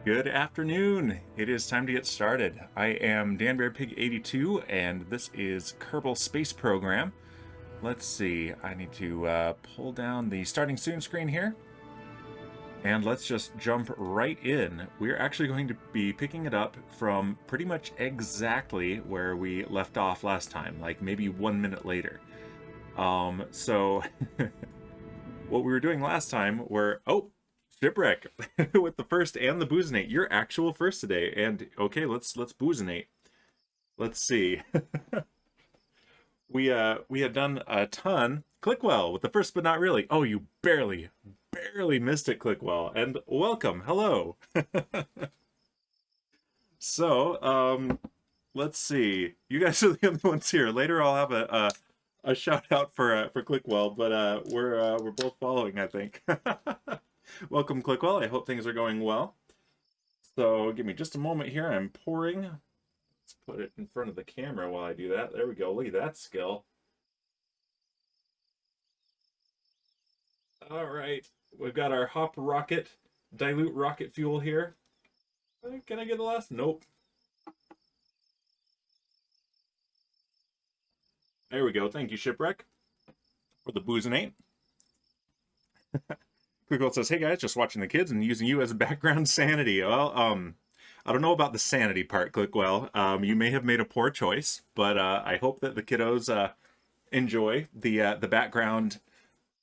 Good afternoon. It is time to get started. I am DanBearPig82, and this is Kerbal Space Program. Let's see. I need to pull down the starting soon screen here, and let's just jump right in. We're actually going to be picking it up from pretty much exactly where we left off last time, like maybe 1 minute later. So what we were doing last time were Shipwreck with the first and the boozinate. You're actual first today, and okay, let's boozinate. Let's see. we had done a ton. Clickwell with the first, but not really. Oh, you barely missed it, Clickwell, and welcome. Hello. So let's see. You guys are the only ones here. Later, I'll have a shout out for Clickwell, but we're both following, I think. Welcome, Clickwell. I hope things are going well. So give me just a moment here. I'm pouring. Let's put it in front of the camera while I do that. There we go. Look at that skill. All right. We've got our hop rocket, dilute rocket fuel here. Can I get the last? Nope. There we go. Thank you, Shipwreck, for the boozinate. Clickwell says, "Hey guys, just watching the kids and using you as a background sanity." Well, I don't know about the sanity part, Clickwell. You may have made a poor choice, but I hope that the kiddos enjoy the background,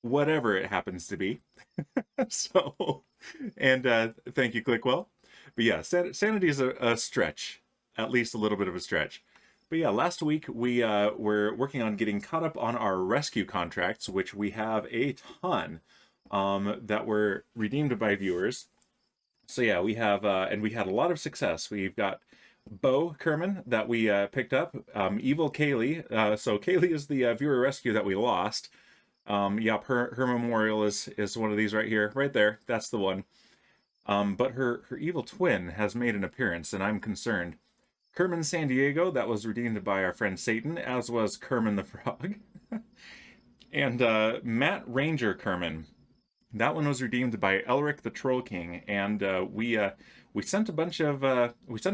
whatever it happens to be. So, and thank you, Clickwell. But yeah, sanity is a stretch, at least a little bit of a stretch. But yeah, last week we were working on getting caught up on our rescue contracts, which we have a ton. That were redeemed by viewers. So yeah, we have, and we had a lot of success. We've got Bo Kerman that we picked up, Evil Kaylee. So Kaylee is the viewer rescue that we lost. Yep, her memorial is one of these right here, right there. That's the one. But her evil twin has made an appearance, and I'm concerned. Kerman San Diego, that was redeemed by our friend Satan, as was Kerman the Frog. And Matt Ranger Kerman. That one was redeemed by Elric the Troll King, and we sent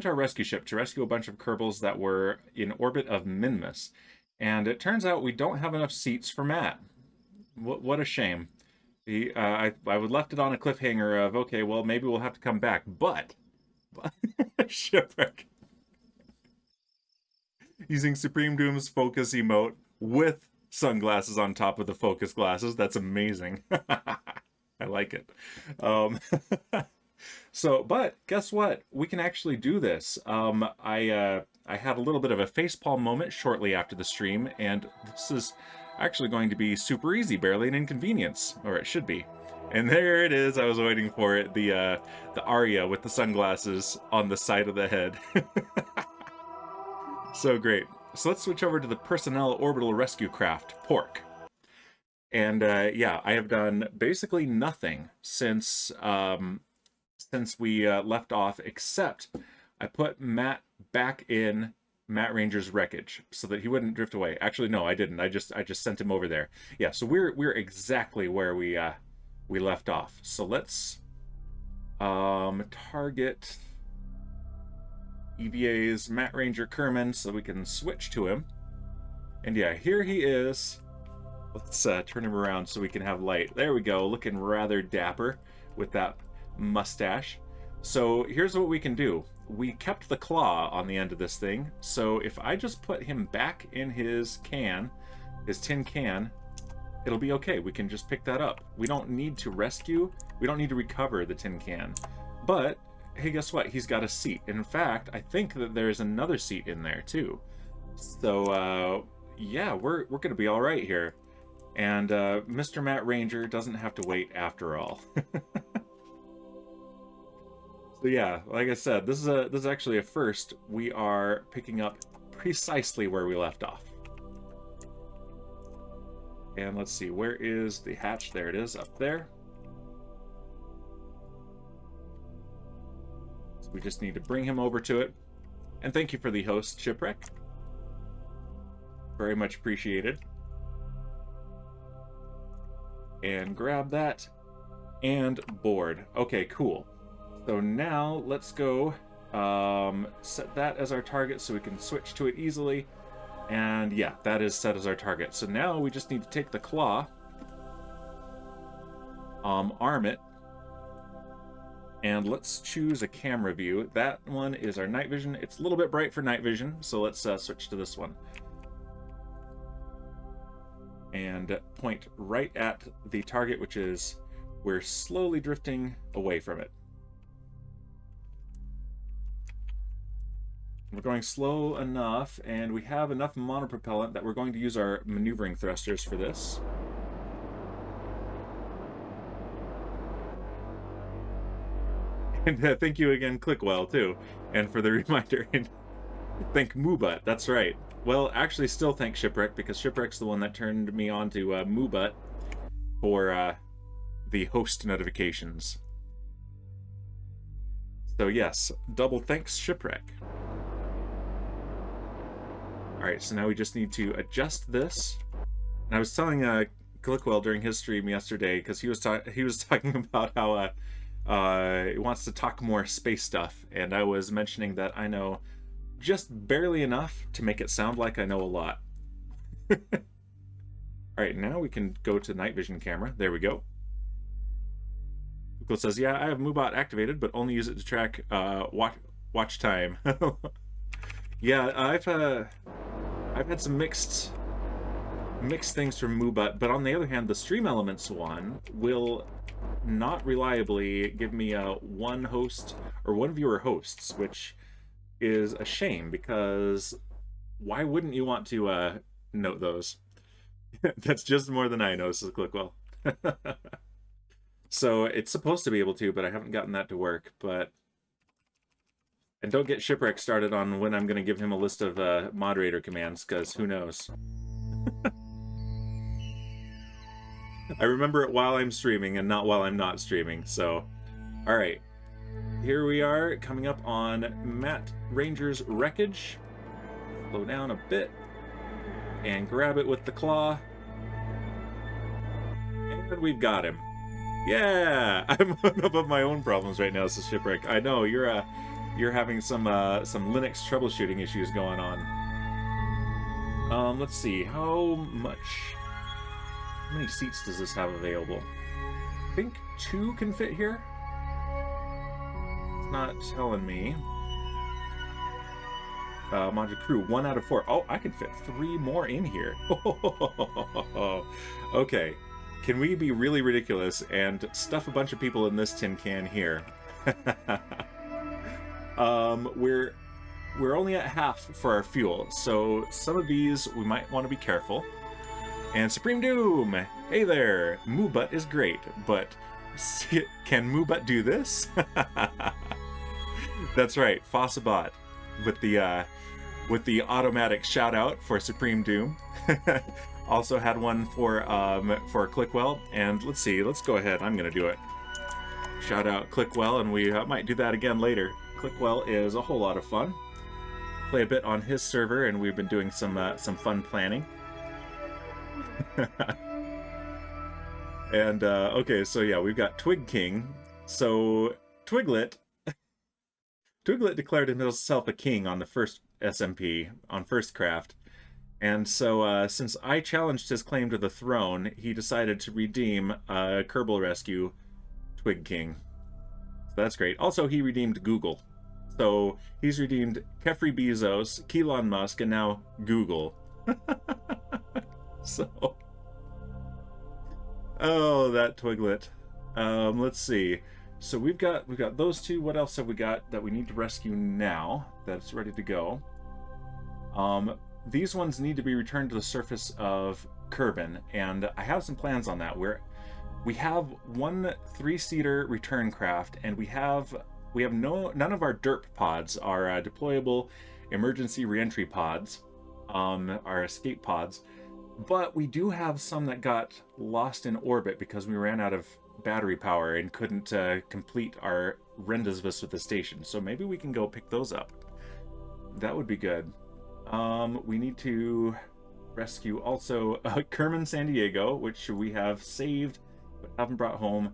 our rescue ship to rescue a bunch of Kerbals that were in orbit of Minmus, and it turns out we don't have enough seats for Matt. What a shame. I would left it on a cliffhanger of, okay, well maybe we'll have to come back, but Shipwreck using Supreme Doom's focus emote with sunglasses on top of the focus glasses. That's amazing. I like it. So, but guess what? We can actually do this. I had a little bit of a facepalm moment shortly after the stream, and this is actually going to be super easy, barely an inconvenience, or it should be. And there it is. I was waiting for it. The Arya with the sunglasses on the side of the head. So great. So let's switch over to the Personnel Orbital Rescue Craft, Pork. And yeah, I have done basically nothing since we left off, except I put Matt back in Matt Ranger's wreckage so that he wouldn't drift away. Actually, no, I didn't. I just sent him over there. Yeah, so we're exactly where we left off. So let's target EVA's Matt Ranger Kerman so we can switch to him. And yeah, here he is. Let's turn him around so we can have light. There we go, looking rather dapper with that mustache. So here's what we can do. We kept the claw on the end of this thing, so if I just put him back in his can, his tin can, it'll be okay. We can just pick that up. We don't need to rescue, we don't need to recover the tin can. But, hey, guess what? He's got a seat. In fact, I think that there's another seat in there too. So, yeah, we're gonna be all right here. And Mr. Matt Ranger doesn't have to wait after all. So yeah, like I said, this is actually a first. We are picking up precisely where we left off. And let's see, where is the hatch? There it is, up there. So we just need to bring him over to it. And thank you for the host, Shipwreck. Very much appreciated. And grab that and board. Okay, cool. So now let's go set that as our target so we can switch to it easily. And yeah, that is set as our target. So now we just need to take the claw, arm it, and let's choose a camera view. That one is our night vision. It's a little bit bright for night vision, so let's switch to this one. And point right at the target, which is, we're slowly drifting away from it. We're going slow enough, and we have enough monopropellant that we're going to use our maneuvering thrusters for this. And thank you again, Clickwell, too. And for the reminder, and thank Moobut, that's right. Well, actually still thank Shipwreck, because Shipwreck's the one that turned me on to Moobut for the host notifications. So yes, double thanks, Shipwreck. Alright, so now we just need to adjust this. And I was telling Clickwell during his stream yesterday, because he was talking about how he wants to talk more space stuff, and I was mentioning that I know just barely enough to make it sound like I know a lot. Alright, now we can go to night vision camera. There we go. Clickwell says, yeah, I have Moobot activated, but only use it to track watch time. Yeah, I've had some mixed things from Moobut, but on the other hand, the Stream Elements one will not reliably give me one host or one viewer hosts, which is a shame, because why wouldn't you want to note those? That's just more than I know, says Clickwell. So it's supposed to be able to, but I haven't gotten that to work. And don't get Shipwreck started on when I'm going to give him a list of moderator commands, because who knows. I remember it while I'm streaming and not while I'm not streaming, so... Alright. Here we are, coming up on Matt Ranger's wreckage. Slow down a bit. And grab it with the claw. And we've got him. Yeah! I'm on top of my own problems right now, says Shipwreck. I know, you're having some Linux troubleshooting issues going on. Let's see, how many seats does this have available? I think 2 can fit here. It's not telling me. Module crew, 1 out of 4. Oh, I can fit 3 more in here. Okay, can we be really ridiculous and stuff a bunch of people in this tin can here? We're only at half for our fuel, so some of these we might want to be careful. And Supreme Doom, hey there, Moobut is great, but can Moobut do this? That's right, Fossabot with the automatic shout out for Supreme Doom. Also had one for Clickwell, and let's see, let's go ahead. I'm gonna do it. Shout out Clickwell, and we might do that again later. Clickwell is a whole lot of fun. Play a bit on his server, and we've been doing some fun planning. And okay, so yeah, we've got Twig King. So Twiglet declared himself a king on the first SMP, on first craft. And so since I challenged his claim to the throne, he decided to redeem Kerbal Rescue Twig King. So that's great. Also, he redeemed Google. So he's redeemed Kefri Bezos, Elon Musk, and now Google. So, oh, that Twiglet. Let's see. So we've got those 2. What else have we got that we need to rescue now that's ready to go? These ones need to be returned to the surface of Kerbin, and I have some plans on that. We have 1 3-seater return craft, and we have none of our derp pods, our deployable emergency reentry pods, our escape pods. But we do have some that got lost in orbit because we ran out of battery power and couldn't complete our rendezvous with the station. So maybe we can go pick those up. That would be good. We need to rescue also Kerman San Diego, which we have saved but haven't brought home.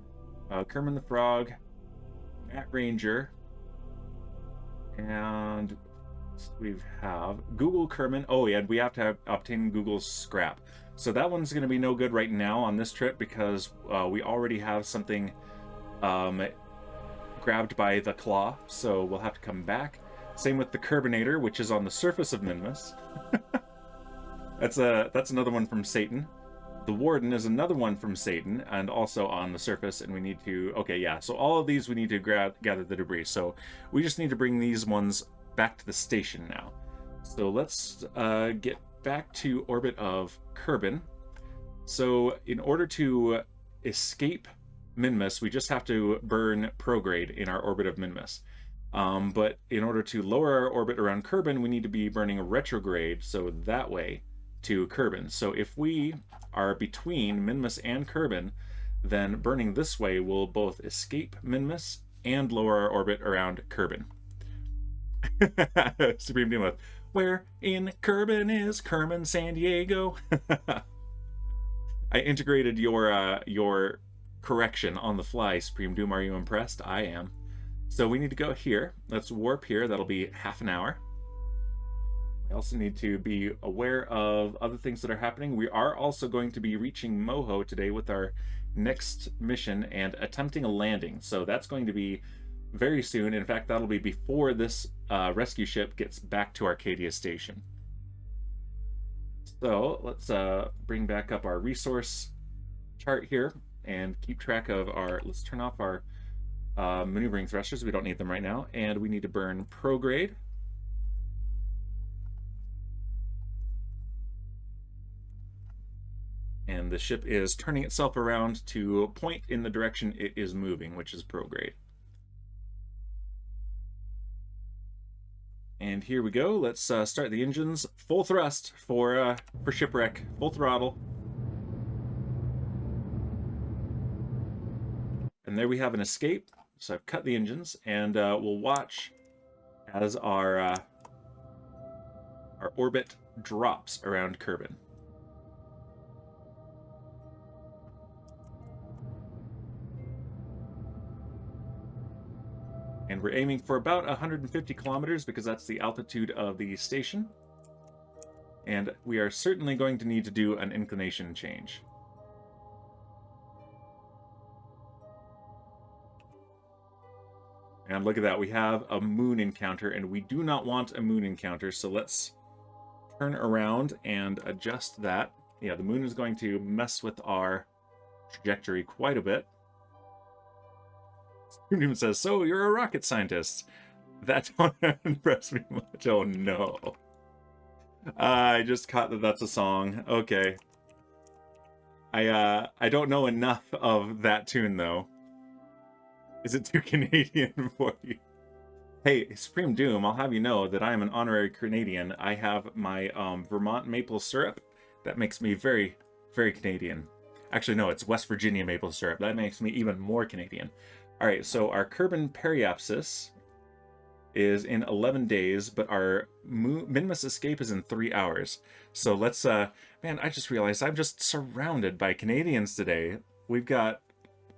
Kerman the Frog, Matt Ranger, and we have Google Kerman. Oh yeah, we have to obtain Google's scrap. So that one's going to be no good right now on this trip because we already have something grabbed by the claw, so we'll have to come back. Same with the Kerbinator, which is on the surface of Minmus. That's another one from Satan. The Warden is another one from Satan, and also on the surface, and we need to... Okay, yeah, so all of these we need to gather the debris, so we just need to bring these ones back to the station now. So let's get back to orbit of Kerbin. So in order to escape Minmus, we just have to burn prograde in our orbit of Minmus. But in order to lower our orbit around Kerbin, we need to be burning a retrograde, so that way to Kerbin. So if we are between Minmus and Kerbin, then burning this way will both escape Minmus and lower our orbit around Kerbin. Supreme Doom, where in Kerbin is Kerman San Diego? I integrated your correction on the fly, Supreme Doom. Are you impressed? I am. So we need to go here. Let's warp here. That'll be half an hour. We also need to be aware of other things that are happening. We are also going to be reaching Moho today with our next mission and attempting a landing. So that's going to be very soon. In fact, that'll be before this rescue ship gets back to Arcadia Station. So let's bring back up our resource chart here and keep track of our... Let's turn off our maneuvering thrusters. We don't need them right now. And we need to burn prograde. And the ship is turning itself around to point in the direction it is moving, which is prograde. And here we go. Let's start the engines. Full thrust for shipwreck. Full throttle. And there we have an escape. So I've cut the engines, and we'll watch as our orbit drops around Kerbin. And we're aiming for about 150 kilometers because that's the altitude of the station. And we are certainly going to need to do an inclination change. And look at that, we have a moon encounter, and we do not want a moon encounter, so let's turn around and adjust that. Yeah, the moon is going to mess with our trajectory quite a bit. Steven says, so you're a rocket scientist. That don't impress me much. Oh no. I just caught that that's a song. Okay. I don't know enough of that tune though. Is it too Canadian for you? Hey, Supreme Doom, I'll have you know that I am an honorary Canadian. I have my Vermont maple syrup. That makes me very, very Canadian. Actually, no, it's West Virginia maple syrup. That makes me even more Canadian. All right, so our Kerbin periapsis is in 11 days, but our Minmus escape is in 3 hours. So let's, man, I just realized I'm just surrounded by Canadians today. We've got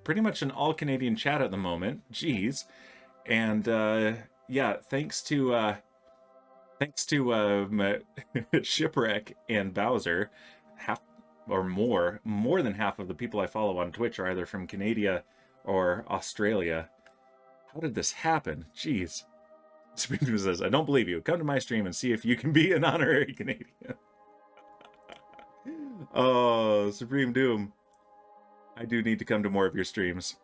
pretty much an all-Canadian chat at the moment. Jeez. And, yeah, thanks to Shipwreck and Bowser, half or more than half of the people I follow on Twitch are either from Canada or Australia. How did this happen? Jeez. Supreme says, I don't believe you. Come to my stream and see if you can be an honorary Canadian. Oh, Supreme Doom. I do need to come to more of your streams.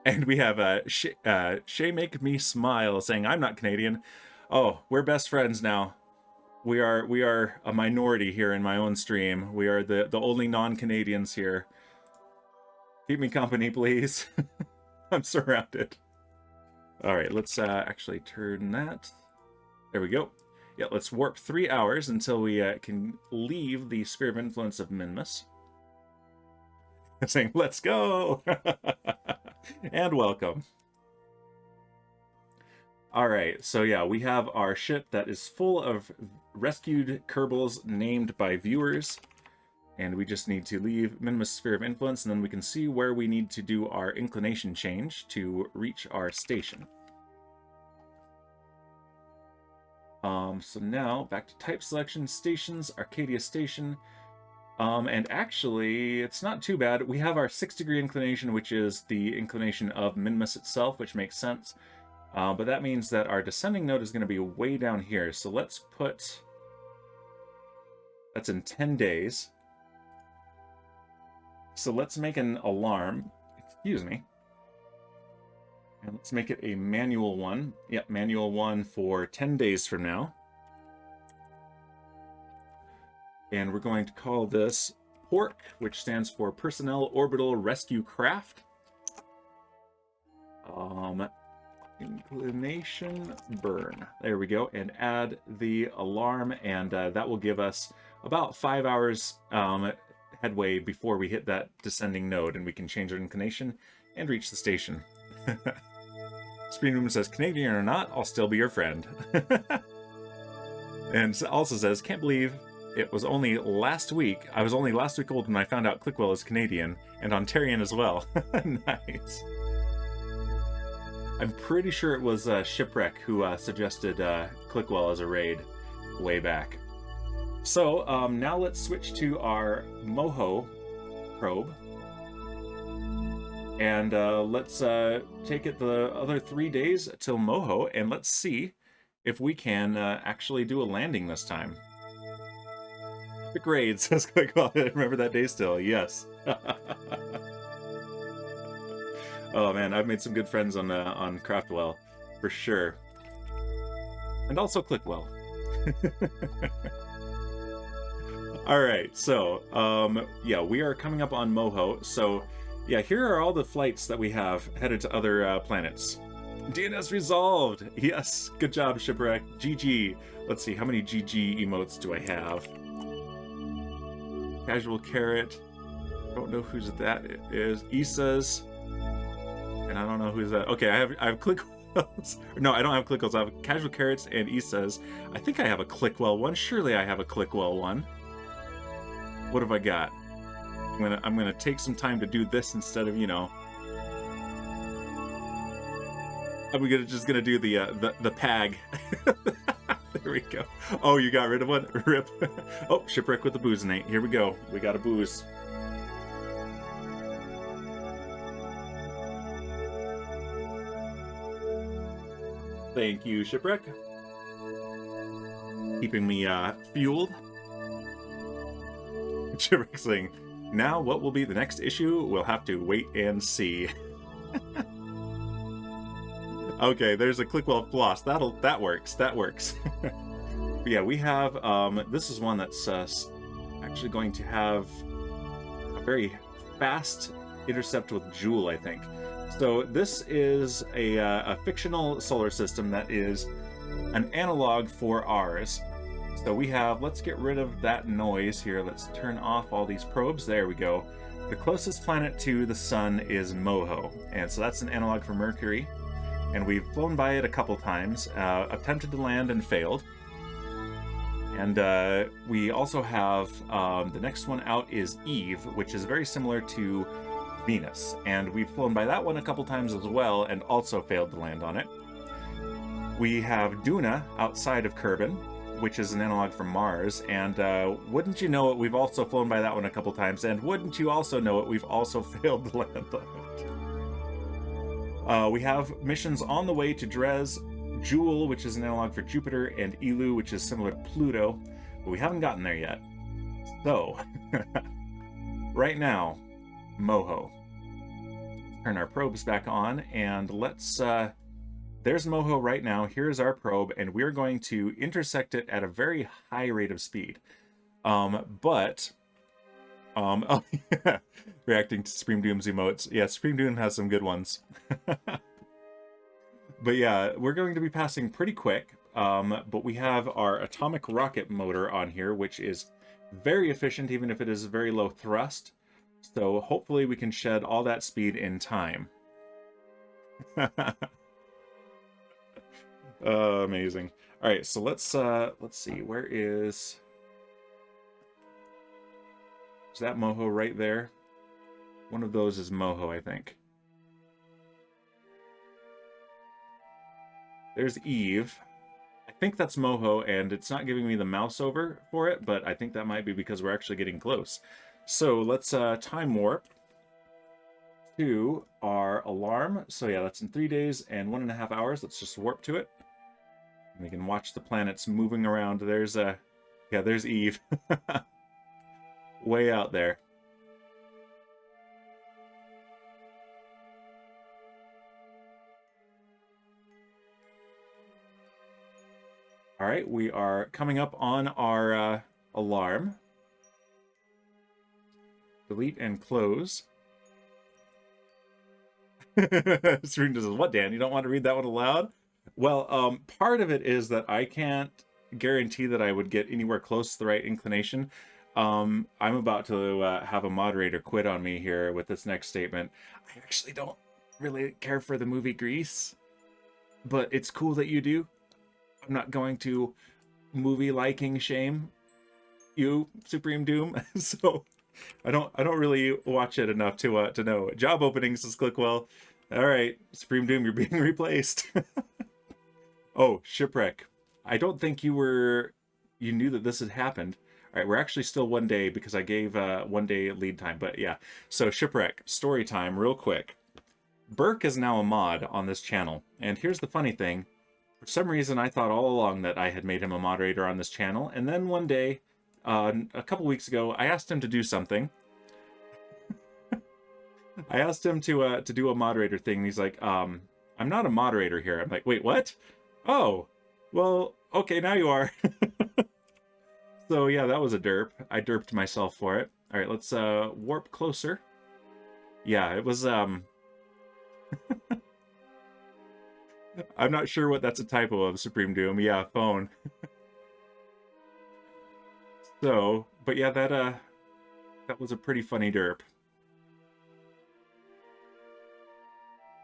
And we have Shay Make Me Smile saying, I'm not Canadian. Oh, we're best friends now. We are a minority here in my own stream. We are the only non-Canadians here. Keep me company, please. I'm surrounded. All right, let's actually turn that. There we go. Yeah, let's warp 3 hours until we can leave the sphere of influence of Minmus. Saying, let's go! And welcome. All right, so yeah, we have our ship that is full of rescued Kerbals named by viewers. And we just need to leave Minmus sphere of influence, and then we can see where we need to do our inclination change to reach our station. So now, back to type selection, stations, Arcadia Station. And actually, it's not too bad. We have our 6-degree inclination, which is the inclination of Minmus itself, which makes sense. But that means that our descending node is going to be way down here. So let's put... That's in 10 days. So let's make an alarm. Excuse me. And let's make it a manual one. Yep, manual one for 10 days from now. And we're going to call this PORC, which stands for Personnel Orbital Rescue Craft. Inclination burn. There we go. And add the alarm, and that will give us about 5 hours headway before we hit that descending node, and we can change our inclination and reach the station. Screenroom says, Canadian or not, I'll still be your friend. And also says, can't believe it was only last week. I was only last week old when I found out Clickwell is Canadian, and Ontarian as well. Nice. I'm pretty sure it was Shipwreck who suggested Clickwell as a raid way back. So now let's switch to our Moho probe. And let's take it the other 3 days till Moho, and let's see if we can actually do a landing this time. Epic raid, says Clickwell. I remember that day still, yes. Oh man, I've made some good friends on Craftwell, for sure. And also Clickwell. Alright, so, yeah, we are coming up on Moho, so, yeah, here are all the flights that we have headed to other planets. DNS resolved! Yes, good job, Shipwreck. GG. Let's see, how many GG emotes do I have? Casual Carrot. Don't know whose that is. Issa's. And I don't know who's that. Okay, I have Clickwells. No, I don't have Clickwells. I have Casual Carrots and Issa's. I think I have a Clickwell one. Surely I have a Clickwell one. What have I got? I'm gonna take some time to do this instead of, you know. I'm just gonna do the PAG. There we go. Oh, you got rid of one? Rip. Oh, Shipwreck with the booze-nate. Here we go. We got a booze. Thank you, Shipwreck. Keeping me fueled. Shipwreck saying, now what will be the next issue? We'll have to wait and see. Okay, there's a Clickwell floss. That works. That works. But yeah, we have this is one that's actually going to have a very fast intercept with Joule, I think. So this is a fictional solar system that is an analog for ours. So we have, let's get rid of that noise here. Let's turn off all these probes. There we go. The closest planet to the sun is Moho, and so that's an analog for Mercury. And we've flown by it a couple times, attempted to land and failed. And we also have, the next one out is Eve, which is very similar to Venus. And we've flown by that one a couple times as well, and also failed to land on it. We have Duna outside of Kerbal, which is an analog for Mars. And wouldn't you know it, we've also flown by that one a couple times. And wouldn't you also know it, we've also failed to land on it. We have missions on the way to Dres, Joule, which is an analog for Jupiter, and Elu, which is similar to Pluto, but we haven't gotten there yet. So, right now, Moho. Turn our probes back on, and let's, there's Moho right now, here's our probe, and we're going to intersect it at a very high rate of speed. Oh yeah, reacting to Supreme Doom's emotes. Yeah, Supreme Doom has some good ones. But yeah, we're going to be passing pretty quick, but we have our atomic rocket motor on here, which is very efficient, even if it is very low thrust. So hopefully we can shed all that speed in time. Amazing. All right, so let's see, where is... Is that Moho right there? One of those is Moho, I think. There's Eve. I think that's Moho, and it's not giving me the mouse over for it, but I think that might be because we're actually getting close. So let's time warp to our alarm. So yeah, that's in 3 days and 1.5 hours. Let's just warp to it. And we can watch the planets moving around. There's yeah, there's Eve. Way out there. All right, we are coming up on our alarm. Delete and close. Serena says, what, Dan? You don't want to read that one aloud? Well, part of it is that I can't guarantee that I would get anywhere close to the right inclination. I'm about to have a moderator quit on me here with this next statement. I actually don't really care for the movie Grease, but it's cool that you do. I'm not going to movie liking shame you, Supreme Doom. So I don't really watch it enough to know. Job openings, says Clickwell. All right, Supreme Doom, you're being replaced. Oh, Shipwreck. I don't think you knew that this had happened. All right, we're actually still 1 day because I gave 1 day lead time, but yeah. So Shipwreck, story time, real quick. Burke is now a mod on this channel, and here's the funny thing. For some reason, I thought all along that I had made him a moderator on this channel, and then one day, a couple weeks ago, I asked him to do something. I asked him to do a moderator thing, and he's like, I'm not a moderator here. I'm like, wait, what? Oh, well, okay, now you are. So yeah, that was a derp. I derped myself for it. All right, let's warp closer. Yeah, it was I'm not sure what that's a typo of, Supreme Doom. Yeah, phone. So, but yeah, that was a pretty funny derp.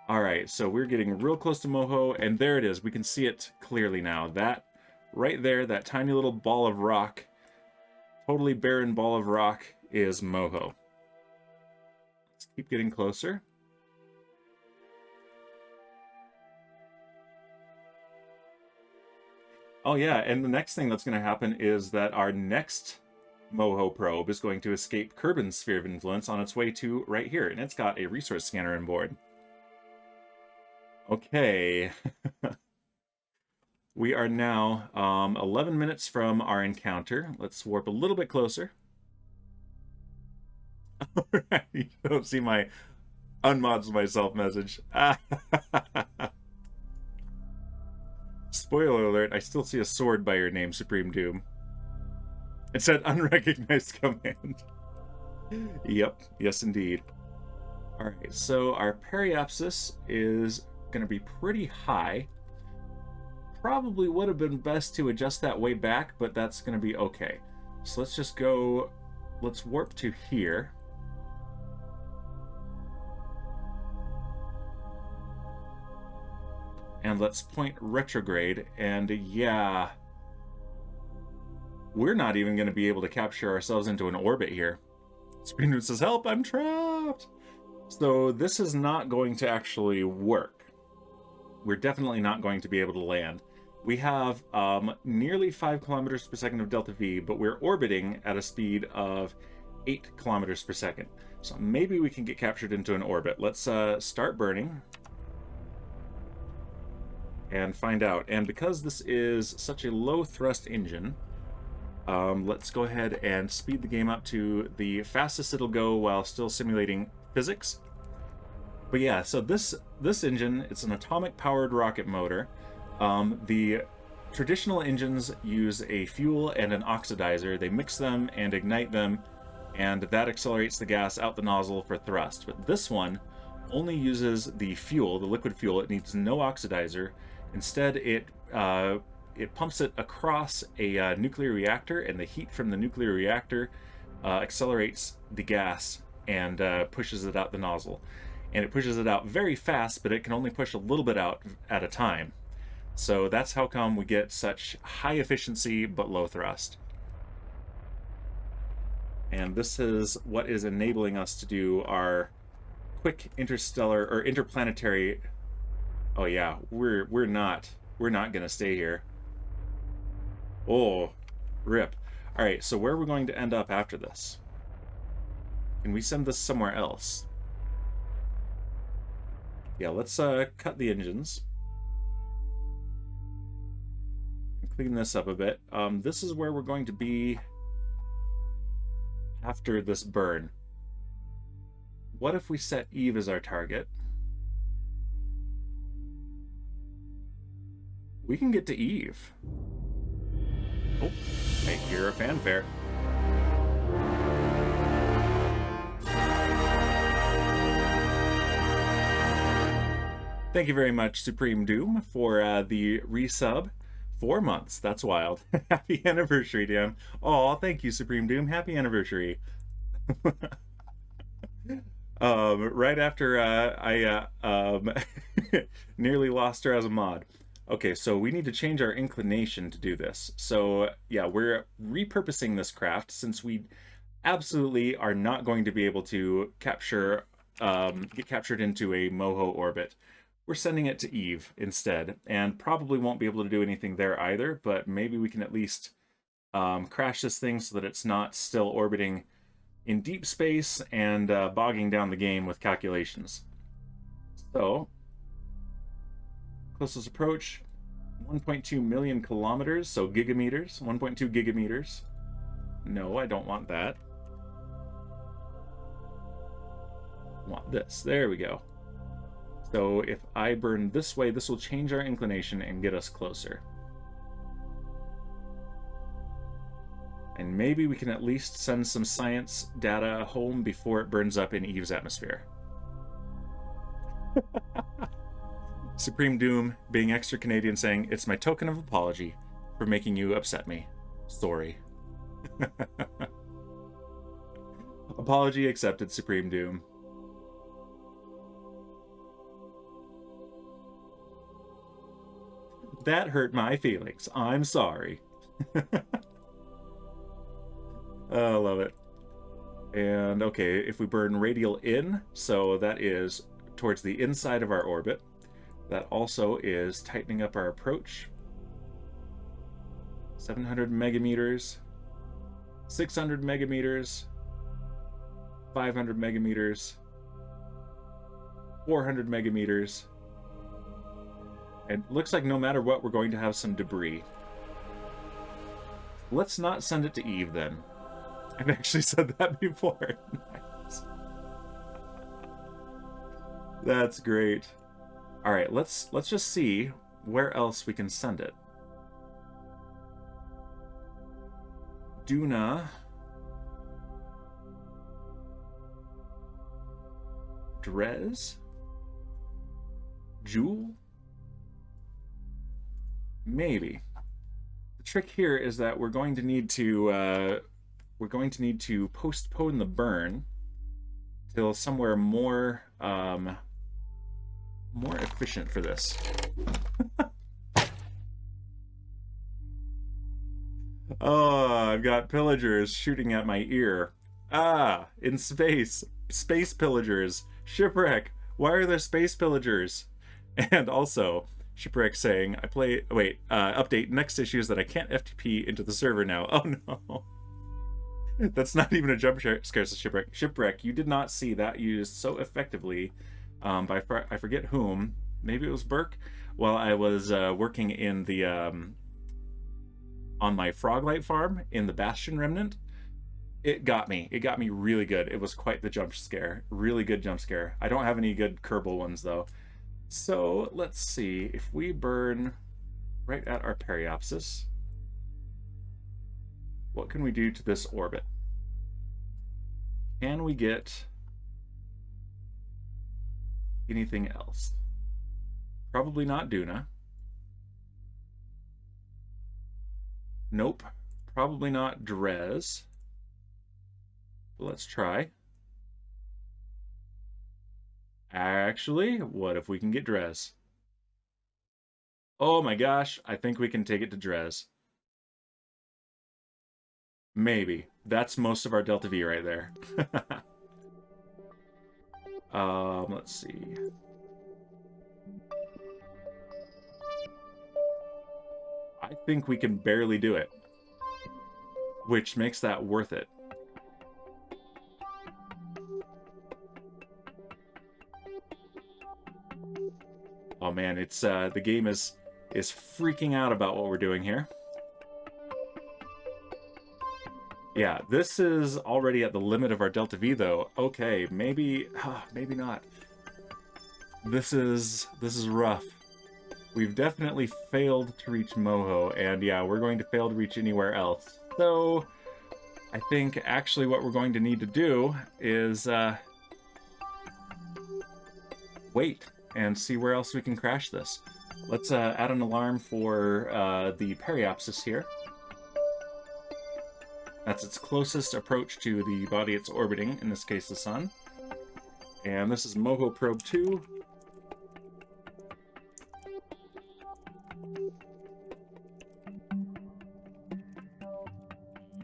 All right, so we're getting real close to Moho, and there it is. We can see it clearly now. That right there, that tiny little ball of rock, totally barren ball of rock, is Moho. Let's keep getting closer. Oh yeah, and the next thing that's going to happen is that our next Moho probe is going to escape Kerbin's sphere of influence on its way to right here, and it's got a resource scanner on board. Okay. We are now 11 minutes from our encounter. Let's warp a little bit closer. All right, you don't see my unmods myself message. Spoiler alert, I still see a sword by your name, Supreme Doom. It said unrecognized command. Yep, yes indeed. Alright, so our periapsis is going to be pretty high. Probably would have been best to adjust that way back, but that's going to be okay. So let's just go, let's warp to here. And let's point retrograde, and yeah, we're not even going to be able to capture ourselves into an orbit here. Screen says, help, I'm trapped! So this is not going to actually work. We're definitely not going to be able to land. We have nearly 5 kilometers per second of delta V, but we're orbiting at a speed of 8 kilometers per second. So maybe we can get captured into an orbit. Let's start burning and find out. And because this is such a low thrust engine, let's go ahead and speed the game up to the fastest it'll go while still simulating physics. But yeah, so this engine, it's an atomic powered rocket motor. The traditional engines use a fuel and an oxidizer. They mix them and ignite them, and that accelerates the gas out the nozzle for thrust. But this one only uses the fuel, the liquid fuel. It needs no oxidizer. Instead, it pumps it across a nuclear reactor, and the heat from the nuclear reactor accelerates the gas and pushes it out the nozzle. And it pushes it out very fast, but it can only push a little bit out at a time. So that's how come we get such high efficiency but low thrust. And this is what is enabling us to do our quick interstellar or interplanetary. Oh yeah, we're not gonna stay here. Oh, rip. All right, so where are we going to end up after this? Can we send this somewhere else? Yeah, let's cut the engines. Clean this up a bit. This is where we're going to be after this burn. What if we set Eve as our target? We can get to Eve. Oh, I hear a fanfare. Thank you very much, Supreme Doom, for the resub. 4 months. That's wild. Happy anniversary, Dan. Oh, thank you, Supreme Doom. Happy anniversary. Right after I nearly lost her as a mod. Okay, so we need to change our inclination to do this. So yeah, we're repurposing this craft since we absolutely are not going to be able to capture, get captured into a Moho orbit. We're sending it to Eve instead, and probably won't be able to do anything there either, but maybe we can at least crash this thing so that it's not still orbiting in deep space and bogging down the game with calculations. So, closest approach, 1.2 million kilometers, so gigameters, 1.2 gigameters. No, I don't want that. I want this. There we go. So if I burn this way, this will change our inclination and get us closer. And maybe we can at least send some science data home before it burns up in Eve's atmosphere. Supreme Doom, being extra Canadian, saying, "It's my token of apology for making you upset me. Sorry." Apology accepted, Supreme Doom. That hurt my feelings. I'm sorry. Oh, I love it. And okay, if we burn radial in, so that is towards the inside of our orbit. That also is tightening up our approach. 700 megameters, 600 megameters, 500 megameters, 400 megameters. And it looks like no matter what, we're going to have some debris. Let's not send it to Eve then. I've actually said that before. Nice. That's great. All right, let's just see where else we can send it. Duna. Drez. Jewel. Maybe. The trick here is that we're going to need to postpone the burn till somewhere more more efficient for this. Oh, I've got pillagers shooting at my ear. Ah, in space. Space pillagers. Shipwreck. Why are there space pillagers? And also, Shipwreck saying, update, next issue is that I can't FTP into the server now. Oh no. That's not even a jump scare, Shipwreck. Shipwreck, you did not see that used so effectively by, I forget whom, maybe it was Burke, while I was working in the, on my Froglight farm in the Bastion Remnant. It got me really good. It was quite the jump scare, really good jump scare. I don't have any good Kerbal ones though. So let's see, if we burn right at our periapsis, what can we do to this orbit? Can we get anything else? Probably not Duna. Nope. Probably not Drez. But let's try. Actually, what if we can get Drez? Oh my gosh, I think we can take it to Drez. Maybe. That's most of our delta V right there. Let's see. I think we can barely do it, which makes that worth it. Oh man, it's the game is freaking out about what we're doing here. Yeah, this is already at the limit of our delta V though. Okay, maybe maybe not. This is rough. We've definitely failed to reach Moho, and yeah, we're going to fail to reach anywhere else. So I think actually what we're going to need to do is wait and see where else we can crash this. Let's add an alarm for the periapsis here. That's its closest approach to the body it's orbiting, in this case the sun. And this is Moho Probe 2.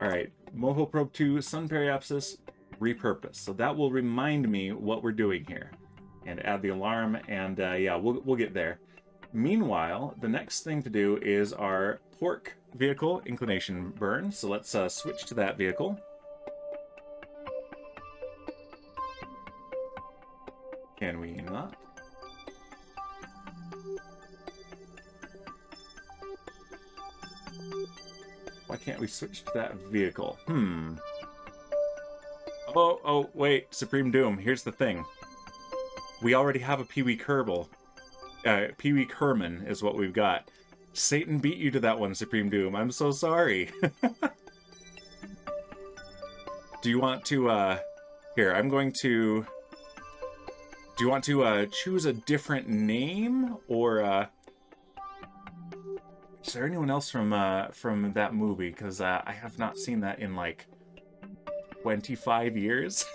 Alright, Moho Probe 2, Sun Periapsis, repurpose. So that will remind me what we're doing here. And add the alarm, and yeah, we'll get there. Meanwhile, the next thing to do is our pork vehicle inclination burn. So let's switch to that vehicle. Can we not? Why can't we switch to that vehicle? Oh, wait, Supreme Doom, here's the thing. We already have a Pee-wee Kerbal. Pee-wee Kerman is what we've got. Satan beat you to that one, Supreme Doom. I'm so sorry. Do you want to, here, I'm going to... Do you want to, choose a different name, or, is there anyone else from that movie? Because, I have not seen that in, like, 25 years.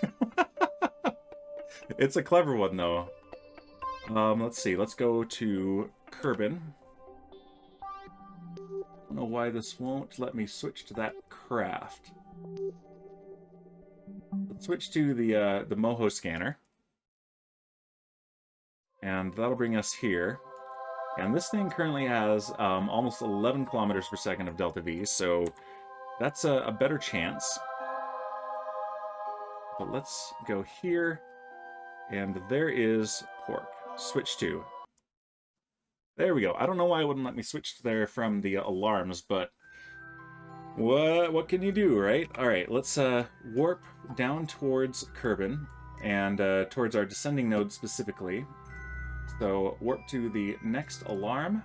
It's a clever one, though. Let's see. Let's go to Kerbin. I don't know why this won't let me switch to that craft. Let's switch to the Moho scanner. And that'll bring us here. And this thing currently has almost 11 kilometers per second of delta V, so that's a better chance. But let's go here, and there is pork. Switch to. There we go. I don't know why it wouldn't let me switch there from the alarms, but what can you do, right? All right, let's warp down towards Kerbin and towards our descending node specifically. So warp to the next alarm.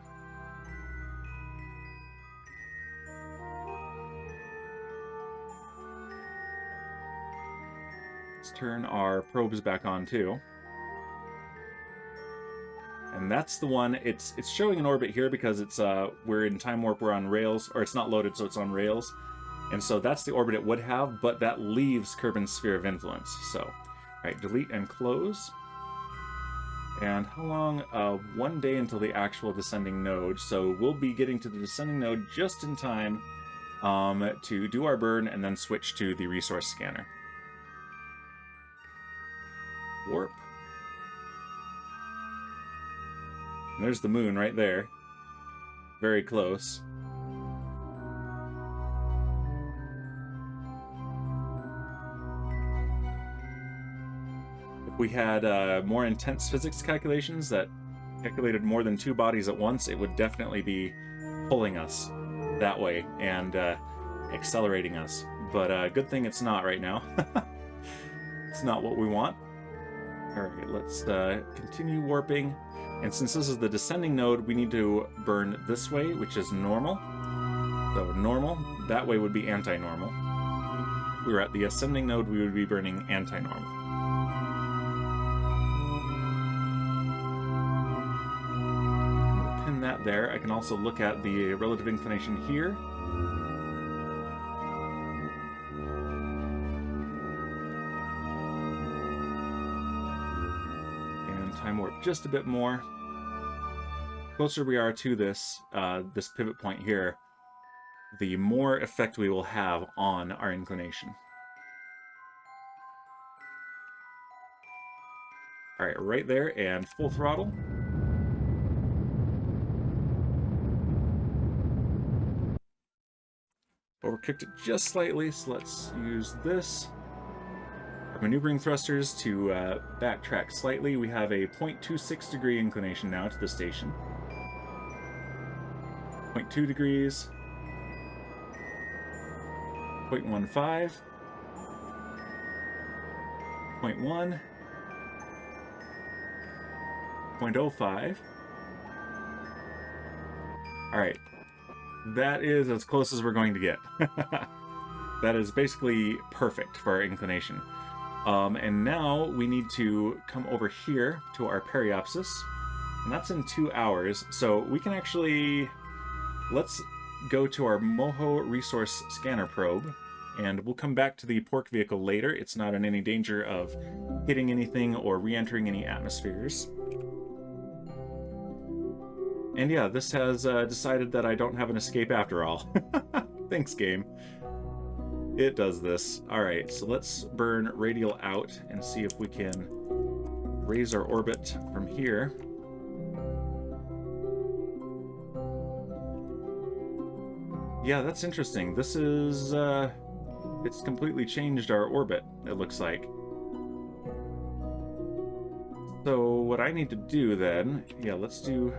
Let's turn our probes back on too. And that's the one. It's showing an orbit here because it's we're in time warp, we're on rails, or it's not loaded, so it's on rails. And so that's the orbit it would have, but that leaves Kerbin's sphere of influence. So, all right, delete and close. And how long? 1 day until the actual descending node. So we'll be getting to the descending node just in time to do our burn and then switch to the resource scanner. Warp. And there's the moon right there. Very close. If we had more intense physics calculations that calculated more than 2 bodies at once, it would definitely be pulling us that way and accelerating us. But good thing it's not right now. It's not what we want. Alright, let's continue warping. And since this is the descending node, we need to burn this way, which is normal. So normal, that way would be anti-normal. If we were at the ascending node, we would be burning anti-normal. I'll pin that there. I can also look at the relative inclination here. Time warp just a bit more. Closer we are to this this pivot point here, the more effect we will have on our inclination. All right, right there, and full throttle. Overcooked it just slightly, so let's use this. Our maneuvering thrusters to backtrack slightly. We have a 0.26 degree inclination now to the station. 0.2 degrees. 0.15. 0.1. 0.05. All right. That is as close as we're going to get. That is basically perfect for our inclination. And now we need to come over here to our periapsis, and that's in 2 hours. So we can actually, let's go to our Moho resource scanner probe, and we'll come back to the pork vehicle later. It's not in any danger of hitting anything or re-entering any atmospheres. And yeah, this has decided that I don't have an escape after all. Thanks, game. It does this. Alright, so let's burn radial out and see if we can raise our orbit from here. Yeah, that's interesting. This is, it's completely changed our orbit, it looks like. So what I need to do then, yeah, let's do...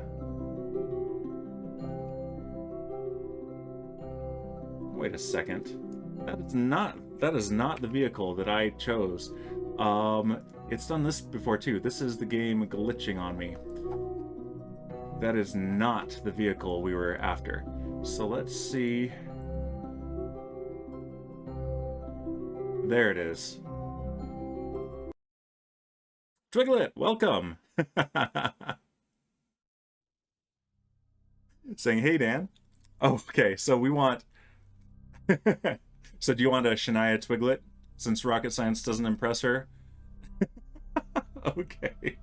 Wait a second. That is not the vehicle that I chose. It's done this before too. This is the game glitching on me. That is not the vehicle we were after. So let's see. There it is. Twiglet, welcome! Saying, hey, Dan. Oh, okay, so we want... So do you want a Shania Twiglet, since rocket science doesn't impress her? Okay.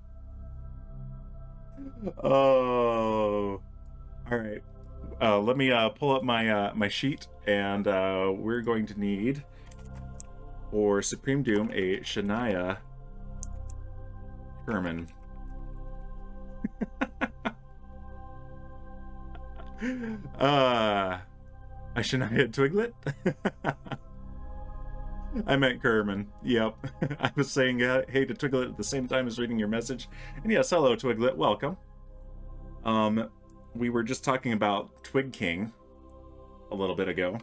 Oh. Alright. Let me pull up my my sheet, and we're going to need, for Supreme Doom, a Shania Kerman. A Shania Twiglet? I meant Kerman. Yep. I was saying hey to Twiglet at the same time as reading your message. And yes, hello Twiglet, welcome. We were just talking about Twig King a little bit ago.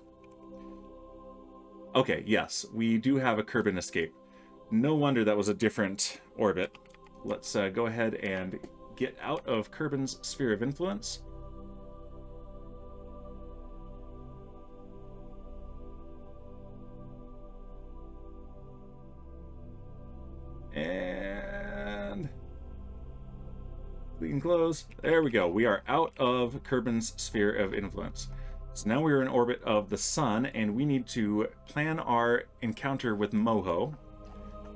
Okay, yes, we do have a Kerbal escape. No wonder that was a different orbit. Let's go ahead and get out of Kerbal's sphere of influence. And we can close. There we go. We are out of Kerbal's sphere of influence. So now we're in orbit of the sun, and we need to plan our encounter with Moho.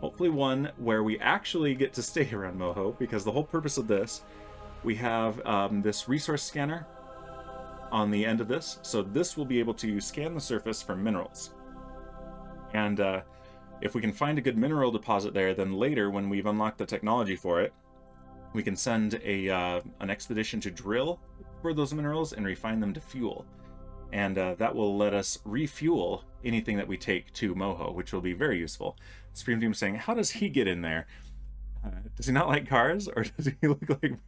Hopefully one where we actually get to stay around Moho, because the whole purpose of this, we have this resource scanner on the end of this. So this will be able to scan the surface for minerals. And if we can find a good mineral deposit there, then later, when we've unlocked the technology for it, we can send an expedition to drill for those minerals and refine them to fuel. And that will let us refuel anything that we take to Moho, which will be very useful. Supreme Doom saying, how does he get in there? Does he not like cars, or does he look like...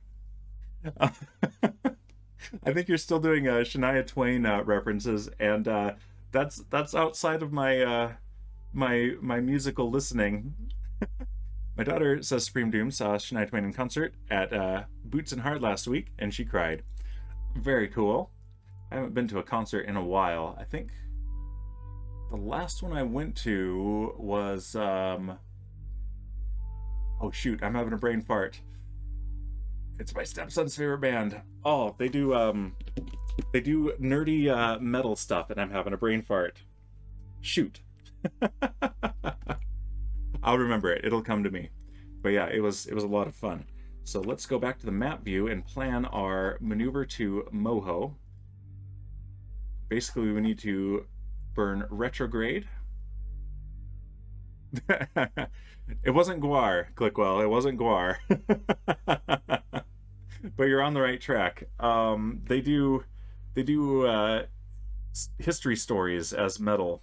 I think you're still doing Shania Twain references, and that's outside of my... my musical listening. My daughter, says Supreme Doom, saw Shania Twain in concert at Boots and Heart last week, and she cried. Very cool. I haven't been to a concert in a while. I think the last one I went to was oh shoot, I'm having a brain fart. It's my stepson's favorite band. Oh, they do nerdy metal stuff, and I'm having a brain fart. Shoot. I'll remember it. It'll come to me. But yeah, it was a lot of fun. So let's go back to the map view and plan our maneuver to Moho. basically we need to burn retrograde. It wasn't Guar, Clickwell. It wasn't Guar. But you're on the right track. They do history stories as metal.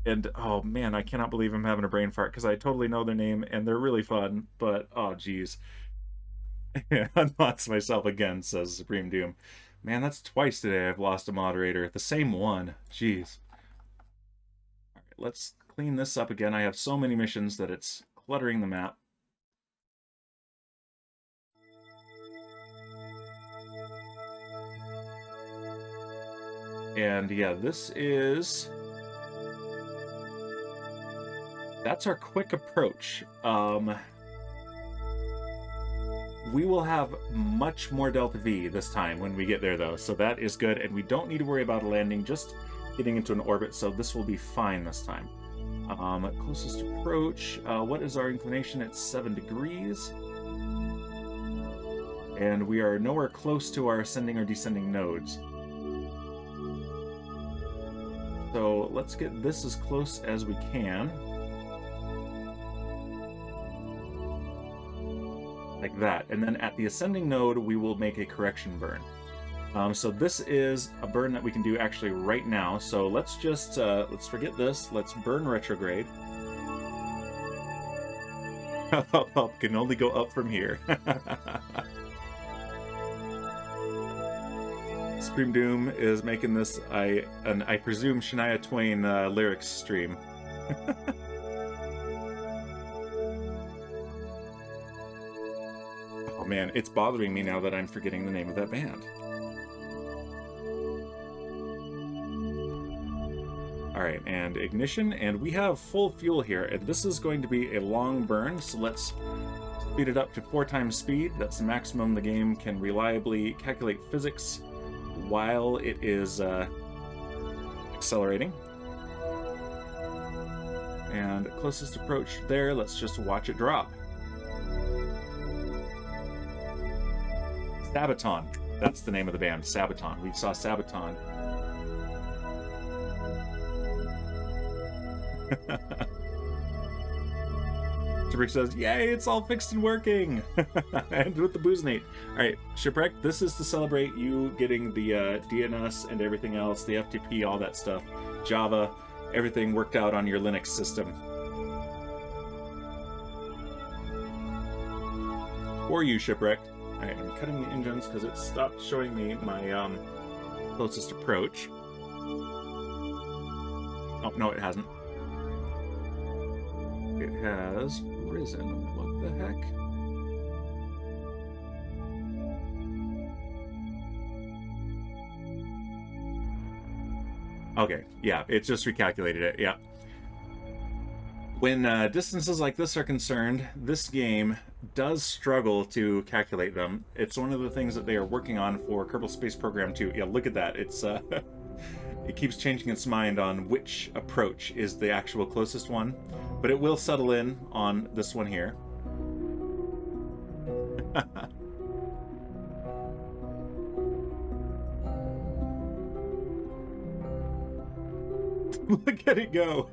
And oh man, I cannot believe I'm having a brain fart because I totally know their name and they're really fun. But oh geez, unbox myself again, says Supreme Doom. Man, that's twice today I've lost a moderator. The same one. Jeez. All right, let's clean this up again. I have so many missions that it's cluttering the map. And yeah, this is... that's our quick approach. We will have much more Delta V this time when we get there, though, so that is good, and we don't need to worry about a landing, just getting into an orbit, so this will be fine this time. Closest approach, what is our inclination? It's 7 degrees. And we are nowhere close to our ascending or descending nodes. So let's get this as close as we can. Like that. And then at the ascending node, we will make a correction burn. So this is a burn that we can do actually right now. So let's just, let's forget this. Let's burn retrograde. Up can only go up from here. Supreme Doom is making this, I presume, Shania Twain lyrics stream. Oh man, it's bothering me now that I'm forgetting the name of that band. Alright, and ignition, and we have full fuel here, and this is going to be a long burn, so let's speed it up to 4 times speed. That's the maximum the game can reliably calculate physics while it is accelerating. And closest approach there, let's just watch it drop. Sabaton, that's the name of the band, Sabaton. We saw Sabaton. Shipwreck says, yay, it's all fixed and working! And with the Booznate. Alright, Shipwreck, this is to celebrate you getting the DNS and everything else, the FTP, all that stuff, Java, everything worked out on your Linux system. For you, Shipwreck. Alright, I'm cutting the engines because it stopped showing me my closest approach. Oh, no, it hasn't. It has risen. What the heck? Okay, yeah, it just recalculated it, yeah. When distances like this are concerned, this game does struggle to calculate them. It's one of the things that they are working on for Kerbal Space Program 2. Yeah, look at that. It's it keeps changing its mind on which approach is the actual closest one, but it will settle in on this one here. Look at it go.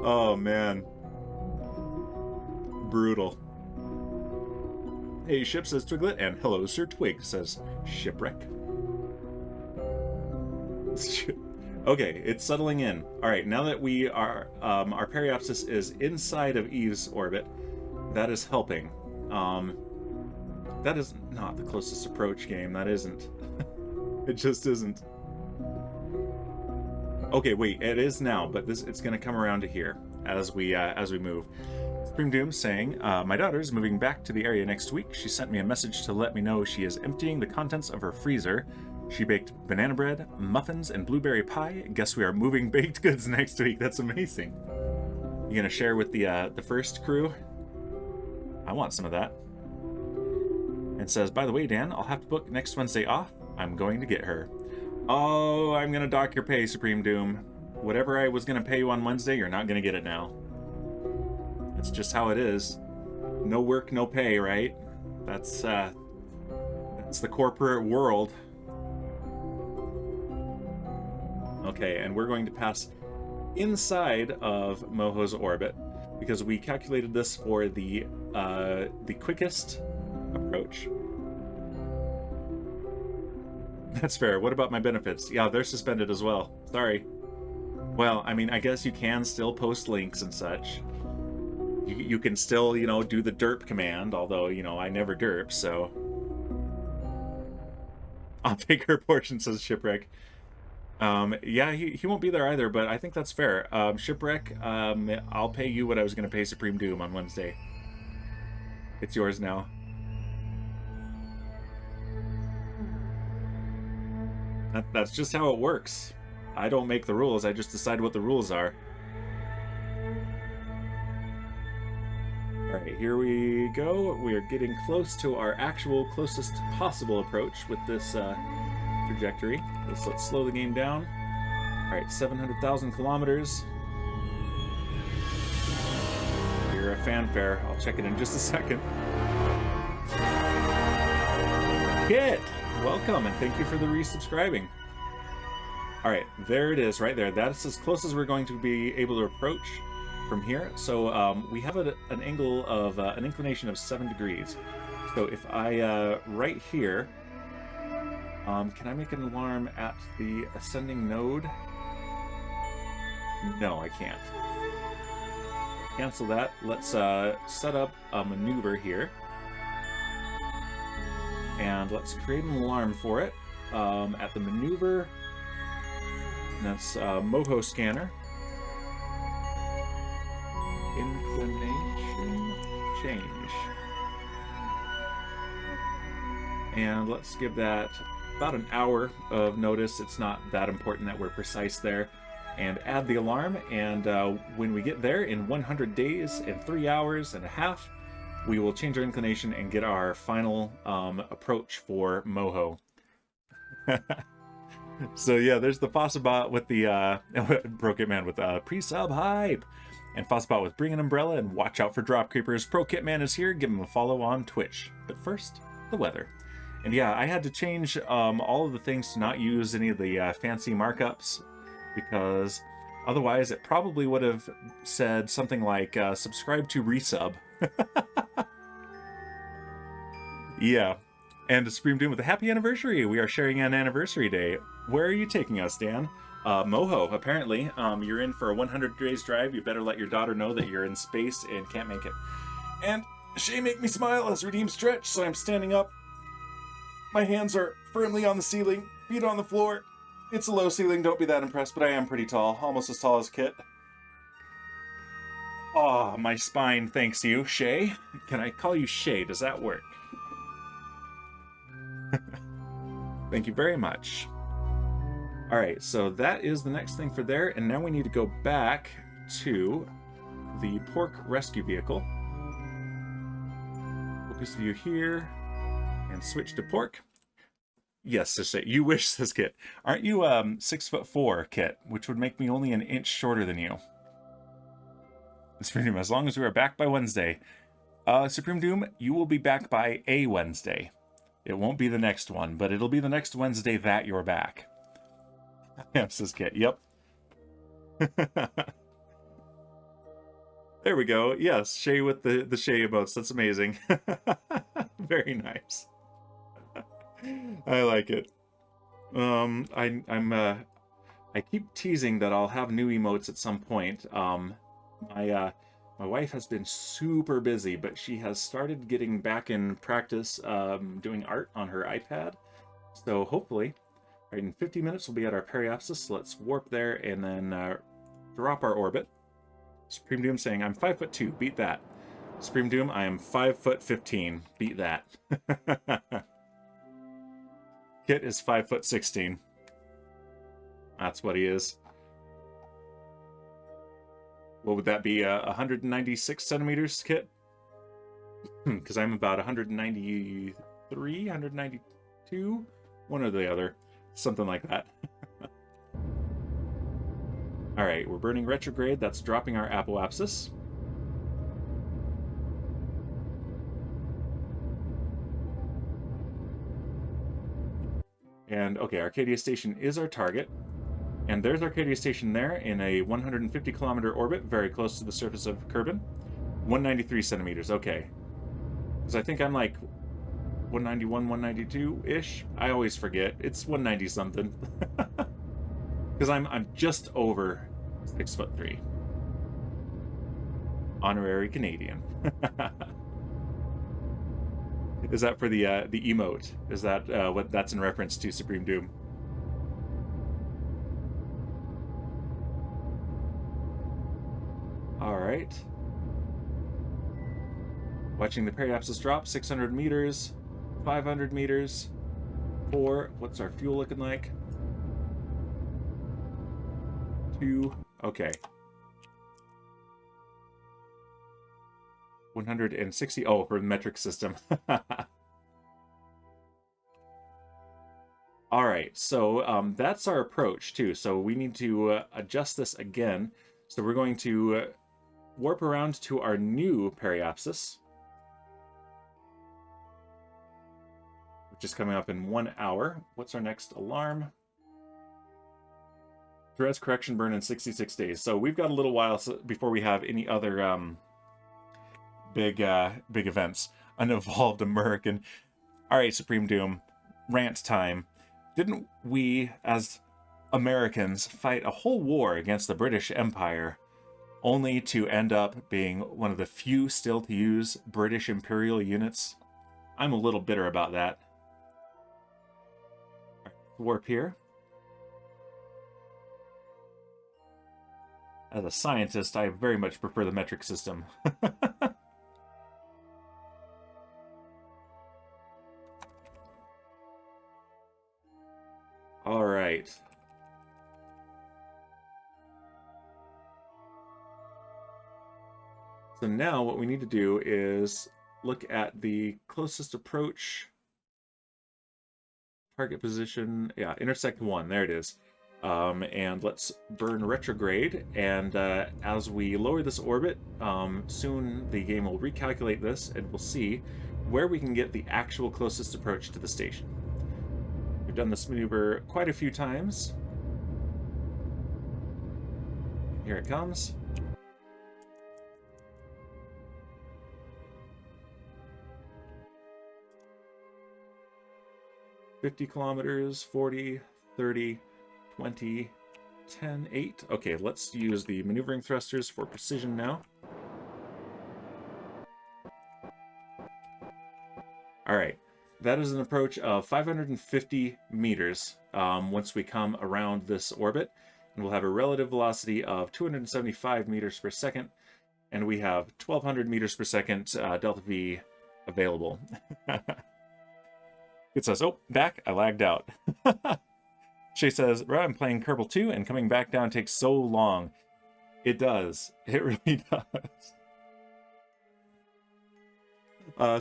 Oh man, brutal. Hey, Ship, says Twiglet, and hello, Sir Twig, says Shipwreck. Okay, it's settling in. All right, now that we are, our periapsis is inside of Eve's orbit, that is helping. That is not the closest approach, game. That isn't. It just isn't. Okay, wait, it is now, but it's going to come around to here as we move. Supreme Doom saying, my daughter is moving back to the area next week. She sent me a message to let me know she is emptying the contents of her freezer. She baked banana bread, muffins, and blueberry pie. Guess we are moving baked goods next week. That's amazing. You gonna share with the first crew? I want some of that. And says, by the way, Dan, I'll have to book next Wednesday off. I'm going to get her. Oh, I'm gonna dock your pay, Supreme Doom. Whatever I was gonna pay you on Wednesday, you're not gonna get it now. It's just how it is. No work, no pay, right? That's the corporate world. Okay, and we're going to pass inside of Moho's orbit because we calculated this for the quickest approach. That's fair. What about my benefits? Yeah, they're suspended as well. Sorry. Well, I mean, I guess you can still post links and such. You can still, you know, do the derp command, although, you know, I never derp, so... I'll take her portion, says Shipwreck. Yeah, he won't be there either, but I think that's fair. Shipwreck, I'll pay you what I was going to pay Supreme Doom on Wednesday. It's yours now. That's just how it works. I don't make the rules, I just decide what the rules are. Alright, here we go. We are getting close to our actual closest possible approach with this trajectory. Let's slow the game down. Alright, 700,000 kilometers. You're a fanfare. I'll check it in just a second. Kit! Welcome, and thank you for the resubscribing. Alright, there it is, right there. That's as close as we're going to be able to approach from here. So we have an angle of an inclination of 7 degrees. So if I right here, can I make an alarm at the ascending node? No, I can't. Cancel that. Let's set up a maneuver here, and let's create an alarm for it at the maneuver. That's Moho scanner. Inclination change. And let's give that about an hour of notice. It's not that important that we're precise there. And add the alarm, and when we get there in 100 days and 3 hours and a half, we will change our inclination and get our final approach for Moho. So yeah, there's the Fossabot with the Broke It Man with pre-sub hype, and Fossabot with Bring an Umbrella and Watch Out for Drop Creepers. Pro Kit Man is here. Give him a follow on Twitch. But first, the weather. And yeah, I had to change all of the things to not use any of the fancy markups, because otherwise it probably would have said something like subscribe to resub. Yeah. And Supreme Doom with a happy anniversary. We are sharing an anniversary day. Where are you taking us, Dan? Moho, apparently. You're in for a 100 days drive. You better let your daughter know that you're in space and can't make it. And Shay Make Me Smile has redeemed stretch, so I'm standing up. My hands are firmly on the ceiling, feet on the floor. It's a low ceiling, don't be that impressed, but I am pretty tall. Almost as tall as Kit. Oh, my spine thanks you. Shay? Can I call you Shay? Does that work? Thank you very much. Alright, so that is the next thing for there, and now we need to go back to the pork rescue vehicle. Focus view here, and switch to pork. Yes, says you wish, says Kit. Aren't you 6'4", Kit? Which would make me only an inch shorter than you. Supreme Doom, as long as we are back by Wednesday. Supreme Doom, you will be back by a Wednesday. It won't be the next one, but it'll be the next Wednesday that you're back. Yeah, says Kit. Yep. There we go. Yes, Shay with the Shay emotes. That's amazing. Very nice. I like it. I keep teasing that I'll have new emotes at some point. My wife has been super busy, but she has started getting back in practice doing art on her iPad. So hopefully, right in 50 minutes we'll be at our periapsis. Let's warp there and then drop our orbit. Supreme Doom saying, I'm 5'2", beat that. Supreme Doom, I am 5'15", beat that. Kit is 5'16". That's what he is. What would that be? 196 centimeters, Kit? Because I'm about 193, 192, one or the other, something like that. All right, we're burning retrograde. That's dropping our apoapsis. And okay, Arcadia Station is our target. And there's Arcadia Station there in a 150-kilometer orbit, very close to the surface of Kerbal. 193 centimeters, okay. Because I think I'm like 191, 192-ish. I always forget. It's 190 something. Because I'm just over 6'3". Honorary Canadian. Is that for the emote? Is that what that's in reference to Supreme Doom? All right. Watching the periapsis drop, 600 meters, 500 meters, 4. What's our fuel looking like? 2. Okay. 160. Oh, for the metric system. All right, so that's our approach too. So we need to adjust this again. So we're going to warp around to our new periapsis, which is coming up in 1 hour. What's our next alarm? Threads correction burn in 66 days. So we've got a little while before we have any other big events. Unevolved American. All right, Supreme Doom, rant time. Didn't we, as Americans, fight a whole war against the British Empire, only to end up being one of the few still to use British Imperial units? I'm a little bitter about that. Warp here. As a scientist, I very much prefer the metric system. All right. So now what we need to do is look at the closest approach. Target position, yeah, intersect 1, there it is. And let's burn retrograde, and as we lower this orbit, soon the game will recalculate this, and we'll see where we can get the actual closest approach to the station. We've done this maneuver quite a few times. Here it comes. $50 kilometers, 40, 30, 20, 10, 8. Okay, let's use the maneuvering thrusters for precision now. All right, that is an approach of 550 meters once we come around this orbit. And we'll have a relative velocity of 275 meters per second. And we have 1200 meters per second delta V available. It says, oh, back, I lagged out. Shay says, bro, I'm playing Kerbal 2 and coming back down takes so long. It does. It really does.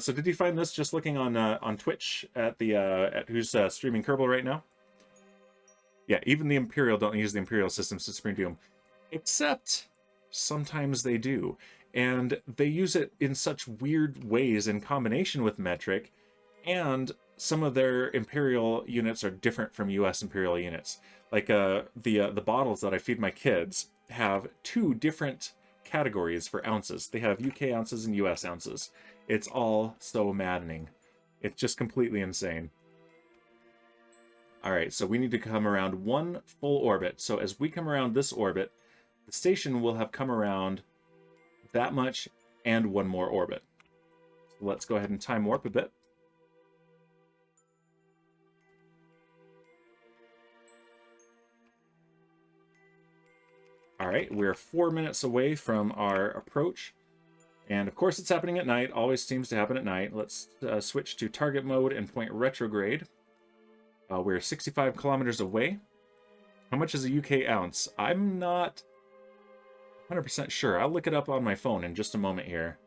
So did you find this just looking on Twitch at the at who's streaming Kerbal right now? Yeah, even the Imperial don't use the Imperial systems to Supreme Doom. Except sometimes they do. And they use it in such weird ways in combination with metric, and some of their Imperial units are different from US Imperial units. Like the bottles that I feed my kids have 2 different categories for ounces. They have UK ounces and US ounces. It's all so maddening. It's just completely insane. All right, so we need to come around 1 full orbit. So as we come around this orbit, the station will have come around that much and 1 more orbit. So let's go ahead and time warp a bit. All right, we're 4 minutes away from our approach. And of course it's happening at night, always seems to happen at night. Let's switch to target mode and point retrograde. We're 65 kilometers away. How much is a UK ounce? I'm not 100% sure. I'll look it up on my phone in just a moment here.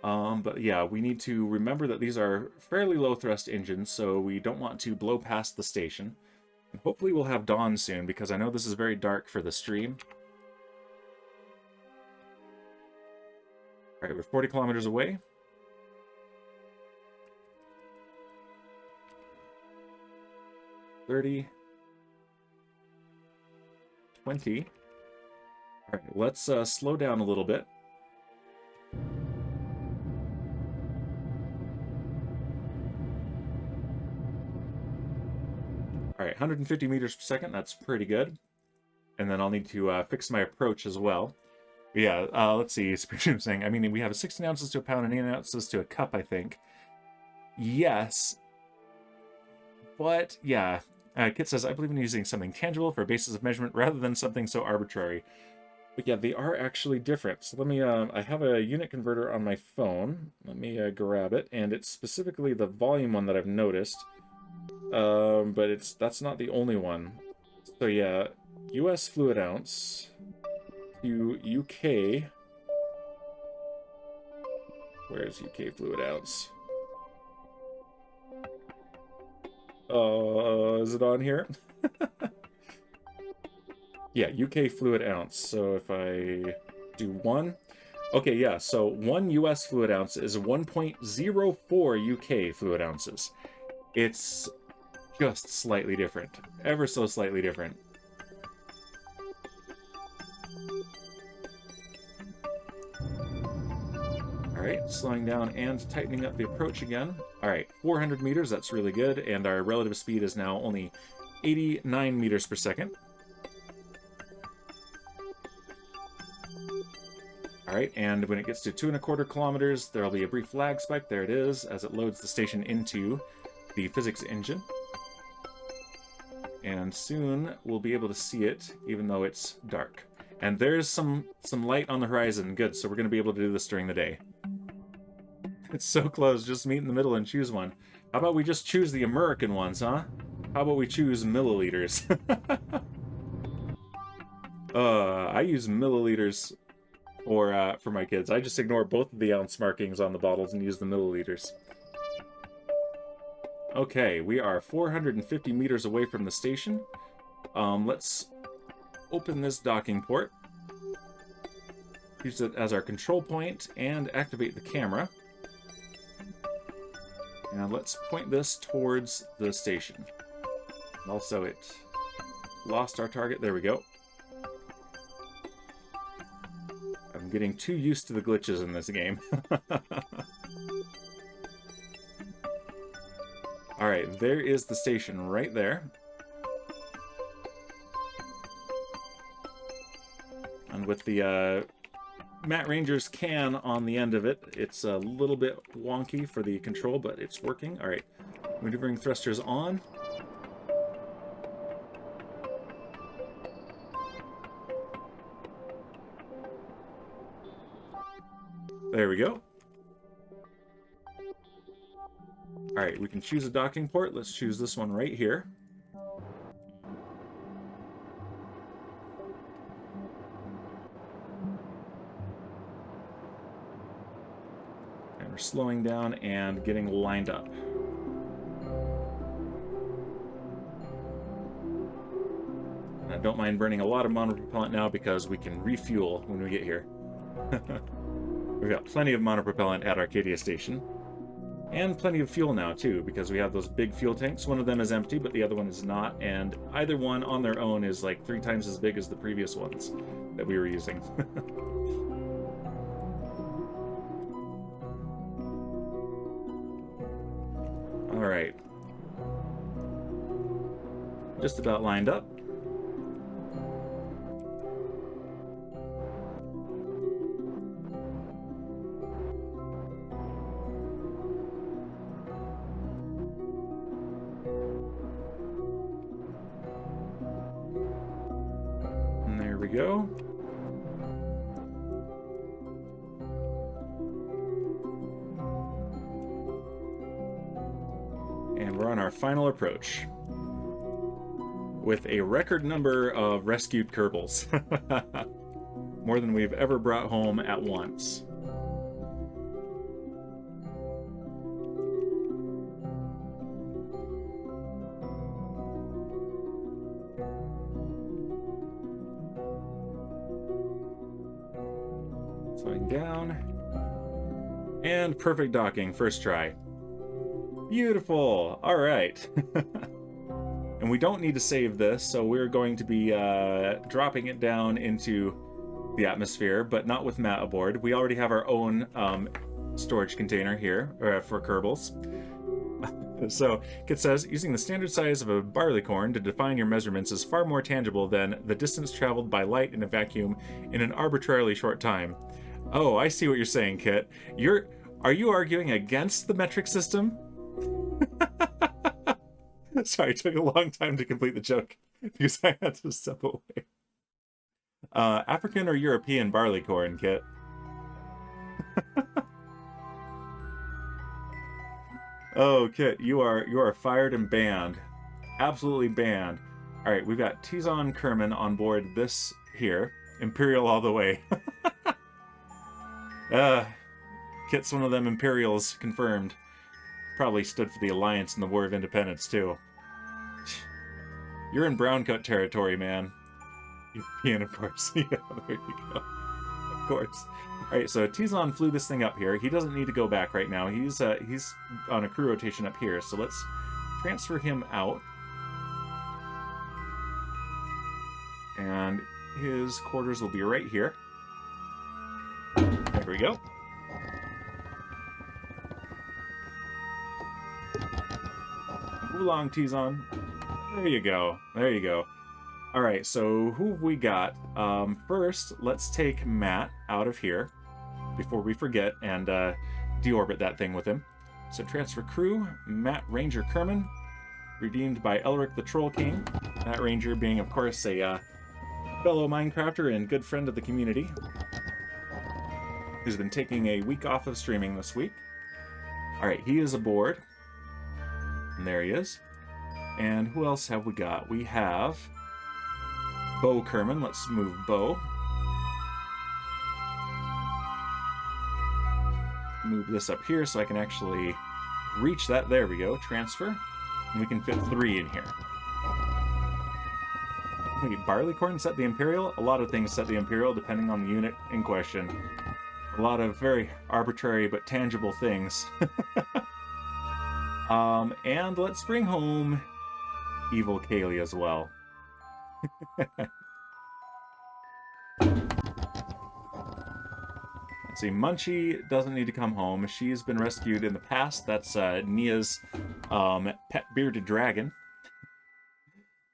But yeah, we need to remember that these are fairly low thrust engines, so we don't want to blow past the station. And hopefully we'll have dawn soon, because I know this is very dark for the stream. All right, we're 40 kilometers away. $30, 20. All right, let's slow down a little bit. All right, 150 meters per second, that's pretty good. And then I'll need to fix my approach as well. But yeah, let's see, Spiritum saying, I mean, we have 16 ounces to a pound and 8 ounces to a cup, I think. Yes. But, yeah. Kit says, I believe in using something tangible for a basis of measurement rather than something so arbitrary. But yeah, they are actually different. So let me, I have a unit converter on my phone. Let me grab it. And it's specifically the volume one that I've noticed. But that's not the only one. So yeah, US fluid ounce to UK. Where's UK fluid ounce? Is it on here? Yeah, UK fluid ounce. So if I do 1... Okay, yeah, so 1 US fluid ounce is 1.04 UK fluid ounces. It's just slightly different. Ever so slightly different. Alright, slowing down and tightening up the approach again. Alright, 400 meters, that's really good, and our relative speed is now only 89 meters per second. Alright, and when it gets to 2¼ kilometers, there'll be a brief lag spike. There it is, as it loads the station into the physics engine. And soon we'll be able to see it, even though it's dark. And there's some light on the horizon. Good, so we're going to be able to do this during the day. It's so close, just meet in the middle and choose one. How about we just choose the American ones, huh? How about we choose milliliters? I use milliliters for my kids. I just ignore both of the ounce markings on the bottles and use the milliliters. Okay, we are 450 meters away from the station. Let's open this docking port. Use it as our control point and activate the camera. And let's point this towards the station. And also it lost our target. There we go. I'm getting too used to the glitches in this game. Alright, there is the station right there. And with the Matt Ranger's can on the end of it, it's a little bit wonky for the control, but it's working. Alright, maneuvering thrusters on. There we go. Alright, we can choose a docking port. Let's choose this one right here. And we're slowing down and getting lined up. And I don't mind burning a lot of monopropellant now because we can refuel when we get here. We've got plenty of monopropellant at Arcadia Station. And plenty of fuel now, too, because we have those big fuel tanks. One of them is empty, but the other one is not. And either one on their own is like 3 times as big as the previous ones that we were using. Alright. Just about lined up. Go. And we're on our final approach with a record number of rescued Kerbals. More than we've ever brought home at once. Slowing down. And perfect docking, first try. Beautiful! Alright. And And we don't need to save this, so we're going to be dropping it down into the atmosphere, but not with Matt aboard. We already have our own storage container here for Kerbals. So it says, using the standard size of a barleycorn to define your measurements is far more tangible than the distance traveled by light in a vacuum in an arbitrarily short time. Oh, I see what you're saying, Kit. Are you arguing against the metric system? Sorry, it took a long time to complete the joke because I had to step away. African or European barleycorn, Kit? Oh, Kit, you are fired and banned. Absolutely banned. Alright, we've got Tizon Kerman on board this here. Imperial all the way. Kit's one of them Imperials, confirmed. Probably stood for the Alliance in the War of Independence, too. You're in browncoat territory, man. European, of course. Yeah, there you go. Of course. Alright, so Tizon flew this thing up here. He doesn't need to go back right now. He's on a crew rotation up here, so let's transfer him out. And his quarters will be right here. There we go. Move along, Tizon. There you go. There you go. Alright, so who have we got? First, let's take Matt out of here before we forget and deorbit that thing with him. So transfer crew, Matt Ranger Kerman, redeemed by Elric the Troll King. Matt Ranger being, of course, a fellow Minecrafter and good friend of the community, who's been taking a week off of streaming this week. Alright, he is aboard. And there he is. And who else have we got? We have Bo Kerman. Let's move Bo. Move this up here so I can actually reach that. There we go. Transfer. And we can fit 3 in here. Wait, barleycorn set the Imperial? A lot of things set the Imperial depending on the unit in question. A lot of very arbitrary but tangible things. And let's bring home Evil Kaylee as well. Let's see, Munchie doesn't need to come home. She's been rescued in the past. That's Nia's pet bearded dragon.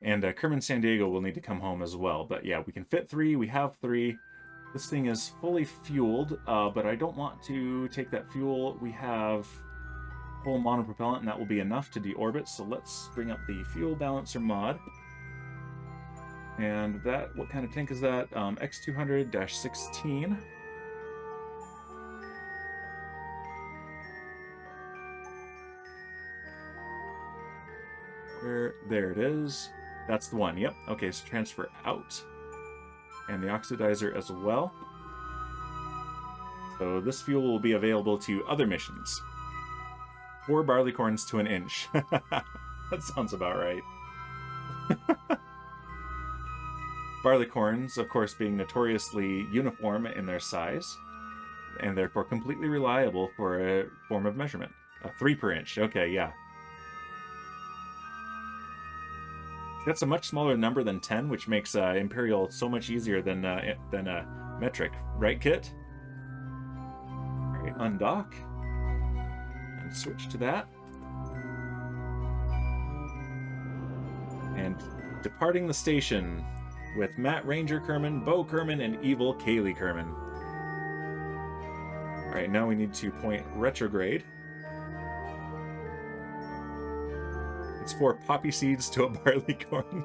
And Kerman San Diego will need to come home as well. But yeah, we can fit 3. We have 3. This thing is fully fueled, but I don't want to take that fuel. We have full monopropellant, and that will be enough to deorbit. So let's bring up the Fuel Balancer mod. And that, what kind of tank is that? X200-16. There it is. That's the one, yep. Okay, so transfer out. And the oxidizer as well. So this fuel will be available to other missions. 4 barleycorns to an inch. That sounds about right. Barleycorns, of course, being notoriously uniform in their size, and therefore completely reliable for a form of measurement. 3 per inch, okay, yeah. That's a much smaller number than 10, which makes Imperial so much easier than metric. Right, Kit? Alright, undock. And switch to that. And departing the station with Matt Ranger Kerman, Bo Kerman, and Evil Kaylee Kerman. Alright, now we need to point retrograde. It's 4 poppy seeds to a barleycorn.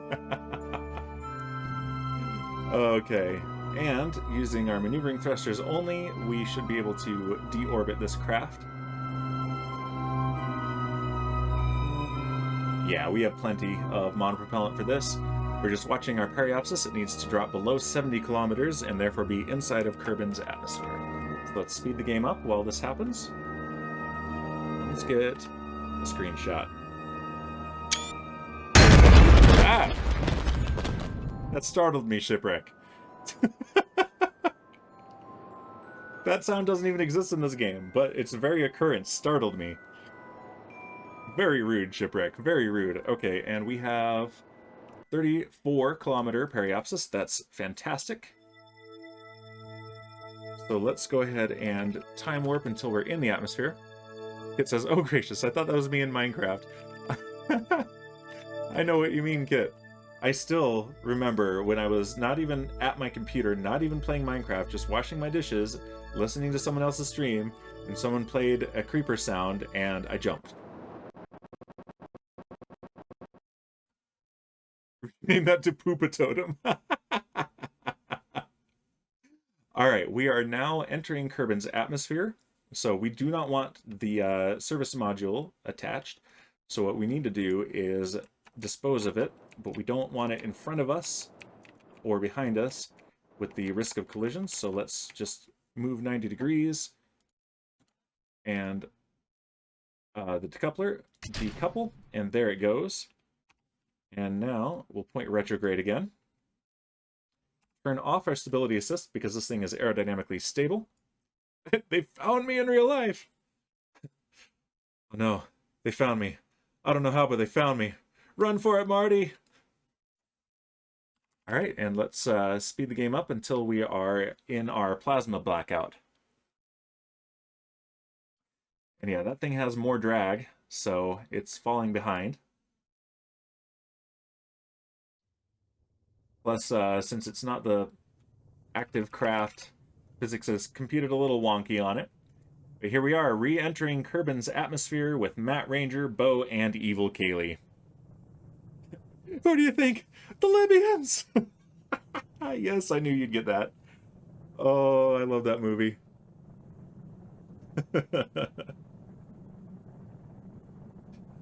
Okay, and using our maneuvering thrusters only, we should be able to deorbit this craft. Yeah, we have plenty of monopropellant for this. We're just watching our periapsis. It needs to drop below 70 kilometers and therefore be inside of Kerbin's atmosphere. So let's speed the game up while this happens. Let's get a screenshot. Ah! That startled me, Shipwreck. That sound doesn't even exist in this game, but its very occurrence startled me. Very rude, shipwreck. Very rude. Okay, and we have 34-kilometer periapsis. That's fantastic. So let's go ahead and time warp until we're in the atmosphere. Kit says, "Oh gracious, I thought that was me in Minecraft." I know what you mean, Kit. I still remember when I was not even at my computer, not even playing Minecraft, just washing my dishes, listening to someone else's stream, and someone played a creeper sound, and I jumped. Name that to Poopa Totem. Alright, we are now entering Kerbin's atmosphere, so we do not want the service module attached. So what we need to do is dispose of it, but we don't want it in front of us or behind us with the risk of collisions. So let's just move 90 degrees and the decoupler, decouple, and there it goes. And now we'll point retrograde again. Turn off our stability assist because this thing is aerodynamically stable. They found me in real life. Oh no, they found me. I don't know how, but they found me. Run for it, Marty! Alright, and let's speed the game up until we are in our plasma blackout. And yeah, that thing has more drag, so it's falling behind. Plus, since it's not the active craft, physics has computed a little wonky on it. But here we are, re-entering Kerbin's atmosphere with Matt Ranger, Bo, and Evil Kaylee. Who do you think? The Libyans! Yes, I knew you'd get that. Oh, I love that movie.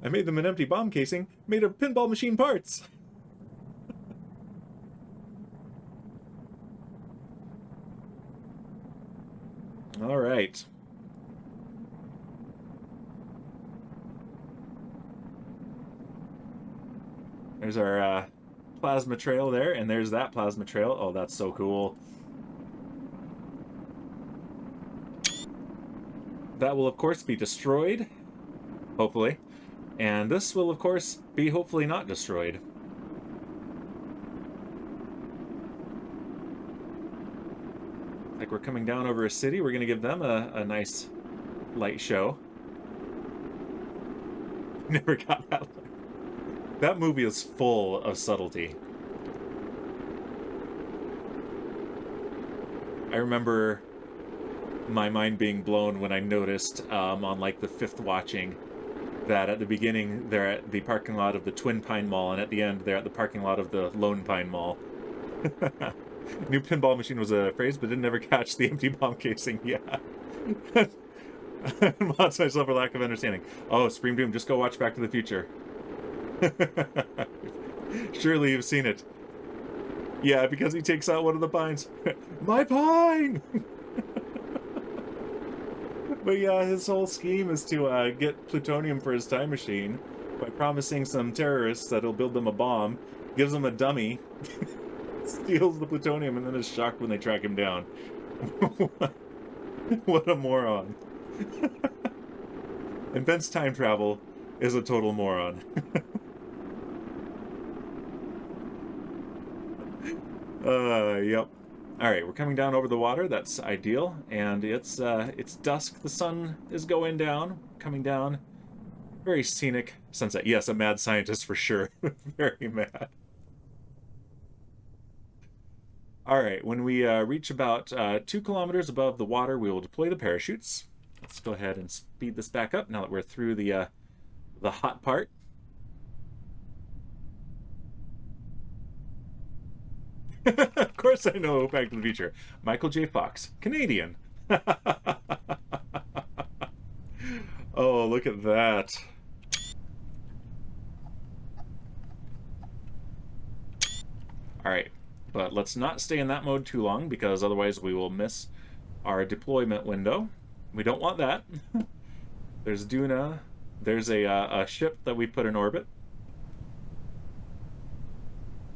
I made them an empty bomb casing made of pinball machine parts. All right. There's our plasma trail there, and there's that plasma trail. Oh, that's so cool. That will, of course, be destroyed, hopefully. And this will, of course, be hopefully not destroyed. Like we're coming down over a city, we're going to give them a nice light show. Never got that. That movie is full of subtlety. I remember my mind being blown when I noticed on like the 5th watching that at the beginning they're at the parking lot of the Twin Pine Mall, and at the end they're at the parking lot of the Lone Pine Mall. New pinball machine was a phrase, but didn't ever catch the empty bomb casing. Yeah. Lots myself for lack of understanding. Oh, Supreme Doom, just go watch Back to the Future. Surely you've seen it. Yeah, because he takes out one of the pines. My pine! But yeah, his whole scheme is to get plutonium for his time machine by promising some terrorists that he'll build them a bomb, gives them a dummy, steals the plutonium, and then is shocked when they track him down. What a moron. Invents time travel, is a total moron. Yep. Alright, we're coming down over the water. That's ideal. And it's dusk. The sun is going down. Coming down. Very scenic sunset. Yes, a mad scientist for sure. Very mad. Alright, when we reach about 2 kilometers above the water, we will deploy the parachutes. Let's go ahead and speed this back up now that we're through the hot part. Of course I know Back to the Future. Michael J. Fox. Canadian. Oh, look at that. Alright, but let's not stay in that mode too long, because otherwise we will miss our deployment window. We don't want that. There's Duna. There's a ship that we put in orbit.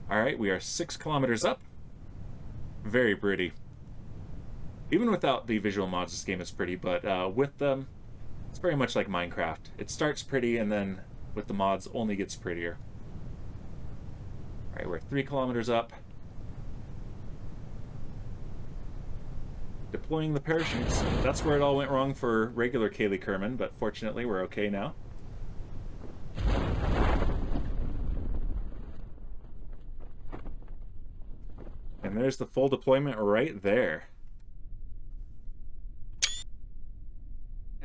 Alright, we are 6 kilometers up. Very pretty. Even without the visual mods, this game is pretty, but with them, It's very much like Minecraft. It starts pretty and then with the mods only gets prettier. Alright, we're 3 kilometers up. Deploying the parachutes. That's where it all went wrong for regular Kaylee Kerman, but fortunately we're okay now. And there's the full deployment right there.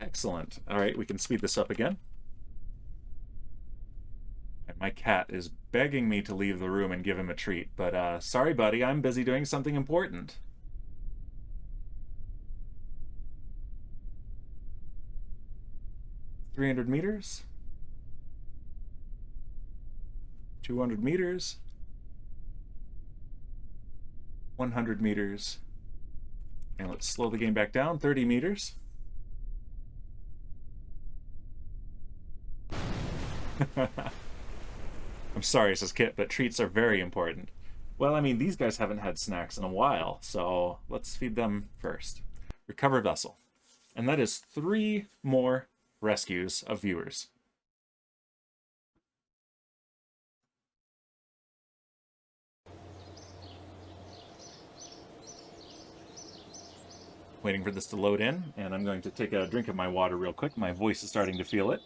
Excellent. Alright, we can speed this up again. And my cat is begging me to leave the room and give him a treat, but sorry buddy, I'm busy doing something important. $300 meters. 200 meters. 100 meters. And let's slow the game back down. 30 meters. I'm sorry, says Kit, but treats are very important. Well, I mean, these guys haven't had snacks in a while, so let's feed them first. Recover vessel. And that is 3 more rescues of viewers. Waiting for this to load in, and I'm going to take a drink of my water real quick. My voice is starting to feel it.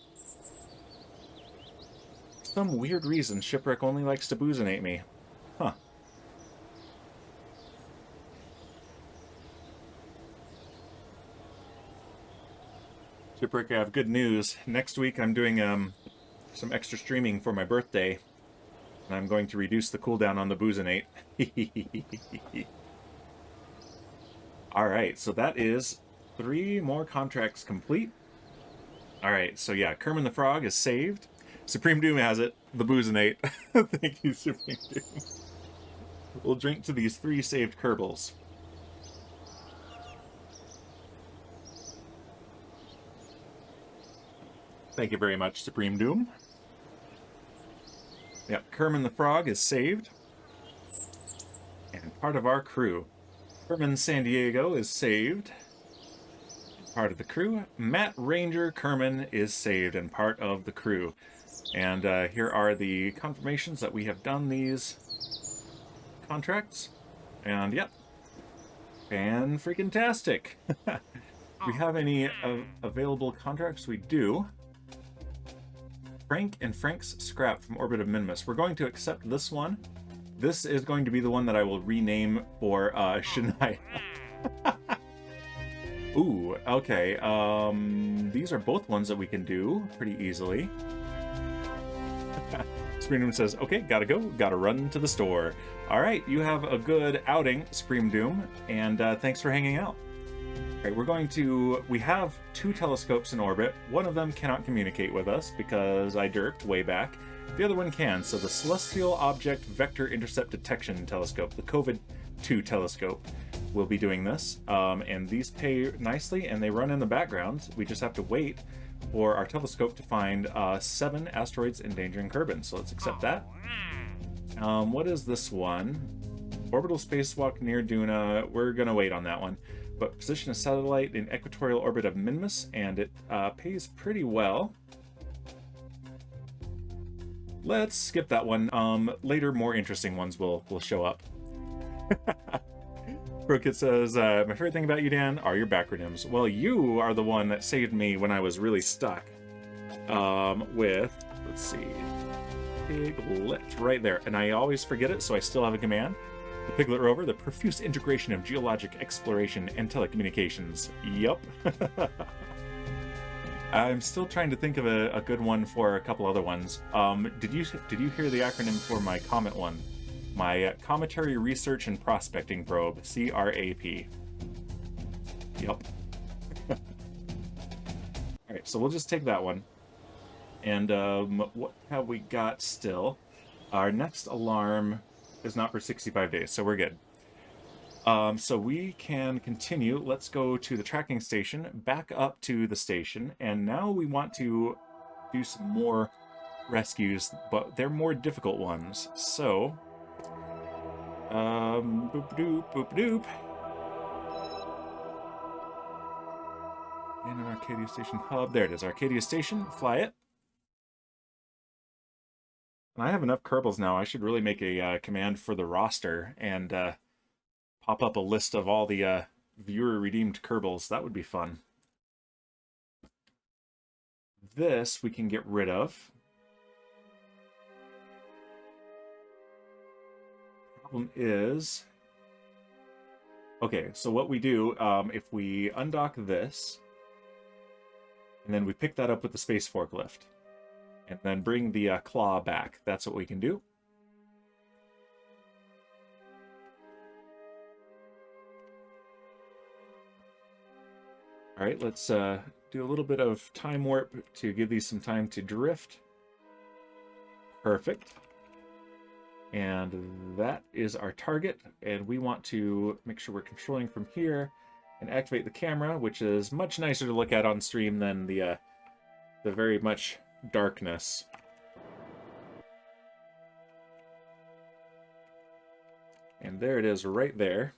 For some weird reason, Shipwreck only likes to boozinate me. Huh. Shipwreck, I have good news. Next week I'm doing some extra streaming for my birthday, and I'm going to reduce the cooldown on the boozinate. Alright, so that is 3 more contracts complete. Alright, so yeah, Kerman the Frog is saved. Supreme Doom has it. The boozinate. Thank you, Supreme Doom. We'll drink to these 3 saved Kerbals. Thank you very much, Supreme Doom. Yep, Kerman the Frog is saved. And part of our crew. Kerman San Diego is saved. Part of the crew. Matt Ranger Kerman is saved and part of the crew. And here are the confirmations that we have done these contracts. And yep. Fan-freaking-tastic. We have any available contracts? We do. Frank and Frank's Scrap from Orbit of Minmus. We're going to accept this one. This is going to be the one that I will rename for Shania. Ooh, okay. These are both ones that we can do pretty easily. Supreme Doom says, okay, gotta go, gotta run to the store. Alright, you have a good outing, Supreme Doom, and thanks for hanging out. Alright, we're going to... We have 2 telescopes in orbit. One of them cannot communicate with us because I derped way back. The other one can, so the Celestial Object Vector Intercept Detection Telescope, the COVID-2 telescope, will be doing this. And these pay nicely, and they run in the background. We just have to wait for our telescope to find 7 asteroids endangering Kerbin. So let's accept that. What is this one? Orbital spacewalk near Duna. We're going to wait on that one. But position a satellite in equatorial orbit of Minmus, and it pays pretty well. Let's skip that one. Later, more interesting ones will show up. Brokit says, my favorite thing about you, Dan, are your backronyms. Well, you are the one that saved me when I was really stuck. With, let's see, Piglet, right there. And I always forget it, so I still have a command. The Piglet Rover, the profuse integration of geologic exploration and telecommunications. Yup. I'm still trying to think of a good one for a couple other ones. Did you hear the acronym for my Comet one? My Cometary Research and Prospecting Probe, CRAP. Yup. Alright, so we'll just take that one. And what have we got still? Our next alarm is not for 65 days, so we're good. So we can continue. Let's go to the tracking station, back up to the station, and now we want to do some more rescues, but they're more difficult ones. So, boop-a-doop, boop-a-doop. And an Arcadia Station hub. There it is, Arcadia Station. Fly it. And I have enough Kerbals now. I should really make a command for the roster and pop up a list of all the viewer-redeemed Kerbals. That would be fun. This we can get rid of. Problem is... Okay, so what we do, if we undock this, and then we pick that up with the space forklift, and then bring the claw back, that's what we can do. All right, let's do a little bit of time warp to give these some time to drift. Perfect. And that is our target, and we want to make sure we're controlling from here and activate the camera, which is much nicer to look at on stream than the very much darkness. And there it is right there.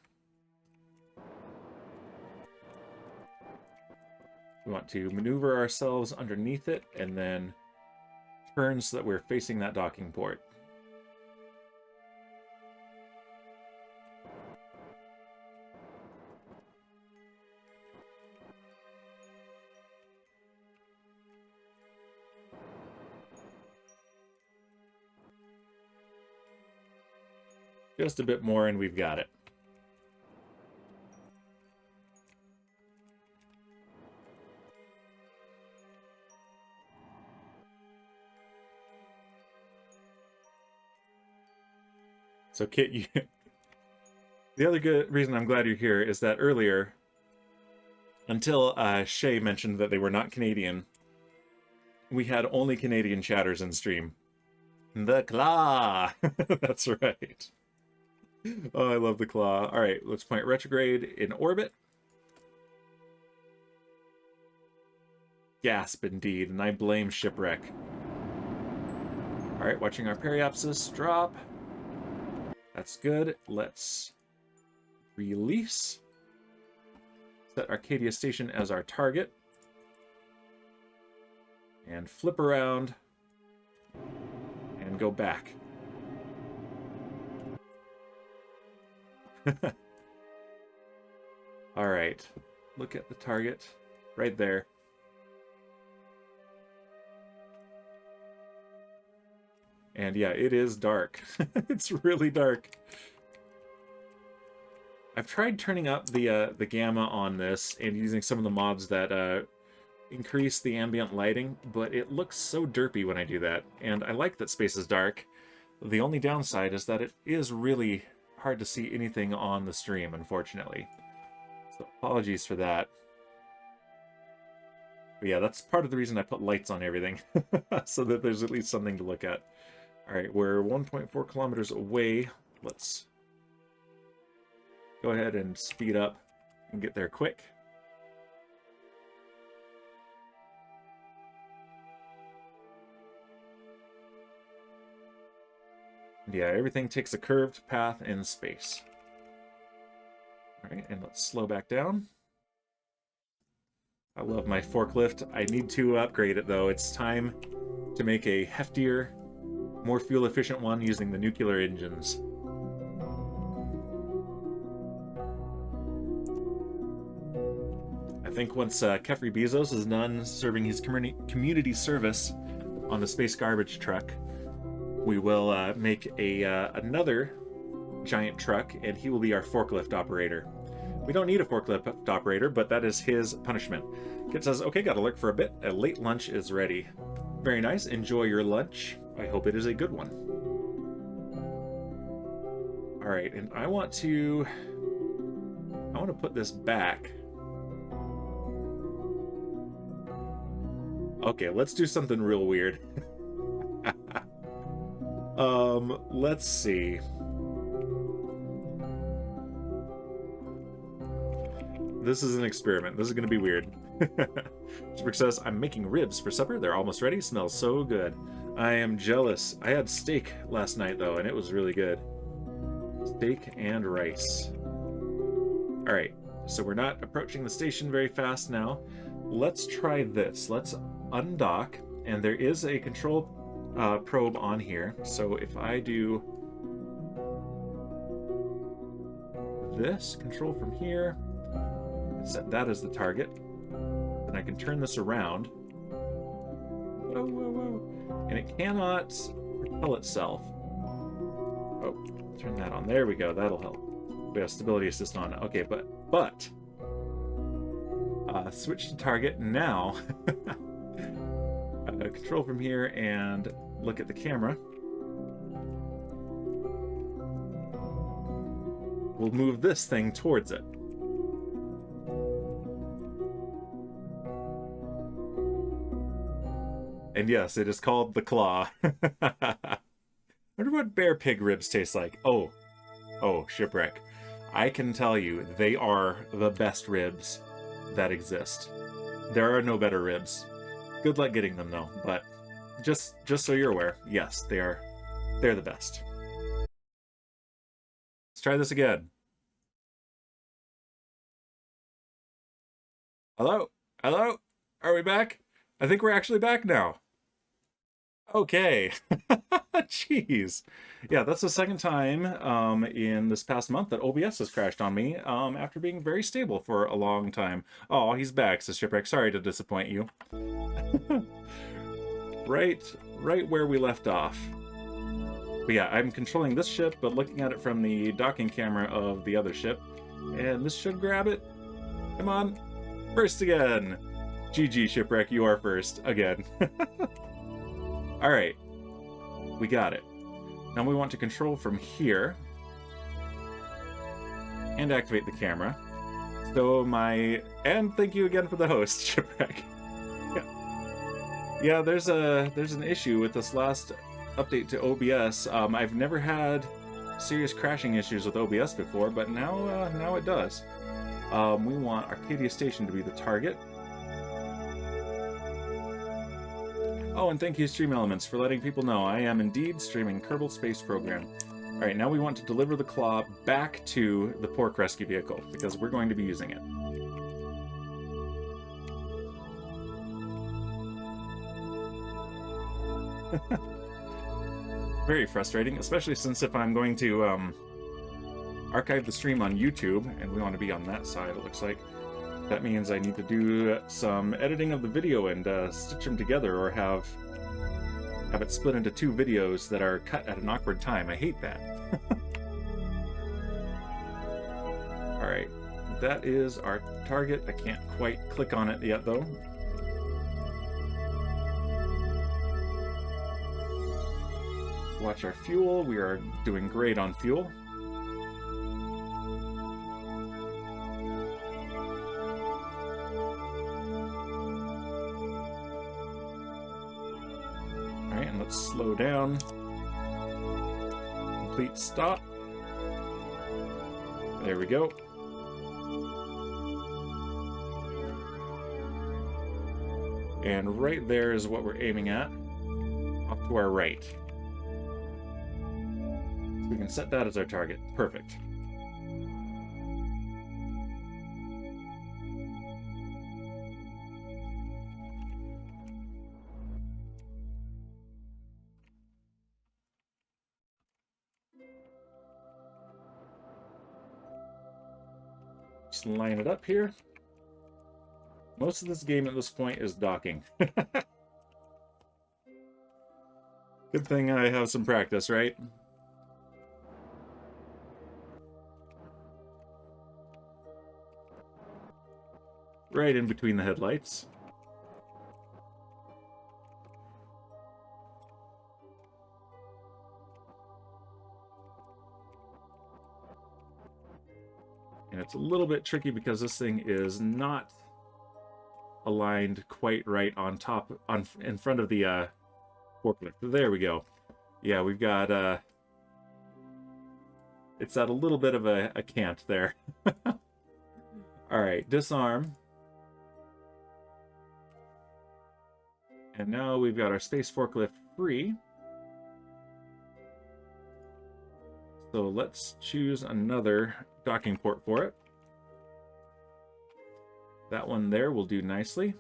We want to maneuver ourselves underneath it and then turn so that we're facing that docking port. Just a bit more and we've got it. So Kit, the other good reason I'm glad you're here is that earlier, until Shay mentioned that they were not Canadian, we had only Canadian chatters in stream. The claw! That's right. Oh, I love the claw. All right, let's point retrograde in orbit. Gasp, indeed, and I blame shipwreck. All right, watching our periapsis drop. That's good. Let's release. Set Arcadia Station as our target. And flip around. And go back. All right. Look at the target. Right there. And yeah, it is dark. It's really dark. I've tried turning up the gamma on this and using some of the mods that increase the ambient lighting, but it looks so derpy when I do that. And I like that space is dark. The only downside is that it is really hard to see anything on the stream, unfortunately. So apologies for that. But yeah, that's part of the reason I put lights on everything, so that there's at least something to look at. All right, we're 1.4 kilometers away. Let's go ahead and speed up and get there quick. And yeah, everything takes a curved path in space. All right, and let's slow back down. I love my forklift. I need to upgrade it, though. It's time to make a heftier, more fuel-efficient one using the nuclear engines. I think once Kefri Bezos is done serving his community service on the space garbage truck, we will make another giant truck, and he will be our forklift operator. We don't need a forklift operator, but that is his punishment. Kit says, okay, gotta lurk for a bit. A late lunch is ready. Very nice. Enjoy your lunch. I hope it is a good one. All right, and I want to put this back. Okay, let's do something real weird. Let's see. This is an experiment. This is gonna be weird. Shipwreck says, I'm making ribs for supper. They're almost ready. Smells so good. I am jealous. I had steak last night, though, and it was really good. Steak and rice. All right. so we're not approaching the station very fast now. Let's try this. Let's undock, and there is a control probe on here. So if I do this, control from here, set that as the target, then I can turn this around. Whoa, whoa, whoa. And it cannot propel itself. Oh, turn that on. There we go. That'll help. We have stability assist on. Okay, but switch to target now. Control from here and look at the camera. We'll move this thing towards it. And yes, it is called the claw. I wonder what bear pig ribs taste like. Oh, Shipwreck. I can tell you, they are the best ribs that exist. There are no better ribs. Good luck getting them though, but just so you're aware, yes, they're the best. Let's try this again. Hello? Hello? Are we back? I think we're actually back now. Okay. Jeez. Yeah, that's the second time in this past month that OBS has crashed on me after being very stable for a long time. Oh, he's back, says Shipwreck. Sorry to disappoint you. right where we left off. But yeah, I'm controlling this ship, but looking at it from the docking camera of the other ship. And this should grab it. Come on. First again. GG, Shipwreck, you are first. Again. Alright. We got it. Now we want to control from here. And activate the camera. So and thank you again for the host, Shipwreck. Yeah, there's an issue with this last update to OBS. I've never had serious crashing issues with OBS before, but now it does. We want Arcadia Station to be the target. Oh, and thank you, Stream Elements, for letting people know I am indeed streaming Kerbal Space Program. Alright, now we want to deliver the claw back to the pork rescue vehicle, because we're going to be using it. Very frustrating, especially since if I'm going to archive the stream on YouTube, and we want to be on that side, it looks like. That means I need to do some editing of the video and stitch them together, or have it split into two videos that are cut at an awkward time. I hate that. Alright, that is our target. I can't quite click on it yet, though. Watch our fuel. We are doing great on fuel. Alright, and let's slow down. Complete stop. There we go. And right there is what we're aiming at. Off to our right. We can set that as our target. Perfect. Just line it up here. Most of this game at this point is docking. Good thing I have some practice, right? Right in between the headlights. And it's a little bit tricky because this thing is not aligned quite right on top, in front of the forklift. There we go. Yeah, we've got it's at a little bit of a cant there. All right, disarm. And now we've got our space forklift free. So let's choose another docking port for it. That one there will do nicely.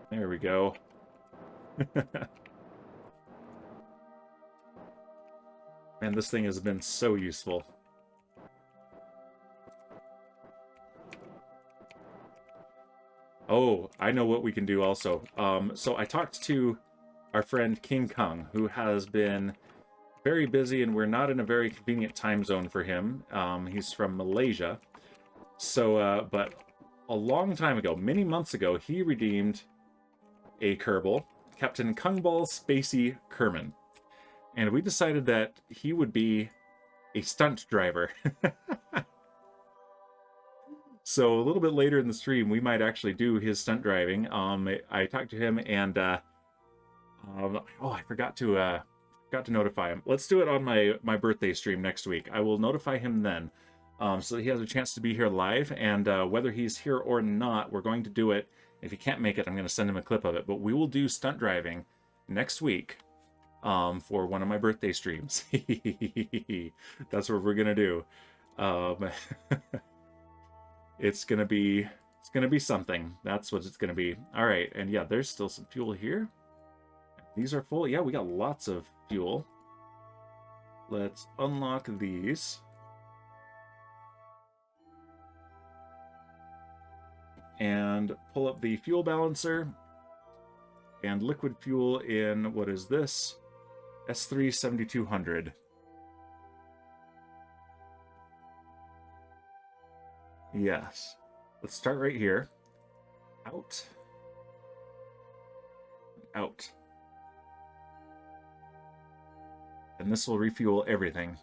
There we go. Man, this thing has been so useful. Oh, I know what we can do also. So I talked to our friend King Kong, who has been very busy, and we're not in a very convenient time zone for him. He's from Malaysia. So, but a long time ago, many months ago, he redeemed a Kerbal, Captain Kungball Spacey Kerman. And we decided that he would be a stunt driver. So a little bit later in the stream, we might actually do his stunt driving. I talked to him, and oh, I forgot to notify him. Let's do it on my birthday stream next week. I will notify him then, so that he has a chance to be here live. And whether he's here or not, we're going to do it. If he can't make it, I'm going to send him a clip of it. But we will do stunt driving next week for one of my birthday streams. That's what we're going to do. It's going to be something. That's what it's going to be. All right. And yeah, there's still some fuel here. These are full. Yeah, we got lots of fuel. Let's unlock these. And pull up the fuel balancer and liquid fuel in, what is this? S3 7200. Yes. Let's start right here. Out. Out. And this will refuel everything.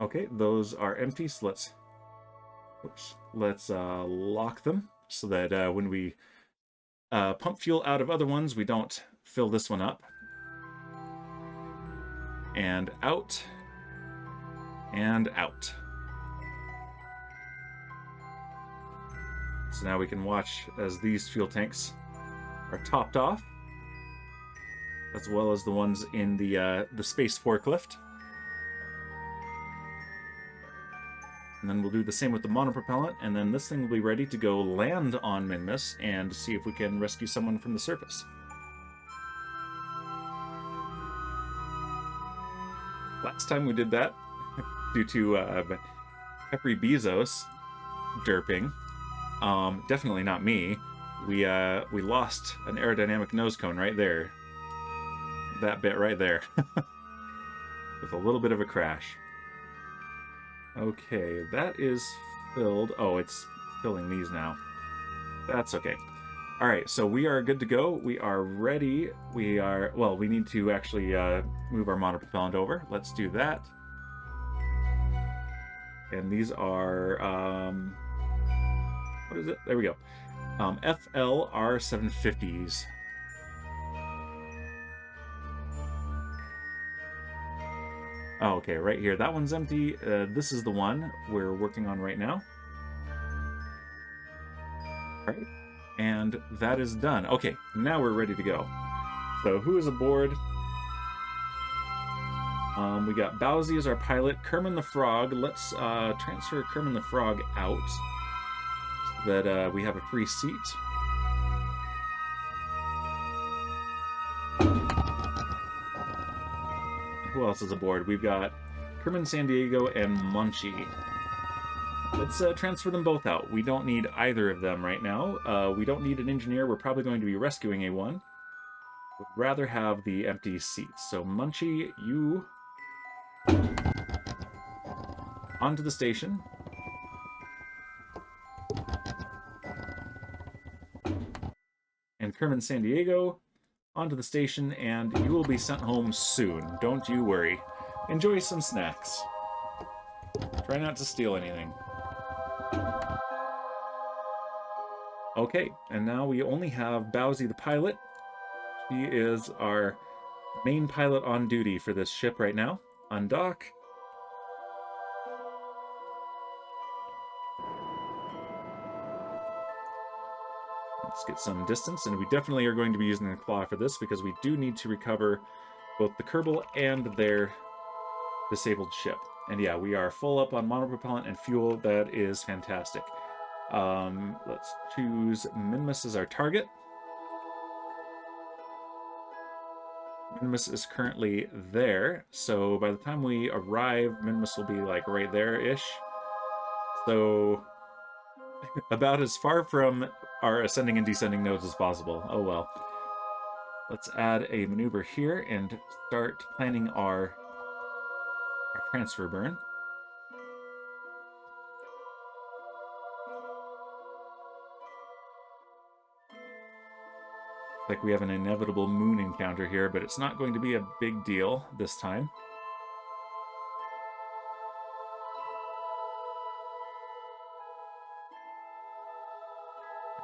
Okay, those are empty, so let's lock them so that when we pump fuel out of other ones, we don't fill this one up. And out. And out. So now we can watch as these fuel tanks are topped off, as well as the ones in the space forklift. And then we'll do the same with the monopropellant, and then this thing will be ready to go land on Minmus and see if we can rescue someone from the surface. Last time we did that, due to Jeffrey Bezos derping, definitely not me, we lost an aerodynamic nose cone right there. That bit right there. With a little bit of a crash. Okay, that is filled. Oh, it's filling these now. That's okay. All right, so we are good to go. We are ready. We need to actually move our monopropellant over. Let's do that. And these are, what is it? There we go. FLR 750s. Oh, okay, right here. That one's empty. This is the one we're working on right now. All right, and that is done. Okay, now we're ready to go. So who is aboard? We got Bowsy as our pilot. Kerman the Frog. Let's transfer Kerman the Frog out so that we have a free seat. Who else is aboard? We've got Kerman San Diego and Munchie. Let's transfer them both out. We don't need either of them right now. We don't need an engineer. We're probably going to be rescuing a one. Would rather have the empty seats. So Munchie, you onto the station. And Kerman San Diego onto the station, and you will be sent home soon. Don't you worry. Enjoy some snacks. Try not to steal anything. Okay, and now we only have Bowsy the pilot. She is our main pilot on duty for this ship right now. Undock. Let's get some distance, and we definitely are going to be using the claw for this because we do need to recover both the Kerbal and their disabled ship. And yeah, we are full up on monopropellant and fuel. That is fantastic. Let's choose Minmus as our target. Minmus is currently there, so by the time we arrive, Minmus will be like right there-ish. So about as far from our ascending and descending nodes as possible. Oh well. Let's add a maneuver here and start planning our transfer burn. Like we have an inevitable moon encounter here, but it's not going to be a big deal this time.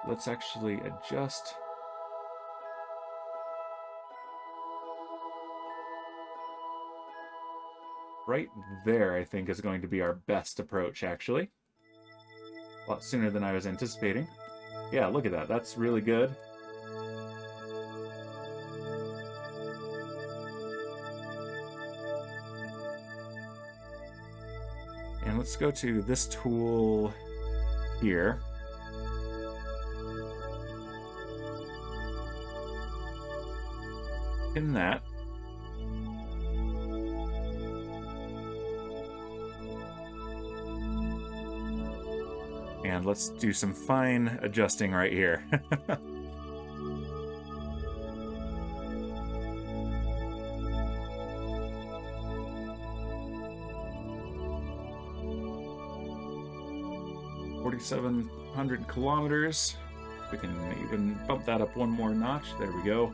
Let's actually adjust. Right there, I think, is going to be our best approach, actually. A lot sooner than I was anticipating. Yeah, look at that. That's really good. And let's go to this tool here. In that. And let's do some fine adjusting right here. $4,700 kilometers. We can even bump that up one more notch. There we go.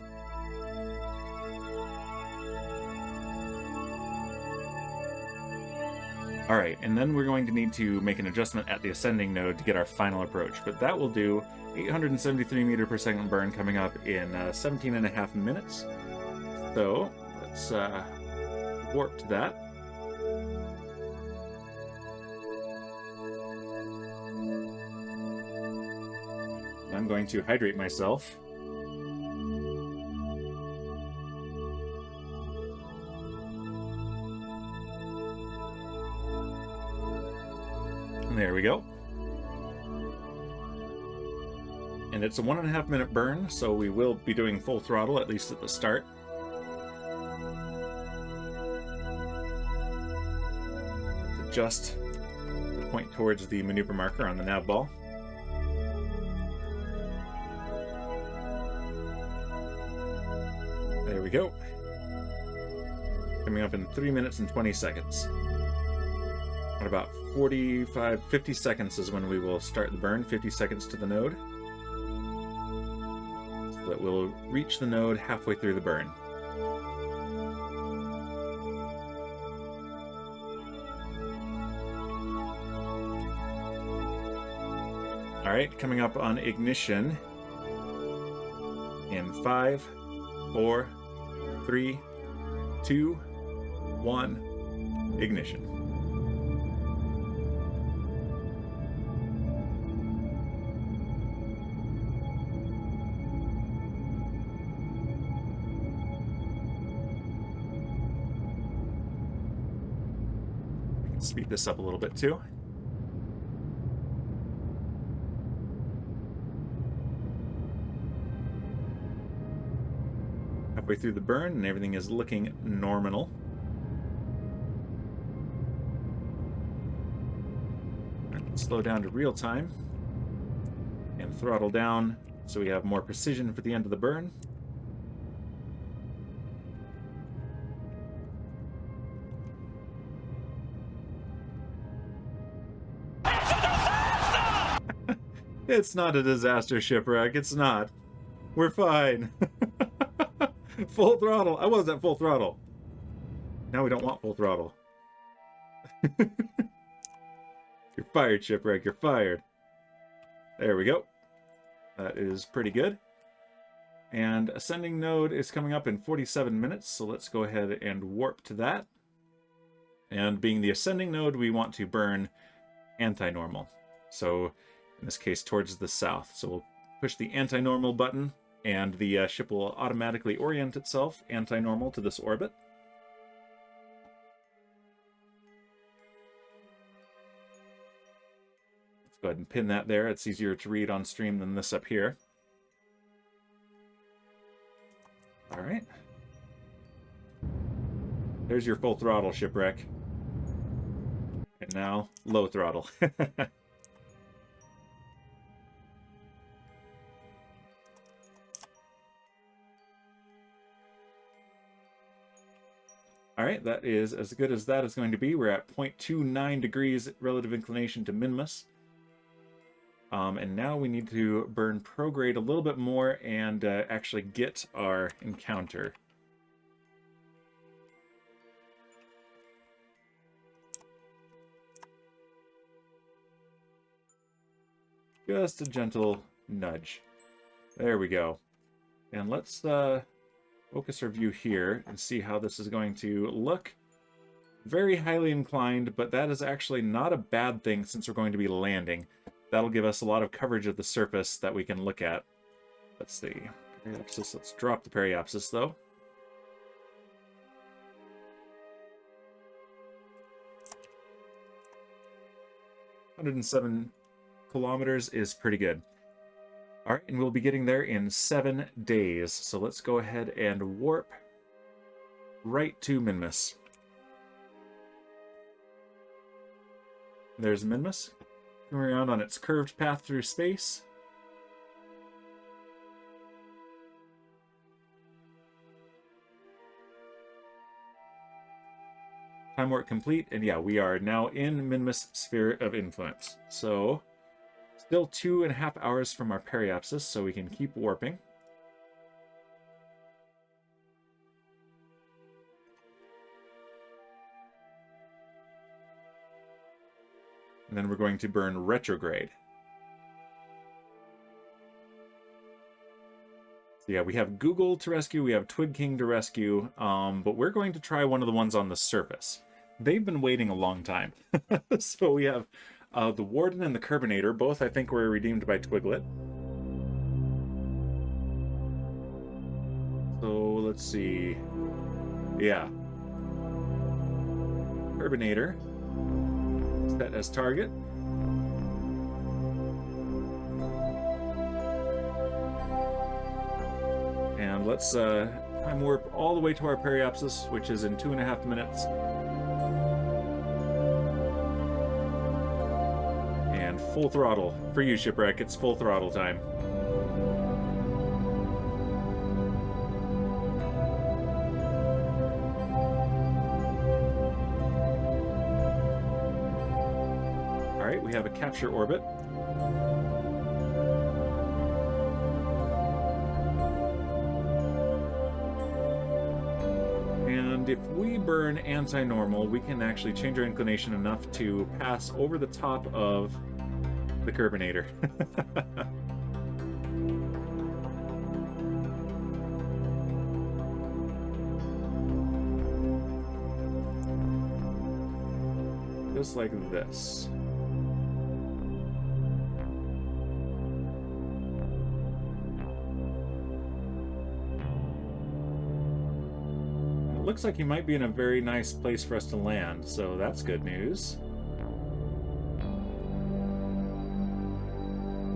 Alright, and then we're going to need to make an adjustment at the ascending node to get our final approach, but that will do 873 meter per second burn coming up in 17.5 minutes. So, let's warp to that. I'm going to hydrate myself. There we go. And it's a 1.5 minute burn, so we will be doing full throttle, at least at the start. Let's adjust the point towards the maneuver marker on the nav ball. There we go. Coming up in 3 minutes and 20 seconds. At about 50 seconds is when we will start the burn, 50 seconds to the node. So that we'll reach the node halfway through the burn. Alright, coming up on ignition in 5, 4, 3, 2, 1, ignition. Speed this up a little bit too. Halfway through the burn and everything is looking normal. Slow down to real time and throttle down so we have more precision for the end of the burn. It's not a disaster, shipwreck. It's not. We're fine. Full throttle. I was at full throttle. Now we don't want full throttle. You're fired, shipwreck. You're fired. There we go. That is pretty good. And ascending node is coming up in 47 minutes, so let's go ahead and warp to that. And being the ascending node, we want to burn anti-normal. So in this case, towards the south. So we'll push the anti-normal button, and the ship will automatically orient itself anti-normal to this orbit. Let's go ahead and pin that there. It's easier to read on stream than this up here. All right. There's your full throttle, shipwreck. And now, low throttle. All right, that is as good as that is going to be. We're at 0.29 degrees relative inclination to Minmus. And now we need to burn prograde a little bit more and actually get our encounter. Just a gentle nudge. There we go. And let's focus our view here and see how this is going to look. Very highly inclined, but that is actually not a bad thing since we're going to be landing. That'll give us a lot of coverage of the surface that we can look at. Let's see. Periapsis. Let's drop the periapsis, though. (107 kilometers) is pretty good. All right, and we'll be getting there in 7 days. So let's go ahead and warp right to Minmus. There's Minmus. Coming around on its curved path through space. Time warp complete, and yeah, we are now in Minmus Sphere of Influence. So, still 2.5 hours from our periapsis, so we can keep warping. And then we're going to burn retrograde. So yeah, we have Google to rescue, we have Twig King to rescue, but we're going to try one of the ones on the surface. They've been waiting a long time. So we have the Warden and the Kerbinator, both I think were redeemed by Twiglet. So let's see. Yeah. Kerbinator. Set as target. And let's time warp all the way to our periapsis, which is in 2.5 minutes. And full throttle. For you, Shipwreck, it's full throttle time. Alright, we have a capture orbit. And if we burn anti-normal, we can actually change our inclination enough to pass over the top of the Kerbinator. Just like this. It looks like he might be in a very nice place for us to land, so that's good news.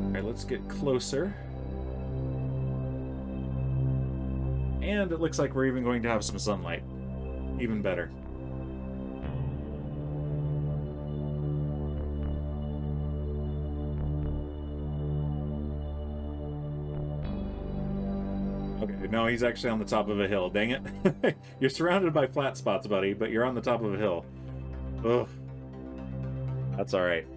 Alright, let's get closer. And it looks like we're even going to have some sunlight. Even better. Okay, no, he's actually on the top of a hill. Dang it. You're surrounded by flat spots, buddy, but you're on the top of a hill. Ugh. That's alright.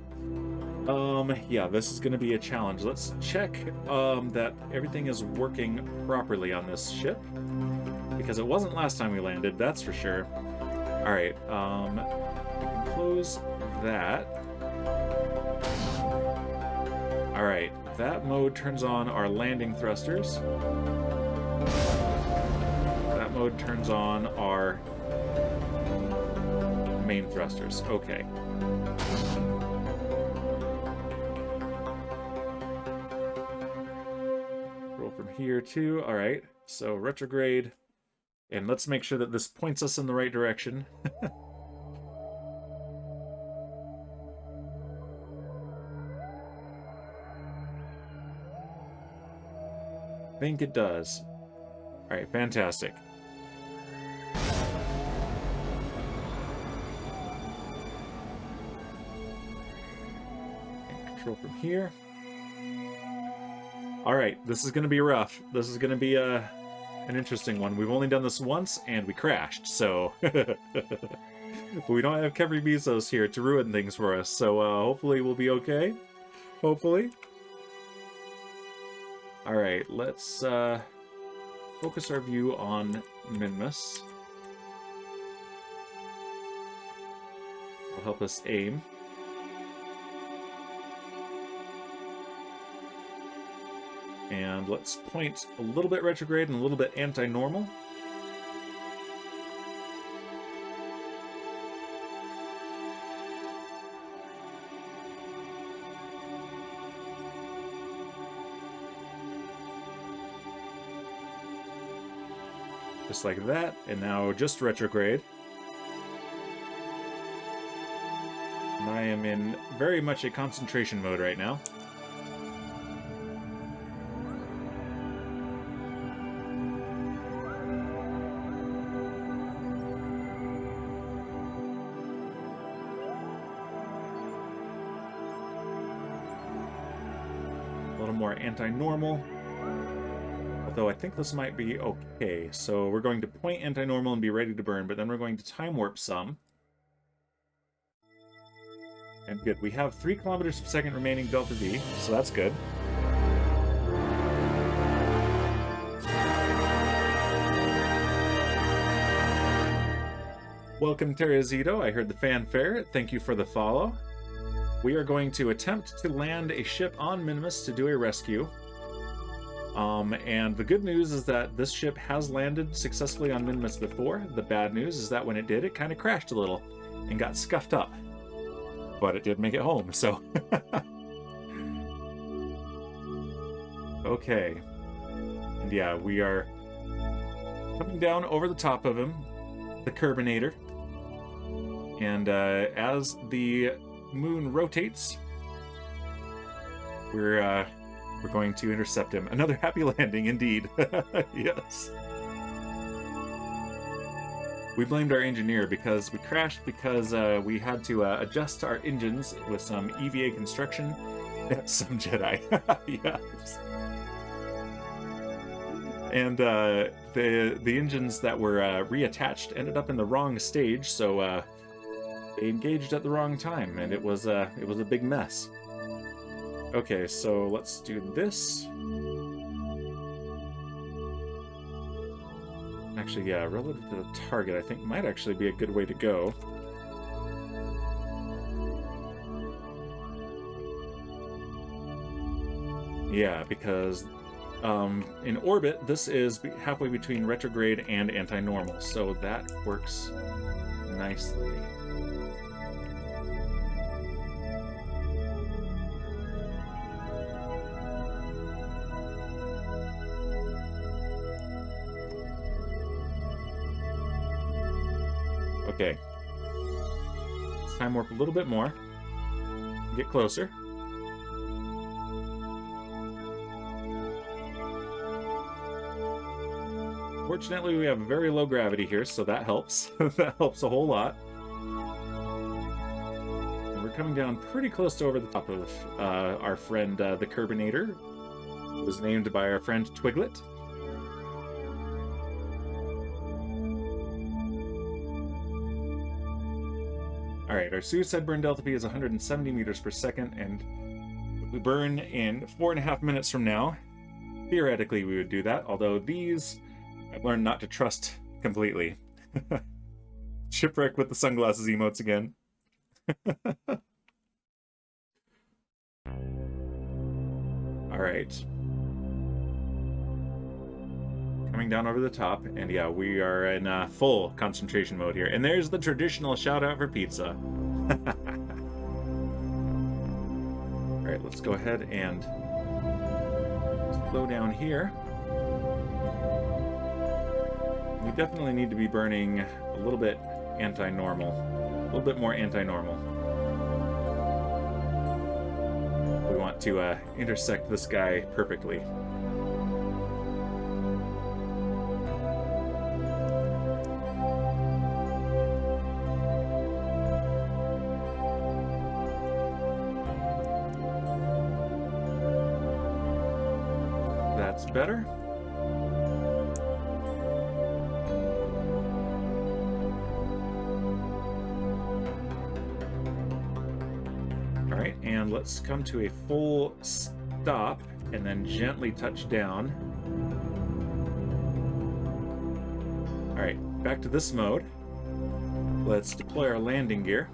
Yeah, this is going to be a challenge. Let's check that everything is working properly on this ship. Because it wasn't last time we landed, that's for sure. Alright, we can close that. Alright, that mode turns on our landing thrusters. That mode turns on our main thrusters. Okay. Roll from here too. All right. So retrograde. And let's make sure that this points us in the right direction. I think it does. All right, fantastic. And control from here. All right, this is going to be rough. This is going to be an interesting one. We've only done this once, and we crashed, so... we don't have Kevry Bezos here to ruin things for us, so hopefully we'll be okay. Hopefully. All right, let's focus our view on Minmus. Will help us aim. And let's point a little bit retrograde and a little bit anti-normal. Just like that, and now just retrograde. And I am in very much a concentration mode right now. A little more anti-normal. Although I think this might be okay. So we're going to point anti-normal and be ready to burn, but then we're going to time warp some. And good. We have 3 kilometers per second remaining delta V, so that's good. Welcome, Terrazito. I heard the fanfare. Thank you for the follow. We are going to attempt to land a ship on Minmus to do a rescue. And the good news is that this ship has landed successfully on Minmus before. The bad news is that when it did, it kind of crashed a little and got scuffed up. But it did make it home, so... Okay. And yeah, we are coming down over the top of him, the Kerbinator. And as the moon rotates, we're going to intercept him. Another happy landing, indeed. Yes. We blamed our engineer because we crashed because we had to adjust our engines with some EVA construction. Some Jedi. Yes. And the engines that were reattached ended up in the wrong stage, so they engaged at the wrong time, and it was a big mess. Okay, so let's do this. Actually, yeah, relative to the target, I think might actually be a good way to go. Yeah, because in orbit, this is halfway between retrograde and anti-normal, so that works nicely. Okay. Let's time warp a little bit more. Get closer. Fortunately, we have very low gravity here, so that helps. That helps a whole lot. And we're coming down pretty close to over the top of our friend, the Kerbinator. It was named by our friend Twiglet. Alright, our suicide burn delta V is 170 meters per second, and if we burn in 4.5 minutes from now, theoretically we would do that, although these I've learned not to trust completely. Shipwreck with the sunglasses emotes again. right. Coming down over the top, and yeah, we are in full concentration mode here. And there's the traditional shout out for pizza. Alright, let's go ahead and slow down here. We definitely need to be burning a little bit anti-normal. A little bit more anti-normal. We want to intersect this guy perfectly. That's better. Alright, and let's come to a full stop and then gently touch down. Alright, back to this mode. Let's deploy our landing gear.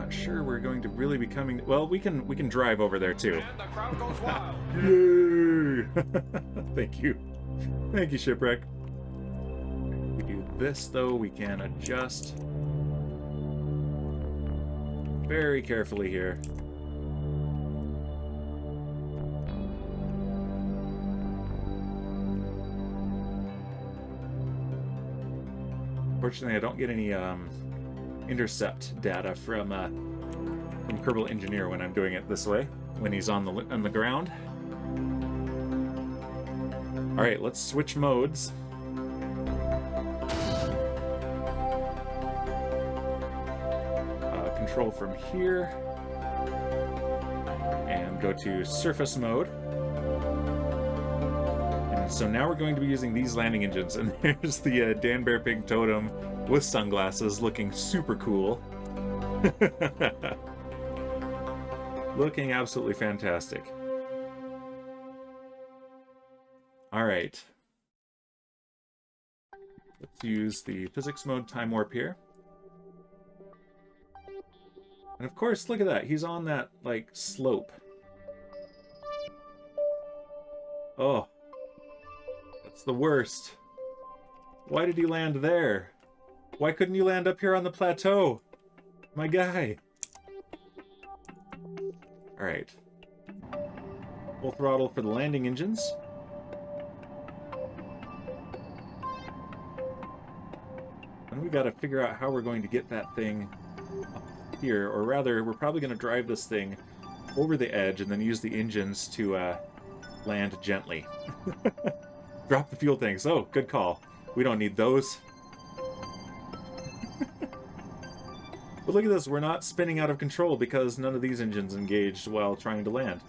Sure, we're going to really be coming. Well, we can drive over there too. And the crowd goes wild. Yay! Thank you, Shipwreck. We do this though. We can adjust very carefully here. Fortunately, I don't get any intercept data from Kerbal Engineer when I'm doing it this way, when he's on the ground. All right, let's switch modes. Control from here and go to surface mode. And so now we're going to be using these landing engines, and there's the Dan Bear Pig totem with sunglasses looking super cool. Looking absolutely fantastic. All right. Let's use the physics mode time warp here. And of course, look at that. He's on that, like, slope. Oh. That's the worst. Why did he land there? Why couldn't you land up here on the plateau? My guy. Alright. Full throttle for the landing engines. And we gotta figure out how we're going to get that thing up here. Or rather, we're probably gonna drive this thing over the edge and then use the engines to land gently. Drop the fuel tanks. Oh, good call. We don't need those. But look at this, we're not spinning out of control because none of these engines engaged while trying to land.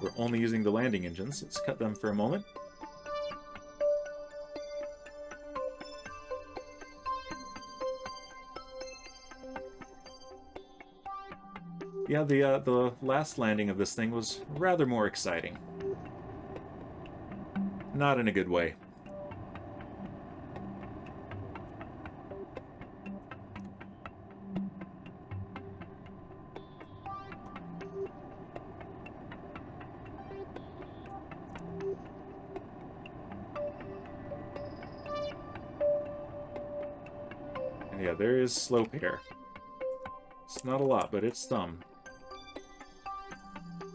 We're only using the landing engines. Let's cut them for a moment. Yeah, the last landing of this thing was rather more exciting. Not in a good way. Yeah, there is slope here. It's not a lot, but it's some.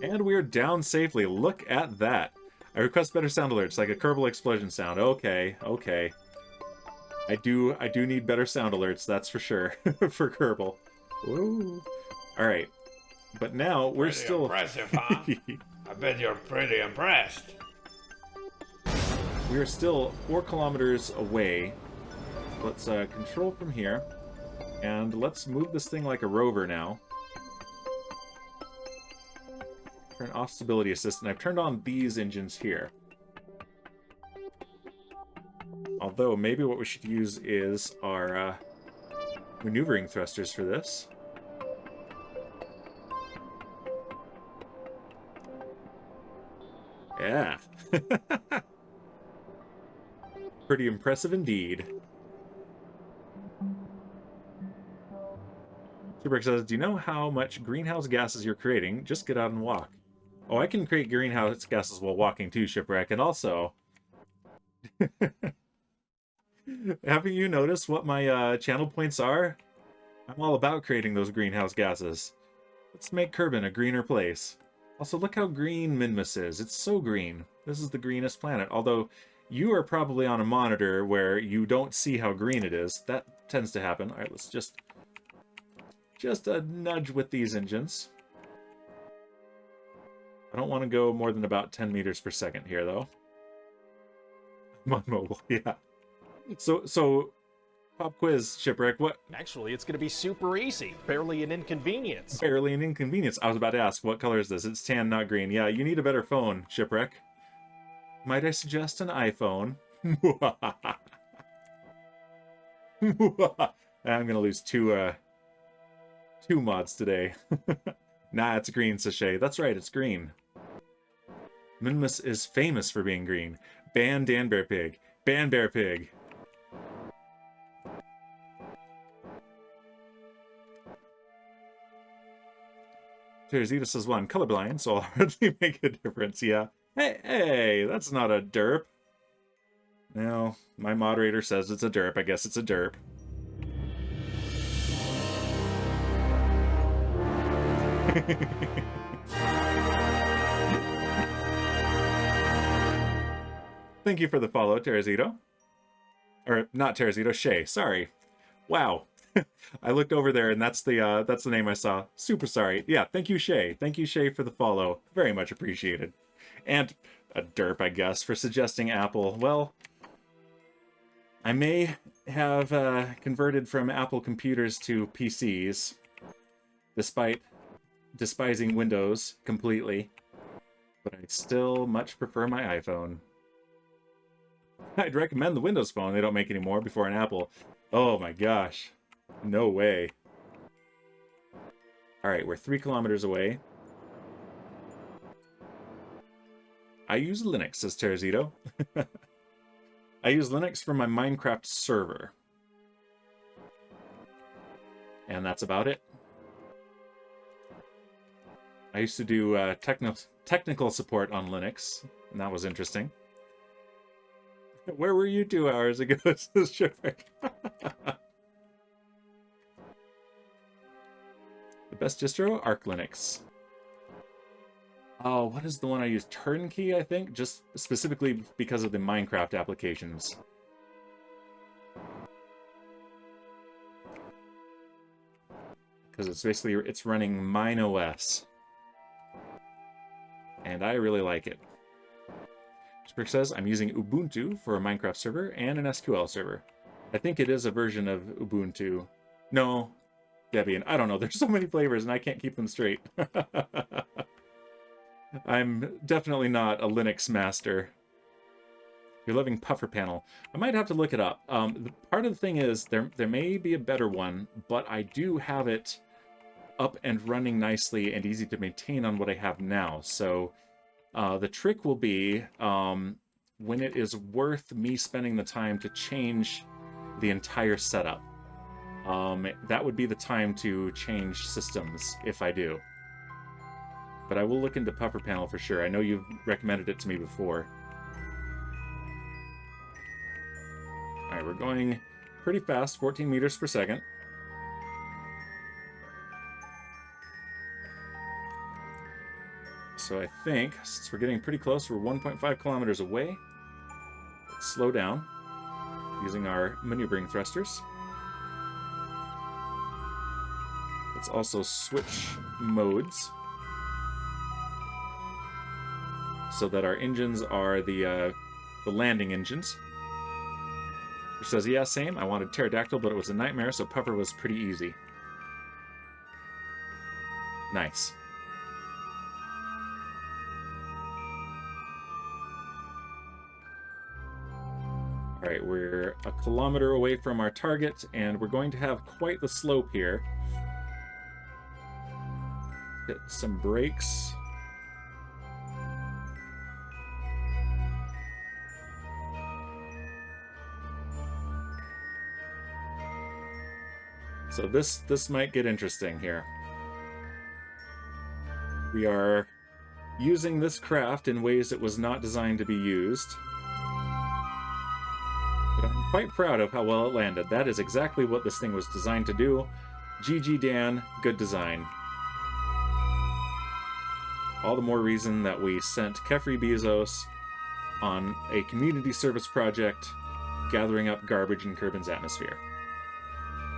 And we're down safely. Look at that. I request better sound alerts, like a Kerbal explosion sound. Okay, okay. I do need better sound alerts, that's for sure, for Kerbal. Woo. Alright. But now, we're Pretty still... impressive, huh? I bet you're pretty impressed. We are still 4 kilometers away. Let's control from here. And let's move this thing like a rover now. Turn off stability assist, and I've turned on these engines here. Although, maybe what we should use is our maneuvering thrusters for this. Yeah. Pretty impressive indeed. Shipwreck says, do you know how much greenhouse gases you're creating? Just get out and walk. Oh, I can create greenhouse gases while walking too, Shipwreck. And also, haven't you noticed what my channel points are? I'm all about creating those greenhouse gases. Let's make Kerbin a greener place. Also, look how green Minmus is. It's so green. This is the greenest planet. Although, you are probably on a monitor where you don't see how green it is. That tends to happen. Alright, let's just a nudge with these engines. I don't want to go more than about 10 meters per second here, though. I'm on mobile, yeah. So, pop quiz, Shipwreck, what? Actually, it's going to be super easy. Barely an inconvenience. Barely an inconvenience. I was about to ask, what color is this? It's tan, not green. Yeah, you need a better phone, Shipwreck. Might I suggest an iPhone? I'm gonna lose two mods today. Nah, it's green, Sachet. That's right, it's green. Minmus is famous for being green. Ban Dan Bear Pig. Ban Bear Pig. Terzita says, well, I'm colorblind, so I'll hardly make a difference. Yeah. Hey, that's not a derp. No, my moderator says it's a derp. I guess it's a derp. Thank you for the follow, Terazito. Or not Terazito, Shay. Sorry. Wow. I looked over there and that's the name I saw. Super sorry. Yeah, thank you, Shay. Thank you, Shay, for the follow. Very much appreciated. And a derp, I guess, for suggesting Apple. Well, I may have converted from Apple computers to PCs, despite despising Windows completely, but I still much prefer my iPhone. I'd recommend the Windows Phone. They don't make any more before an Apple. Oh my gosh. No way. Alright, we're 3 kilometers away. I use Linux, says Terazito. I use Linux for my Minecraft server. And that's about it. I used to do technical support on Linux, and that was interesting. Where were you 2 hours ago, says Shipwreck? The best distro? Arch Linux. Oh, what is the one I use? Turnkey, I think? Just specifically because of the Minecraft applications. Because it's basically, it's running MineOS. And I really like it. Sprick says, I'm using Ubuntu for a Minecraft server and an SQL server. I think it is a version of Ubuntu. No, Debian. I don't know. There's so many flavors and I can't keep them straight. I'm definitely not a Linux master. You're loving Puffer Panel. I might have to look it up. Part of the thing is, there may be a better one, but I do have it up and running nicely and easy to maintain on what I have now. So the trick will be when it is worth me spending the time to change the entire setup. That would be the time to change systems if I do. But I will look into Puffer Panel for sure. I know you've recommended it to me before. Alright, we're going pretty fast, 14 meters per second. So I think, since we're getting pretty close, we're 1.5 kilometers away. Let's slow down using our maneuvering thrusters. Let's also switch modes so that our engines are the landing engines. Which says, yeah, same. I wanted Pterodactyl, but it was a nightmare, so Puffer was pretty easy. Nice. Alright, we're a kilometer away from our target, and we're going to have quite the slope here. Hit some brakes. So this might get interesting here. We are using this craft in ways it was not designed to be used. But I'm quite proud of how well it landed. That is exactly what this thing was designed to do. GG Dan, good design. All the more reason that we sent Kefri Bezos on a community service project gathering up garbage in Kerbin's atmosphere.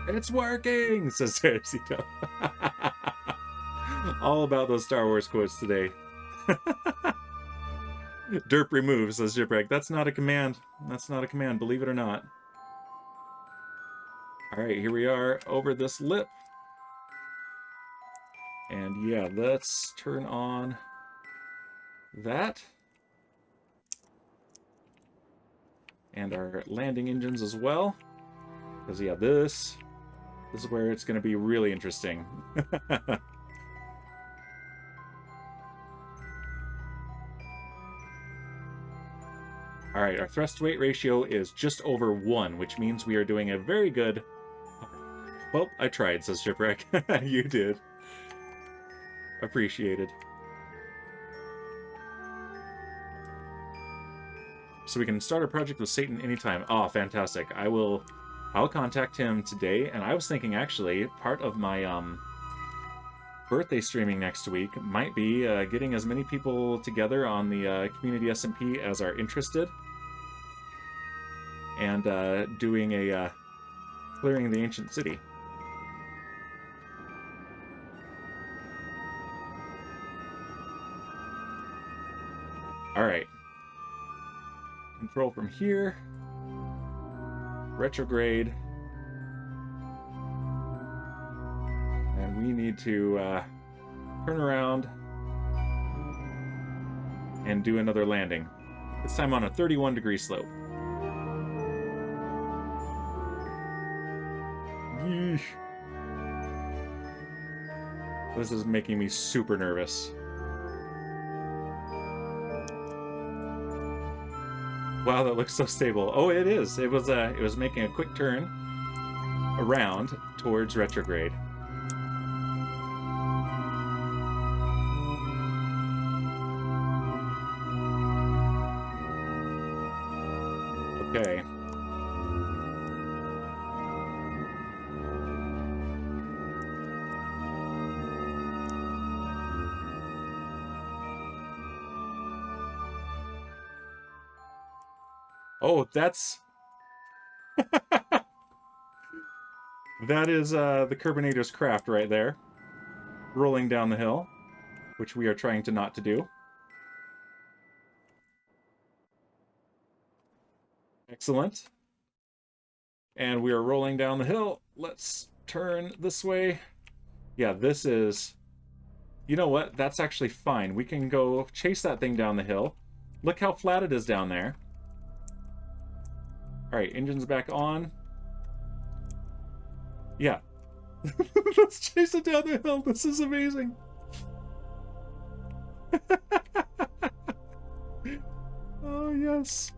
It's working, says Teresito. All about those Star Wars quotes today. Derp remove, says Shipwreck. That's not a command. That's not a command, believe it or not. Alright, here we are over this lip. And yeah, let's turn on that. And our landing engines as well. Because yeah, this is where it's going to be really interesting. Alright, our thrust-to-weight ratio is just over 1, which means we are doing a very good... Well, I tried, says Shipwreck. You did. Appreciated. So we can start a project with Satan anytime. Oh, fantastic. I'll contact him today, and I was thinking, actually, part of my birthday streaming next week might be getting as many people together on the community SMP as are interested, and doing a clearing the ancient city. Alright. Control from here. Retrograde. And we need to turn around and do another landing. This time on a 31-degree slope. Yeesh. This is making me super nervous. Wow, that looks so stable. Oh, it is. It was making a quick turn around towards retrograde. Okay. Oh, that's... that is the Kerbinator's craft right there. Rolling down the hill, which we are trying to not to do. Excellent. And we are rolling down the hill. Let's turn this way. Yeah, this is... You know what? That's actually fine. We can go chase that thing down the hill. Look how flat it is down there. Alright, engine's back on. Yeah. Let's chase it down the hill. This is amazing. Oh, yes.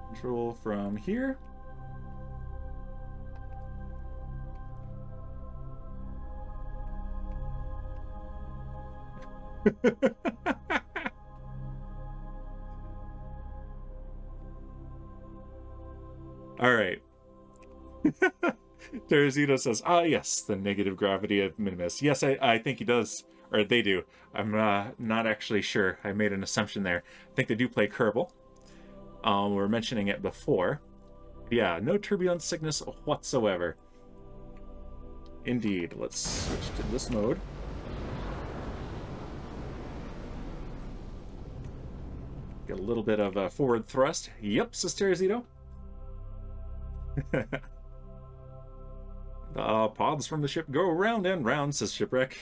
Control from here. All right. Teresito says, ah, yes, the negative gravity of Minmus. Yes, I think he does, or they do. I'm not actually sure. I made an assumption there. I think they do play Kerbal. We were mentioning it before. Yeah, no turbulence sickness whatsoever. Indeed. Let's switch to this mode. Get a little bit of forward thrust. Yep, says Teresito. The pods from the ship go round and round, says Shipwreck.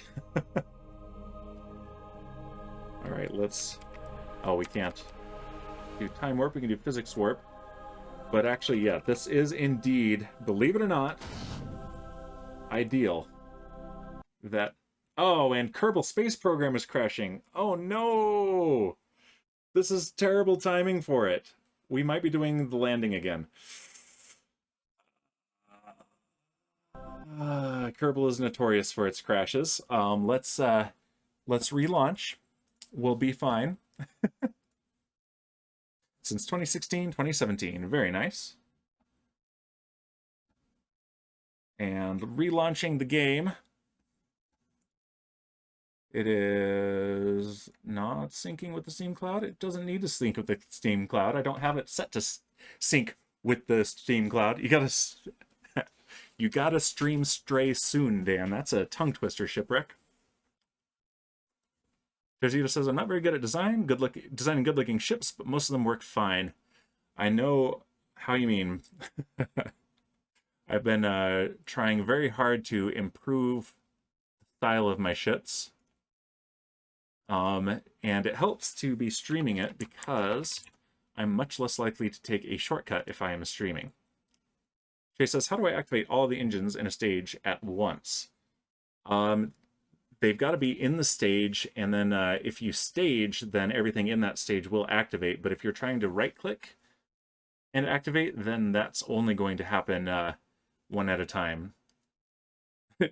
Alright, let's... Oh, we can't do time warp. We can do physics warp. But actually, yeah, this is indeed, believe it or not, ideal. That... Oh, and Kerbal Space Program is crashing. Oh, no! This is terrible timing for it. We might be doing the landing again. Kerbal is notorious for its crashes. Let's relaunch. We'll be fine. Since 2016, 2017. Very nice. And relaunching the game. It is not syncing with the Steam Cloud. It doesn't need to sync with the Steam Cloud. I don't have it set to sync with the Steam Cloud. You gotta stream Stray soon, Dan. That's a tongue twister, Shipwreck. Terzita says, I'm not very good at designing good-looking ships, but most of them work fine. I know how you mean. I've been trying very hard to improve the style of my ships. And it helps to be streaming it because I'm much less likely to take a shortcut if I am streaming. Jay says, how do I activate all the engines in a stage at once? They've got to be in the stage, and then if you stage, then everything in that stage will activate. But if you're trying to right-click and activate, then that's only going to happen one at a time.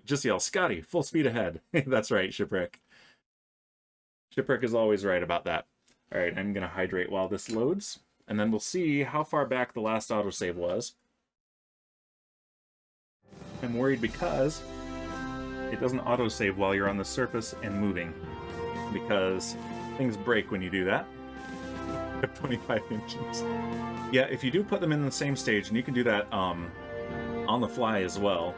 Just yell, Scotty, full speed ahead. That's right, Shipwreck. Shipwreck is always right about that. All right, I'm going to hydrate while this loads, and then we'll see how far back the last autosave was. I'm worried because it doesn't autosave while you're on the surface and moving, because things break when you do that. I have 25 engines. Yeah, if you do put them in the same stage, and you can do that on the fly as well,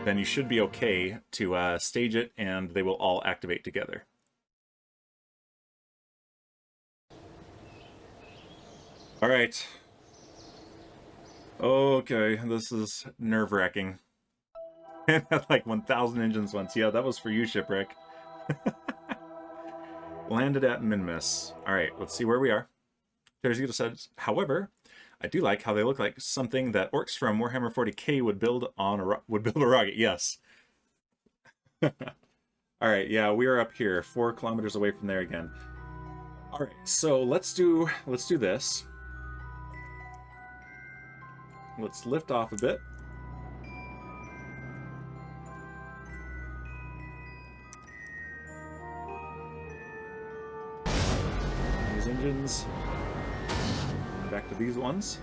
then you should be okay to stage it, and they will all activate together. All right. Okay, this is nerve-wracking. Like 1,000 engines once. Yeah, that was for you, Shipwreck. Landed at Minmus. All right, let's see where we are. Terzita says, however, I do like how they look like something that orcs from Warhammer 40k would build a rocket. Yes. All right, yeah, we are up here, 4 kilometers away from there again. All right, so let's do this. Let's lift off a bit. These engines. Back to these ones.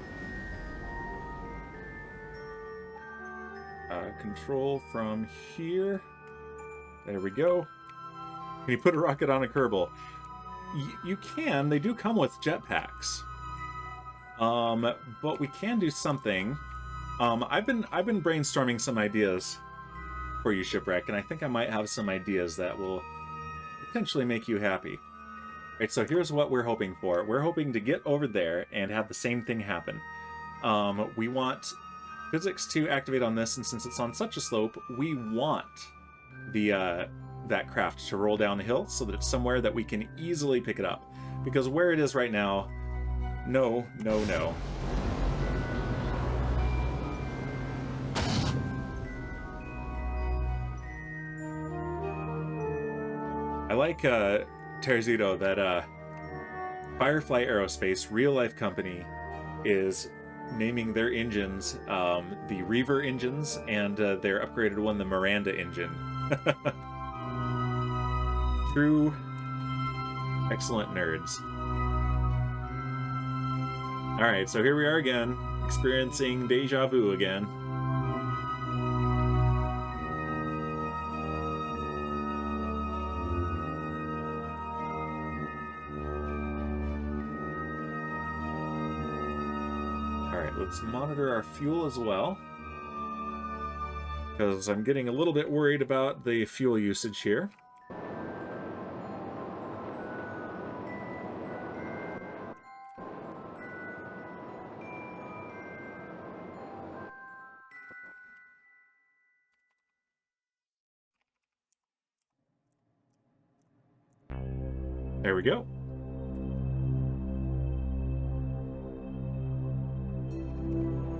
Control from here. There we go. Can you put a rocket on a Kerbal? You can. They do come with jetpacks. But we can do something. I've been brainstorming some ideas for you, Shipwreck, and I think I might have some ideas that will potentially make you happy. All right, so here's what we're hoping for. We're hoping to get over there and have the same thing happen. We want physics to activate on this, and since it's on such a slope, we want that craft to roll down the hill so that it's somewhere that we can easily pick it up. Because where it is right now, no, no, no. I like Terzito that Firefly Aerospace, real-life company, is naming their engines the Reaver engines, and their upgraded one the Miranda engine. True, excellent nerds. Alright, so here we are again, experiencing deja vu again. Alright, let's monitor our fuel as well, because I'm getting a little bit worried about the fuel usage here. There we go.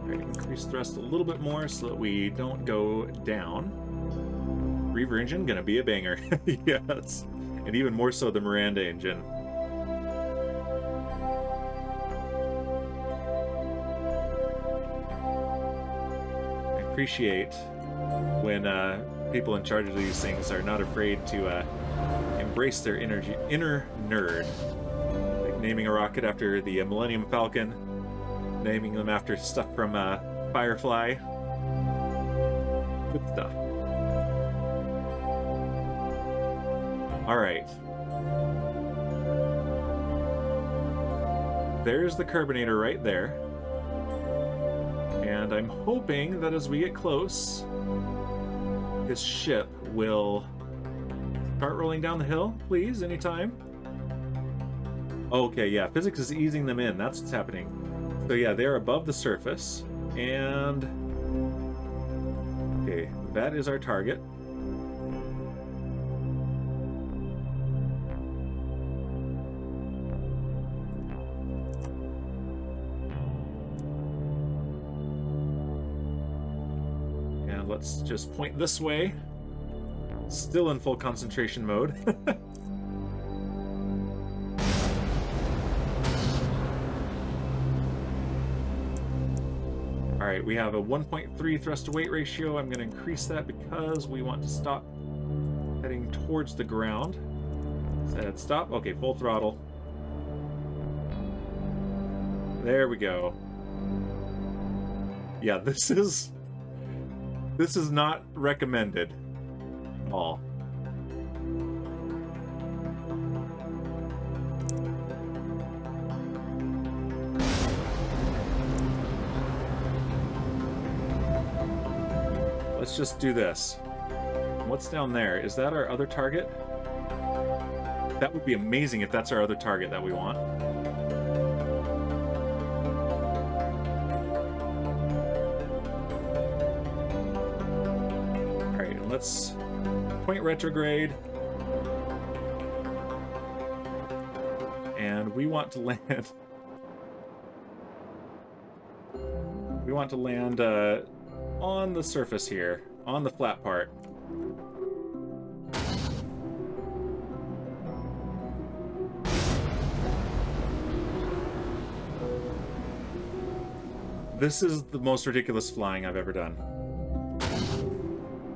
Alright, increase thrust a little bit more so that we don't go down. Reaver engine, gonna be a banger. Yes. And even more so the Miranda engine. I appreciate when people in charge of these things are not afraid to embrace their inner nerd. Like naming a rocket after the Millennium Falcon, naming them after stuff from Firefly. Good stuff. Alright. There's the Carbinator right there. And I'm hoping that as we get close, his ship will start rolling down the hill, please, anytime. Okay, yeah, physics is easing them in. That's what's happening. So yeah, they're above the surface. And... okay, that is our target. Let's just point this way. Still in full concentration mode. Alright, we have a 1.3 thrust to weight ratio. I'm going to increase that because we want to stop heading towards the ground. Said stop. Okay, full throttle. There we go. Yeah, this is not recommended at all. Let's just do this. What's down there? Is that our other target? That would be amazing if that's our other target that we want. Let's point retrograde. And we want to land... we want to land on the surface here, on the flat part. This is the most ridiculous flying I've ever done.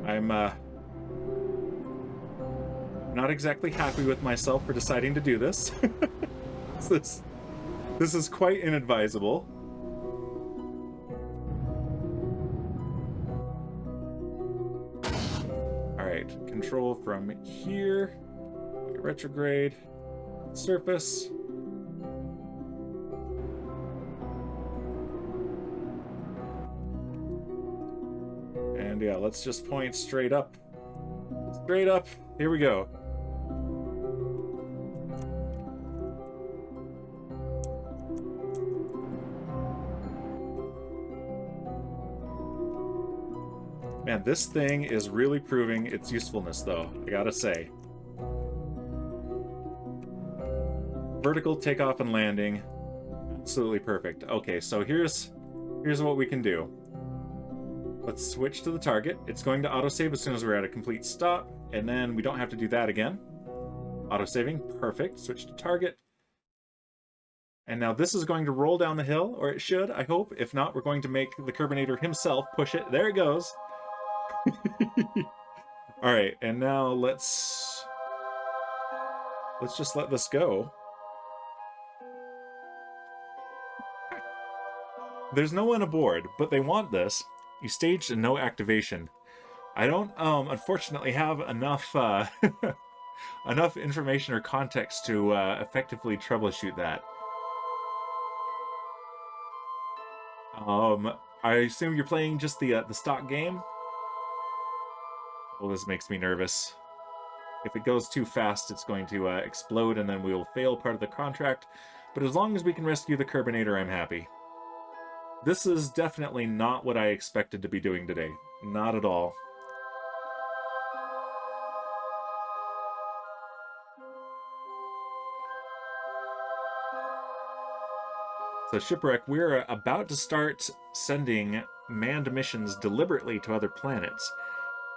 I'm not exactly happy with myself for deciding to do this. This is quite inadvisable. Alright, control from here. Retrograde. Surface. And yeah, let's just point straight up. Straight up. Here we go. Man, this thing is really proving its usefulness, though, I gotta say. Vertical takeoff and landing. Absolutely perfect. Okay, so here's what we can do. Let's switch to the target. It's going to autosave as soon as we're at a complete stop, and then we don't have to do that again. Autosaving, perfect. Switch to target. And now this is going to roll down the hill, or it should, I hope. If not, we're going to make the Carbinator himself push it. There it goes. Alright, and now let's just let this go. There's no one aboard, but they want this. You staged a no activation. I don't, unfortunately have enough, enough information or context to effectively troubleshoot that. I assume you're playing just the stock game? Well, this makes me nervous. If it goes too fast, it's going to explode, and then we will fail part of the contract. But as long as we can rescue the Carbinator, I'm happy. This is definitely not what I expected to be doing today. Not at all. So Shipwreck, we're about to start sending manned missions deliberately to other planets.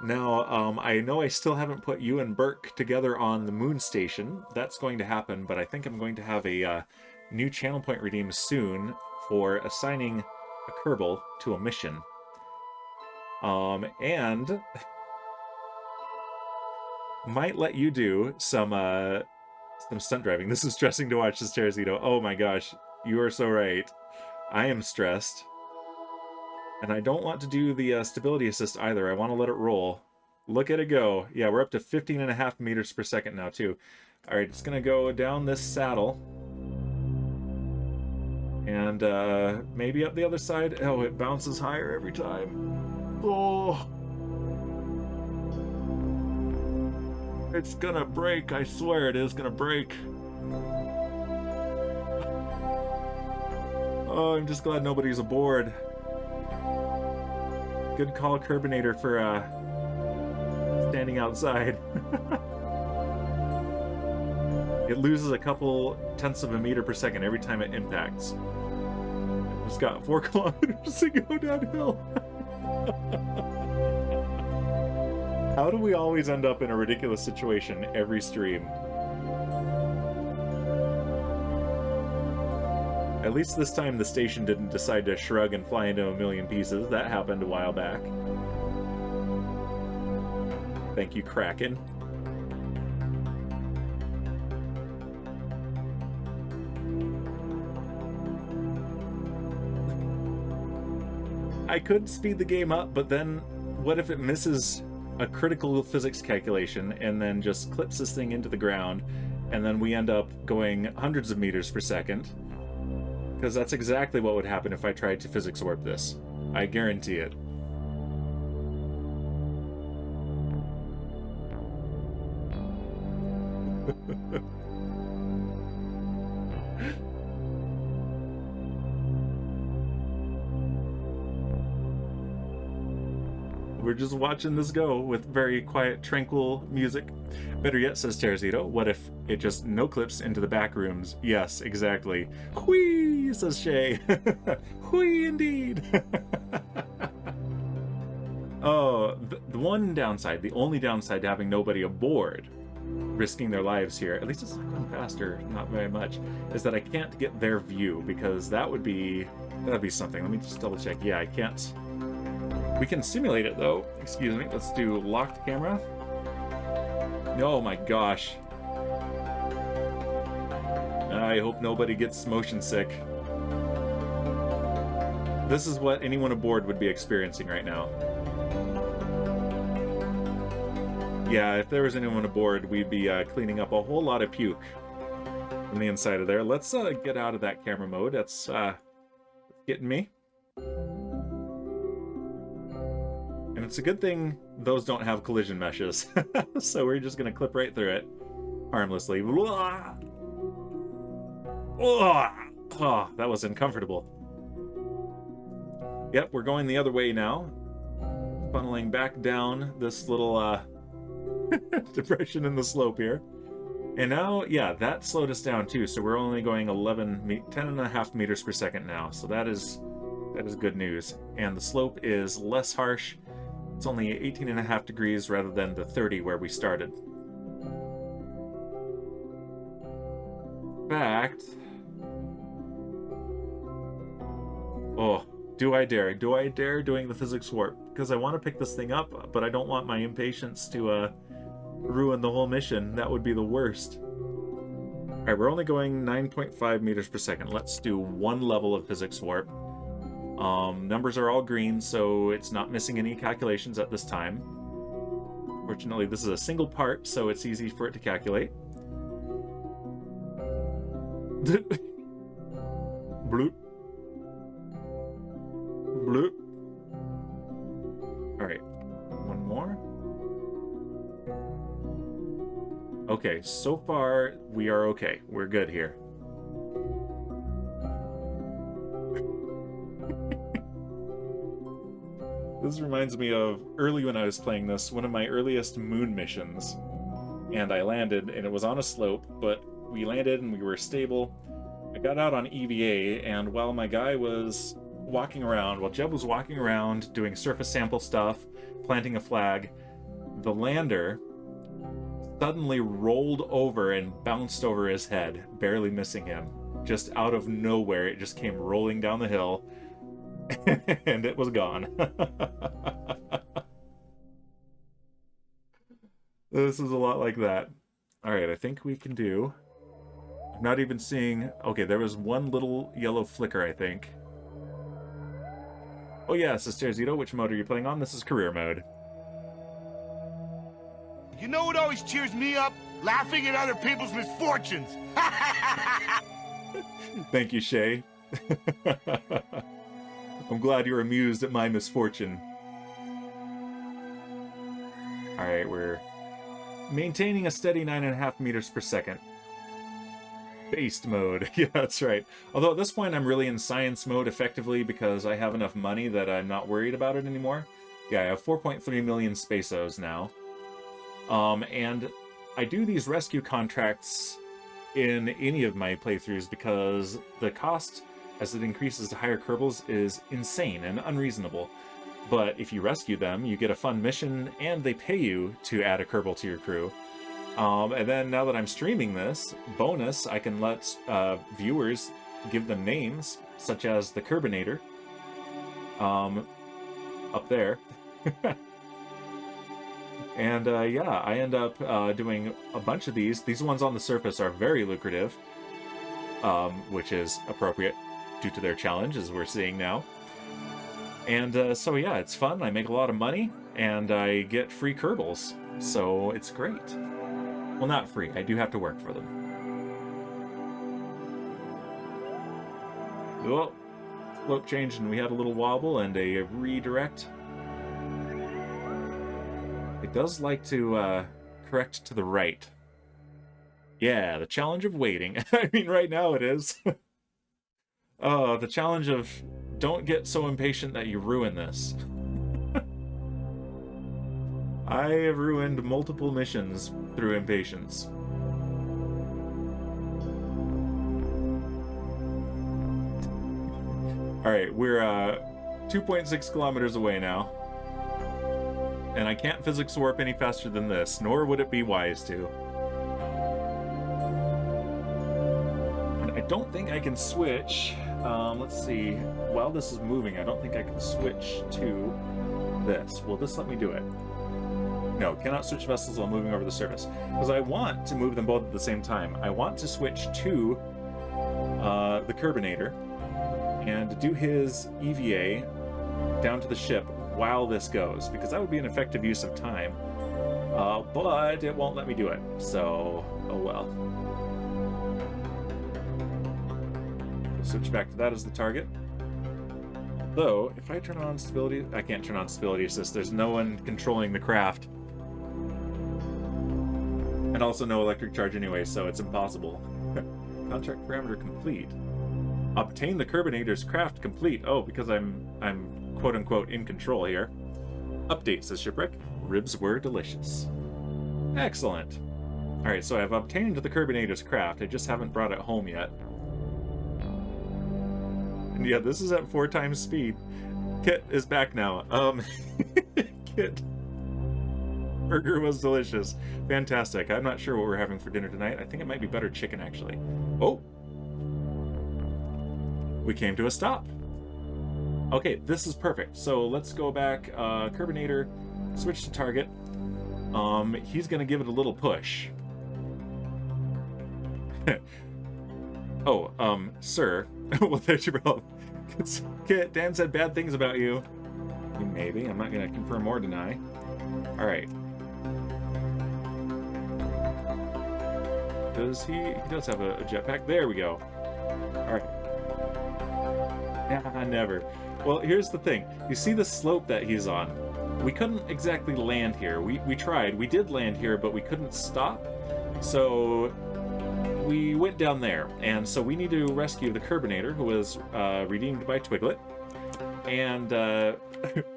Now, I know I still haven't put you and Burke together on the moon station. That's going to happen, but I think I'm going to have a new channel point redeemed soon for assigning a Kerbal to a mission. And might let you do some stunt driving. This is stressing to watch, this Teresito. Oh my gosh, you are so right. I am stressed. And I don't want to do the stability assist either. I want to let it roll. Look at it go. Yeah, we're up to 15.5 meters per second now, too. All right, it's going to go down this saddle. And maybe up the other side. Oh, it bounces higher every time. Oh. It's going to break. I swear it is going to break. Oh, I'm just glad nobody's aboard. Good call, Kerbinator, for standing outside. It loses a couple tenths of a meter per second every time it impacts. It's got 4 kilometers to go downhill. How do we always end up in a ridiculous situation every stream? At least this time the station didn't decide to shrug and fly into a million pieces. That happened a while back. Thank you, Kraken. I could speed the game up, but then what if it misses a critical physics calculation and then just clips this thing into the ground, and then we end up going hundreds of meters per second? Because that's exactly what would happen if I tried to physics warp this. I guarantee it. We're just watching this go with very quiet, tranquil music. Better yet, says Teresito, what if it just no-clips into the back rooms? Yes, exactly. Whee, says Shay. Whee, indeed. Oh, the one downside, the only downside to having nobody aboard, risking their lives here, at least it's not going faster, not very much, is that I can't get their view, because that'd be something. Let me just double check. Yeah, I can't. We can simulate it though. Excuse me. Let's do locked camera. Oh my gosh. I hope nobody gets motion sick. This is what anyone aboard would be experiencing right now. Yeah, if there was anyone aboard, we'd be cleaning up a whole lot of puke from the inside of there. Let's get out of that camera mode. That's getting me. And it's a good thing those don't have collision meshes. So we're just going to clip right through it harmlessly. Oh, that was uncomfortable. Yep, we're going the other way now. Funneling back down this little depression in the slope here. And now, yeah, that slowed us down too. So we're only going 10.5 meters per second now. So that is good news. And the slope is less harsh. It's only 18.5 degrees rather than the 30 where we started. In fact... Oh, do I dare? Do I dare doing the physics warp? Because I want to pick this thing up, but I don't want my impatience to ruin the whole mission. That would be the worst. Alright, we're only going 9.5 meters per second. Let's do one level of physics warp. Numbers are all green, so it's not missing any calculations at this time. Fortunately, this is a single part, so it's easy for it to calculate. Bloop. Bloop. Alright, one more. Okay, so far, we are okay. We're good here. This reminds me of early when I was playing this, one of my earliest moon missions. And I landed, and it was on a slope, but we landed and we were stable. I got out on EVA, and while my guy was walking around, while Jeb was walking around doing surface sample stuff, planting a flag, the lander suddenly rolled over and bounced over his head, barely missing him. Just out of nowhere, it just came rolling down the hill. And it was gone. This is a lot like that. All right, I think we can do... I'm not even seeing... Okay, there was one little yellow flicker, I think. Oh yeah, Sister Zito, which mode are you playing on? This is career mode. You know what always cheers me up? Laughing at other people's misfortunes. Thank you, Shay. I'm glad you're amused at my misfortune. Alright, we're maintaining a steady 9.5 meters per second. Based mode. Yeah, that's right. Although at this point I'm really in science mode effectively because I have enough money that I'm not worried about it anymore. Yeah, I have 4.3 million Spaceos now. And I do these rescue contracts in any of my playthroughs because the cost as it increases to higher Kerbals is insane and unreasonable. But if you rescue them, you get a fun mission and they pay you to add a Kerbal to your crew. And then now that I'm streaming this, bonus, I can let viewers give them names, such as the Kerbinator, up there. And yeah, I end up doing a bunch of these. These ones on the surface are very lucrative, which is appropriate due to their challenge, as we're seeing now. And so yeah, it's fun, I make a lot of money, and I get free Kerbals, so it's great. Well, not free, I do have to work for them. Oh, slope changed and we had a little wobble and a redirect. It does like to correct to the right. Yeah, the challenge of waiting. I mean, right now it is. Oh, the challenge of don't get so impatient that you ruin this. I have ruined multiple missions through impatience. Alright, we're 2.6 kilometers away now. And I can't physics warp any faster than this, nor would it be wise to. And I don't think I can switch. Let's see. While this is moving, I don't think I can switch to this. Will this let me do it? No, cannot switch vessels while moving over the surface. Because I want to move them both at the same time. I want to switch to the Kerbinator and do his EVA down to the ship while this goes, because that would be an effective use of time. But it won't let me do it, so oh well. Switch back to that as the target. Though, if I turn on stability... I can't turn on stability assist. There's no one controlling the craft. And also no electric charge anyway, so it's impossible. Contract parameter complete. Obtain the Kerbinator's craft complete. Oh, because I'm quote-unquote in control here. Update, says Shipwreck. Ribs were delicious. Excellent. Alright, so I've obtained the Kerbinator's craft. I just haven't brought it home yet. And yeah, this is at 4 times speed. Kit is back now. Kit. Burger was delicious. Fantastic. I'm not sure what we're having for dinner tonight. I think it might be butter chicken, actually. Oh! We came to a stop. Okay, this is perfect. So let's go back. Kerbinator, switch to target. He's gonna give it a little push. Oh, sir. Well, there's your problem. Kit, Dan said bad things about you. Maybe. I'm not gonna confirm or deny. Alright. Does he does have a jetpack. There we go. Alright. Yeah, never. Well, here's the thing. You see the slope that he's on? We couldn't exactly land here. We tried. We did land here, but we couldn't stop. So we went down there. And so we need to rescue the Kerbinator, who was redeemed by Twiglet. And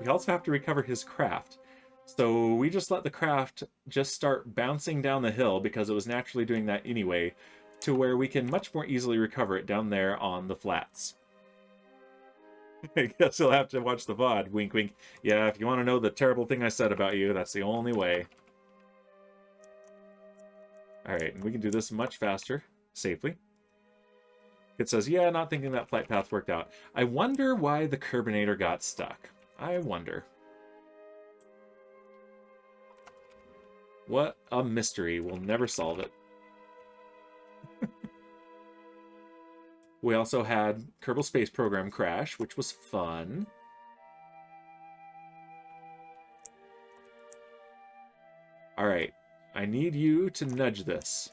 we also have to recover his craft. So we just let the craft just start bouncing down the hill, because it was naturally doing that anyway, to where we can much more easily recover it down there on the flats. I guess you'll have to watch the VOD. Wink, wink. Yeah, if you want to know the terrible thing I said about you, that's the only way. Alright, and we can do this much faster, safely. It says, yeah, not thinking that flight path worked out. I wonder why the Kerbinator got stuck. I wonder. What a mystery. We'll never solve it. We also had Kerbal Space Program crash, which was fun. Alright, I need you to nudge this.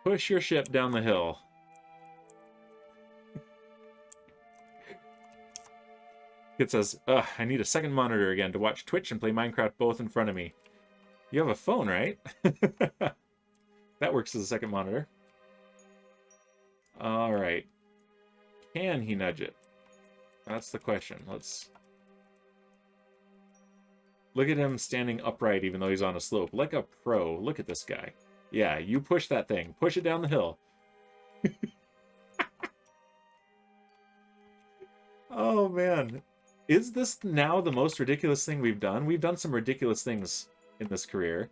Push your ship down the hill. It says, ugh, I need a second monitor again to watch Twitch and play Minecraft both in front of me. You have a phone, right? That works as a second monitor. Alright. Can he nudge it? That's the question. Let's... Look at him standing upright even though he's on a slope. Like a pro. Look at this guy. Yeah, you push that thing. Push it down the hill. Oh, man. Is this now the most ridiculous thing we've done? We've done some ridiculous things in this career.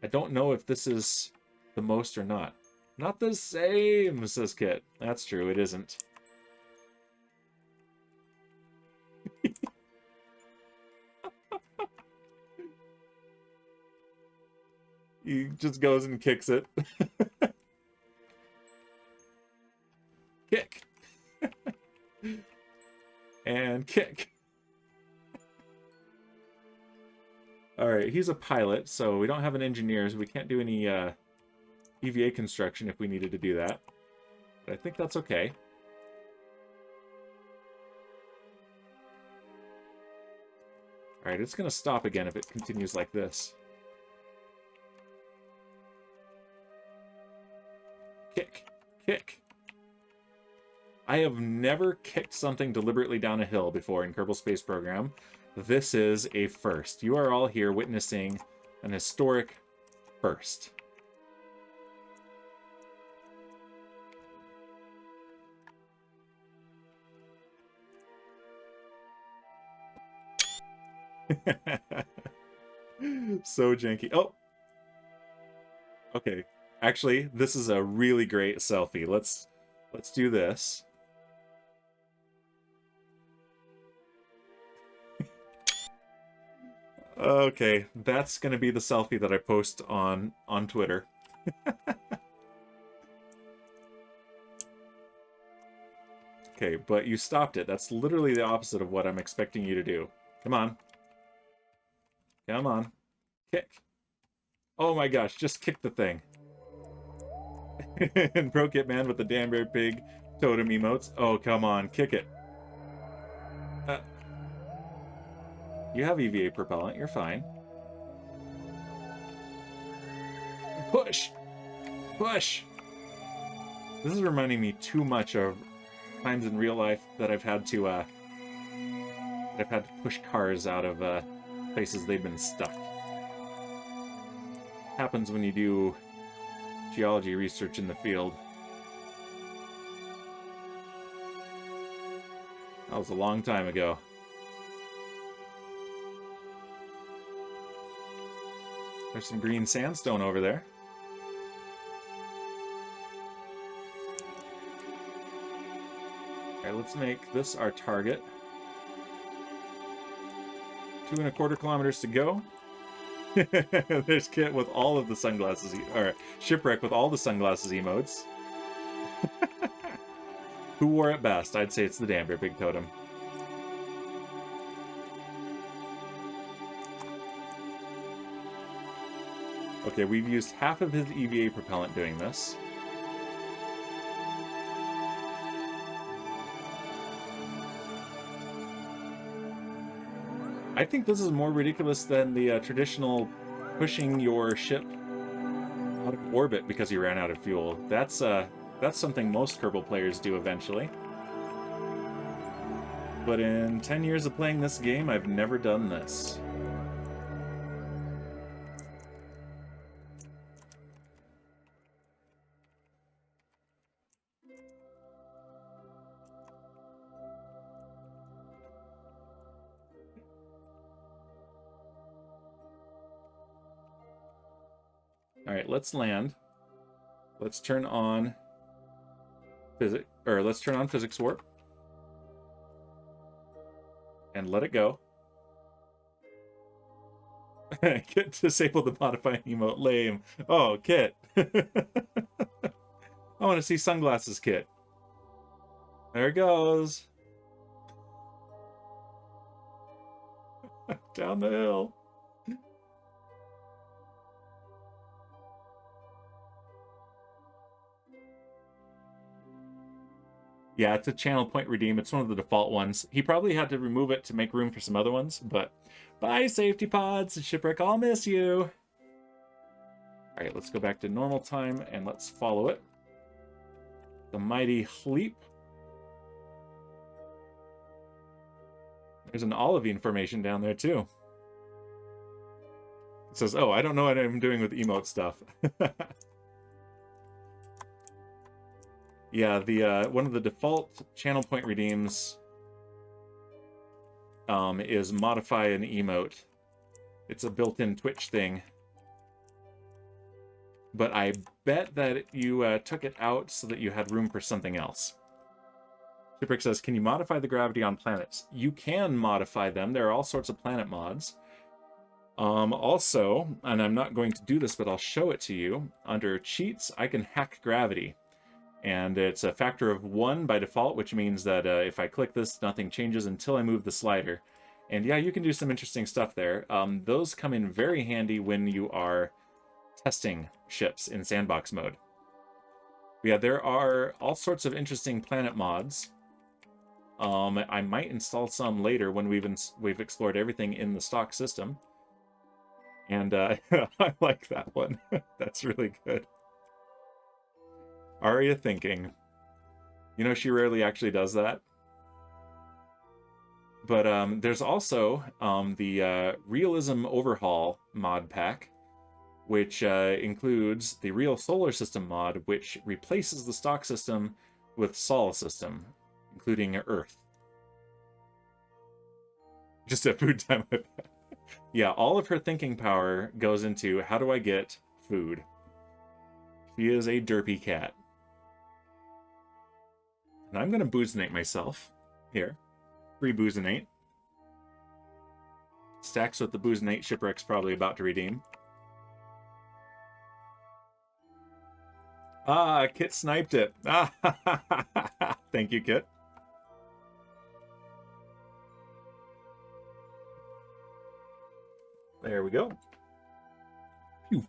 I don't know if this is the most or not. Not the same, says Kit. That's true, it isn't. He just goes and kicks it. Kick. And kick. Alright, he's a pilot, so we don't have an engineer, so we can't do any EVA construction if we needed to do that. But I think that's okay. Alright, it's going to stop again if it continues like this. Kick. Kick. I have never kicked something deliberately down a hill before in Kerbal Space Program. This is a first. You are all here witnessing an historic first. So janky. Oh! Okay. Actually, this is a really great selfie. Let's do this. Okay, that's gonna be the selfie that I post on Twitter. Okay, but you stopped it. That's literally the opposite of what I'm expecting you to do. Come on. Come on. Kick. Oh my gosh, just kick the thing. And Pro Kit Man with the damn bear pig totem emotes. Oh, come on, kick it. You have EVA propellant, you're fine. Push! Push! This is reminding me too much of times in real life that I've had to push cars out of places they've been stuck. Happens when you do geology research in the field. That was a long time ago. There's some green sandstone over there. Alright, let's make this our target. 2¼ kilometers to go. There's Kit with all of the sunglasses, or Shipwreck with all the sunglasses emotes. Who wore it best? I'd say it's the damn bear big totem. Okay, we've used half of his EVA propellant doing this. I think this is more ridiculous than the traditional pushing your ship out of orbit because you ran out of fuel. That's something most Kerbal players do eventually. But in 10 years of playing this game, I've never done this. Alright, let's land. let's turn on physics warp and let it go. Kit disabled the modifying emote. Lame. Oh, Kit. I want to see sunglasses, Kit. There it goes. Down the hill. Yeah, it's a channel point redeem. It's one of the default ones. He probably had to remove it to make room for some other ones, but bye, safety pods. Shipwreck, I'll miss you. All right, let's go back to normal time and let's follow it. The mighty Leap. There's an olivine formation down there too. It says, oh, I don't know what I'm doing with emote stuff. Yeah, the one of the default channel point redeems is modify an emote. It's a built-in Twitch thing. But I bet that you took it out so that you had room for something else. Shipwreck says, can you modify the gravity on planets? You can modify them. There are all sorts of planet mods. Also, and I'm not going to do this, but I'll show it to you. Under cheats, I can hack gravity. And it's a factor of 1 by default, which means that if I click this, nothing changes until I move the slider. And yeah, you can do some interesting stuff there. Those come in very handy when you are testing ships in sandbox mode. Yeah, there are all sorts of interesting planet mods. I might install some later when we've explored everything in the stock system. And I like that one. That's really good. Aria thinking. You know, she rarely actually does that. But there's also the Realism Overhaul mod pack, which includes the Real Solar System mod, which replaces the stock system with Sol system, including Earth. Just a food time. Yeah, all of her thinking power goes into how do I get food. She is a derpy cat. And I'm going to boozinate myself here. Free boozinate. Stacks with the boozinate Shipwreck's probably about to redeem. Ah, Kit sniped it. Ah, thank you, Kit. There we go. Phew.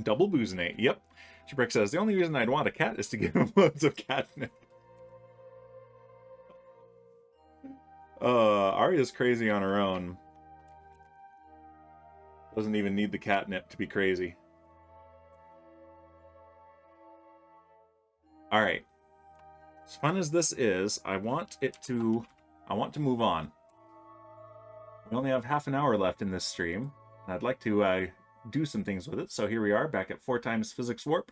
Double boozinate. Yep. Shipwreck says, the only reason I'd want a cat is to give him loads of catnip. Arya's crazy on her own. Doesn't even need the catnip to be crazy. Alright. As fun as this is, I want to move on. We only have half an hour left in this stream, and I'd like to do some things with it. So here we are, back at 4 times physics warp.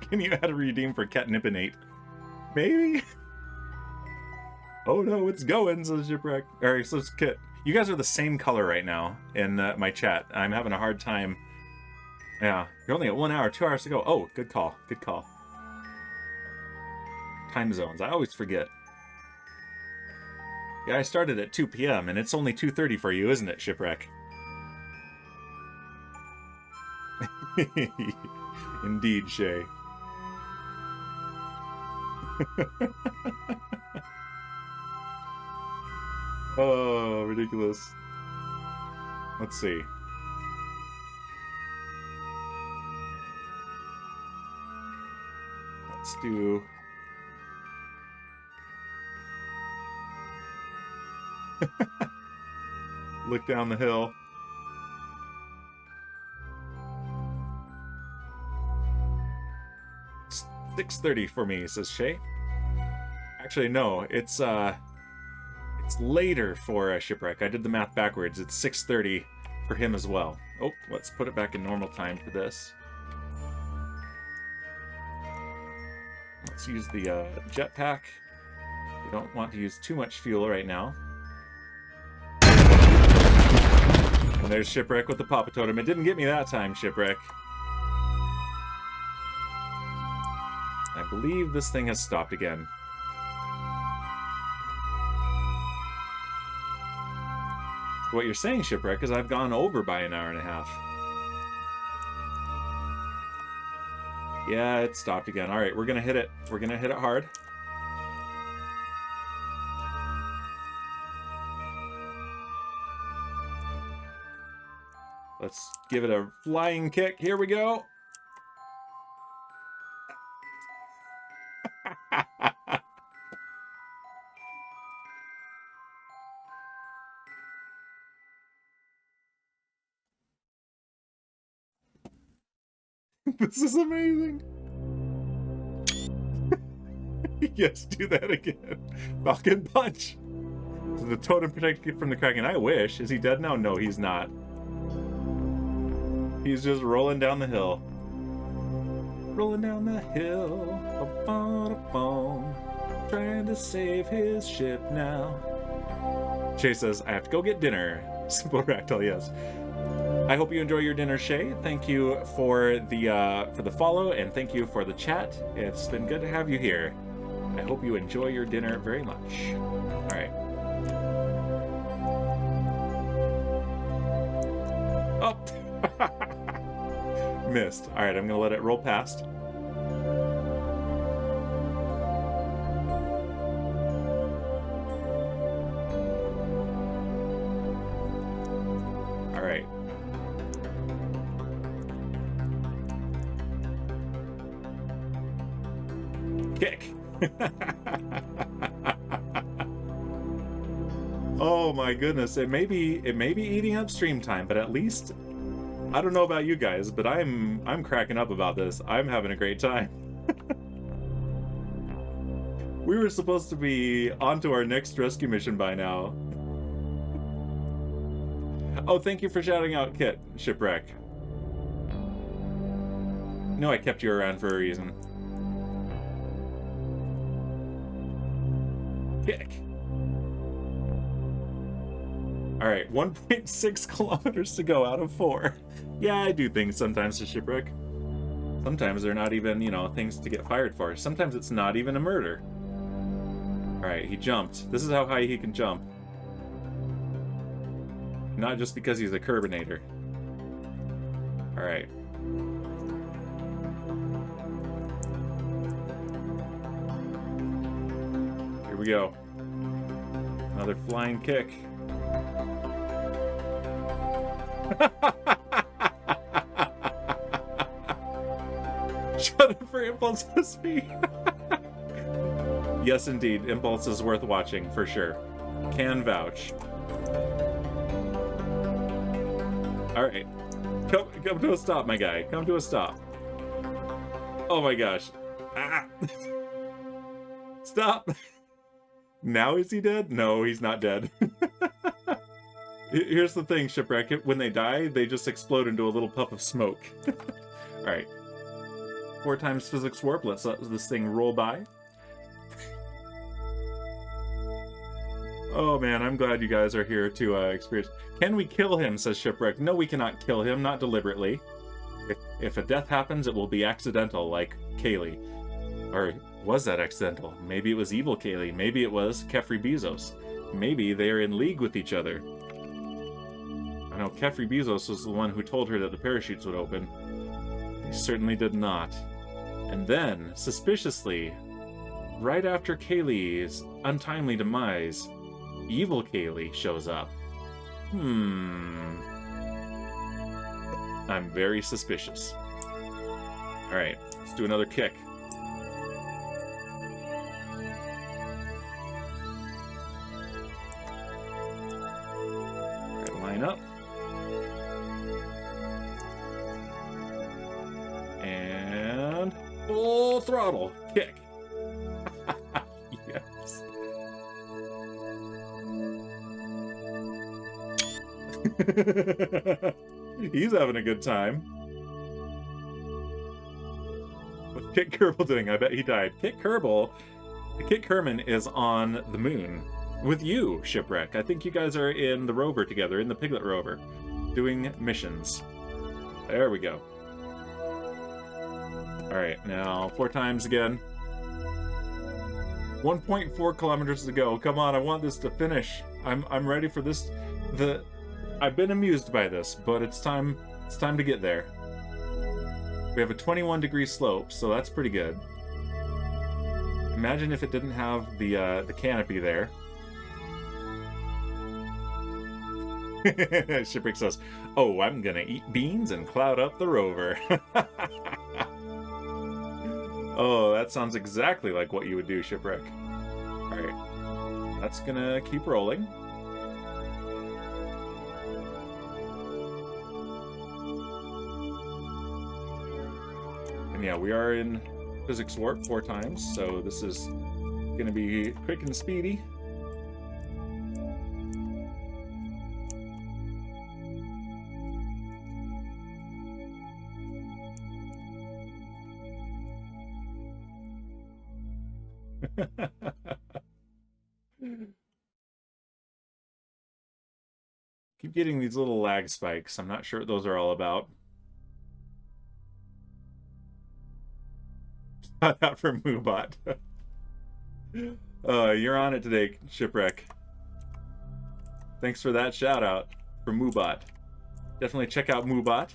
Can you add a redeem for catnipinate? Maybe? Oh no, it's going, says Shipwreck. Alright, so it's Kit. You guys are the same color right now in my chat. I'm having a hard time. Yeah, you're only at 1 hour, 2 hours to go. Oh, good call, good call. Time zones, I always forget. Yeah, I started at 2 p.m. and it's only 2:30 for you, isn't it, Shipwreck? Indeed, Shay. Oh, ridiculous. Let's see. Let's do... Look down the hill. It's 6:30 for me, says Shay. Actually, no, it's later for Shipwreck. I did the math backwards. It's 6:30 for him as well. Oh, let's put it back in normal time for this. Let's use the jetpack. We don't want to use too much fuel right now. And there's Shipwreck with the Papa Totem. It didn't get me that time, Shipwreck. I believe this thing has stopped again. What you're saying, Shipwreck, is I've gone over by an hour and a half. Yeah, it stopped again. All right, we're gonna hit it. We're gonna hit it hard. Let's give it a flying kick. Here we go. This is amazing. Yes, do that again. Falcon Punch. Does the totem protect you from the Kraken? I wish. Is he dead now? No, he's not. He's just rolling down the hill. Rolling down the hill. Trying to save his ship now. Shay says, I have to go get dinner. Simple Ractile, yes. I hope you enjoy your dinner, Shay. Thank you for the follow, and thank you for the chat. It's been good to have you here. I hope you enjoy your dinner very much. All right. Oh. Missed. All right, I'm gonna let it roll past. All right. Kick. Oh my goodness, it may be eating up stream time, but at least I don't know about you guys, but I'm cracking up about this. I'm having a great time. We were supposed to be on to our next rescue mission by now. Oh, thank you for shouting out Kit, Shipwreck. No, I kept you around for a reason. Kick. All right, 1.6 kilometers to go out of 4. Yeah, I do things sometimes to Shipwreck. Sometimes they're not even, you know, things to get fired for. Sometimes it's not even a murder. All right, he jumped. This is how high he can jump. Not just because he's a Kerbinator. All right. Here we go. Another flying kick. Shut up for Impulse SP. Yes, indeed. Impulse is worth watching, for sure. Can vouch. Alright. Come to a stop, my guy. Come to a stop. Oh my gosh. Ah. Stop. Now is he dead? No, he's not dead. Here's the thing, Shipwreck. When they die, they just explode into a little puff of smoke. Alright. 4 times physics warp. Let's let this thing roll by. Oh man, I'm glad you guys are here to experience. Can we kill him, says Shipwreck. No, we cannot kill him, not deliberately. If a death happens, it will be accidental, like Kaylee. Or was that accidental? Maybe it was evil Kaylee. Maybe it was Kefri Bezos. Maybe they are in league with each other. I know Kefri Bezos was the one who told her that the parachutes would open. They certainly did not. And then, suspiciously, right after Kaylee's untimely demise, evil Kaylee shows up. I'm very suspicious. Alright, let's do another kick. Alright, line up. And full throttle kick. Yes. He's having a good time. What's Kit Kerbal doing? I bet he died. Kit Kerman is on the moon with you, Shipwreck. I think you guys are in the rover together, in the Piglet rover. doing missions. There we go. Alright, now 4 times again. 1.4 kilometers to go. Come on, I want this to finish. I'm ready for this. I've been amused by this, but it's time to get there. We have a 21-degree slope, so that's pretty good. Imagine if it didn't have the canopy there. Shipwreck says, "Oh, I'm gonna eat beans and cloud up the rover." Oh, that sounds exactly like what you would do, Shipwreck. Alright. That's gonna keep rolling. And yeah, we are in physics warp 4 times, so this is gonna be quick and speedy. Keep getting these little lag spikes. I'm not sure what those are all about. Shout out for Moobot. You're on it today, Shipwreck. Thanks for that shout out for Moobot. Definitely check out Moobot.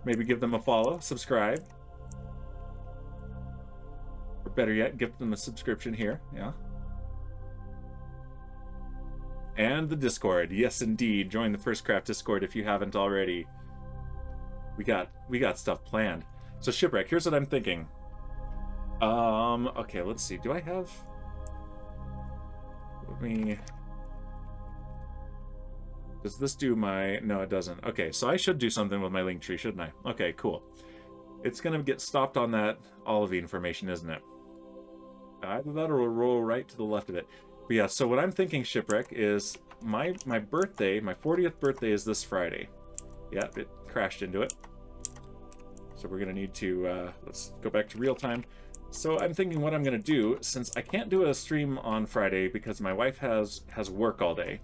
Maybe give them a follow, subscribe. Or better yet, give them a subscription here, yeah. And the Discord, yes indeed. Join the First Craft Discord if you haven't already. We got stuff planned. So Shipwreck, here's what I'm thinking. Okay, let's see. Do I have... Let me... Does this do my... No, it doesn't. Okay, so I should do something with my link tree, shouldn't I? Okay, cool. It's gonna get stopped on that olivine information, isn't it? Either that or we'll roll right to the left of it. But yeah, so what I'm thinking, Shipwreck, is my birthday, my 40th birthday is this Friday. Yep, it crashed into it. So we're gonna need to, let's go back to real time. So I'm thinking what I'm gonna do, since I can't do a stream on Friday because my wife has work all day,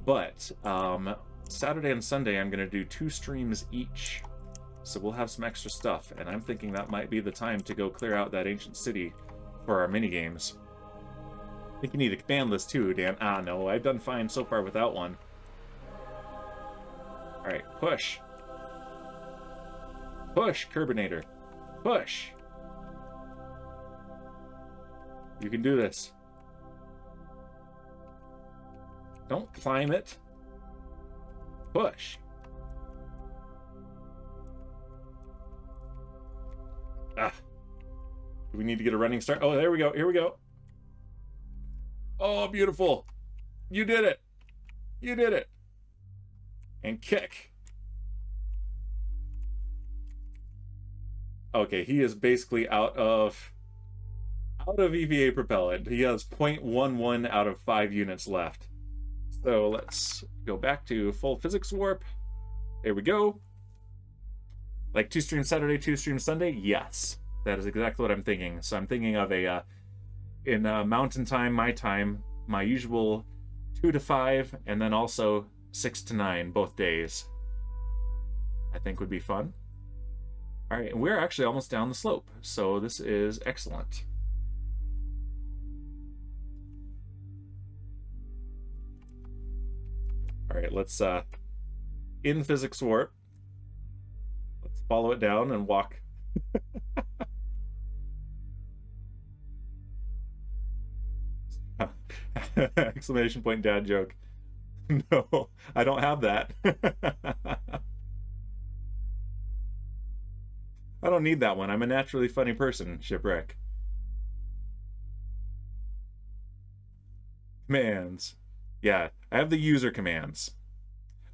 but Saturday and Sunday I'm gonna do 2 streams each. So we'll have some extra stuff, and I'm thinking that might be the time to go clear out that ancient city for our minigames. I think you need a command list too, Dan. Ah, no, I've done fine so far without one. Alright, push. Push, Kerbinator. Push! You can do this. Don't climb it. Push. Ah. Do we need to get a running start? Oh, there we go. Here we go. Oh, beautiful. You did it. You did it. And kick. Okay, he is basically out of EVA propellant. He has 0.11 out of 5 units left. So let's go back to full physics warp. There we go. Like 2 streams Saturday, 2 streams Sunday? Yes. That is exactly what I'm thinking. So I'm thinking of a, in mountain time, my usual 2 to 5, and then also 6 to 9, both days. I think would be fun. All right, and we're actually almost down the slope, so this is excellent. All right, let's, in physics warp, let's follow it down and walk. Exclamation point dad joke. No, I don't have that. I don't need that one. I'm a naturally funny person, Shipwreck. Commands. Yeah, I have the user commands.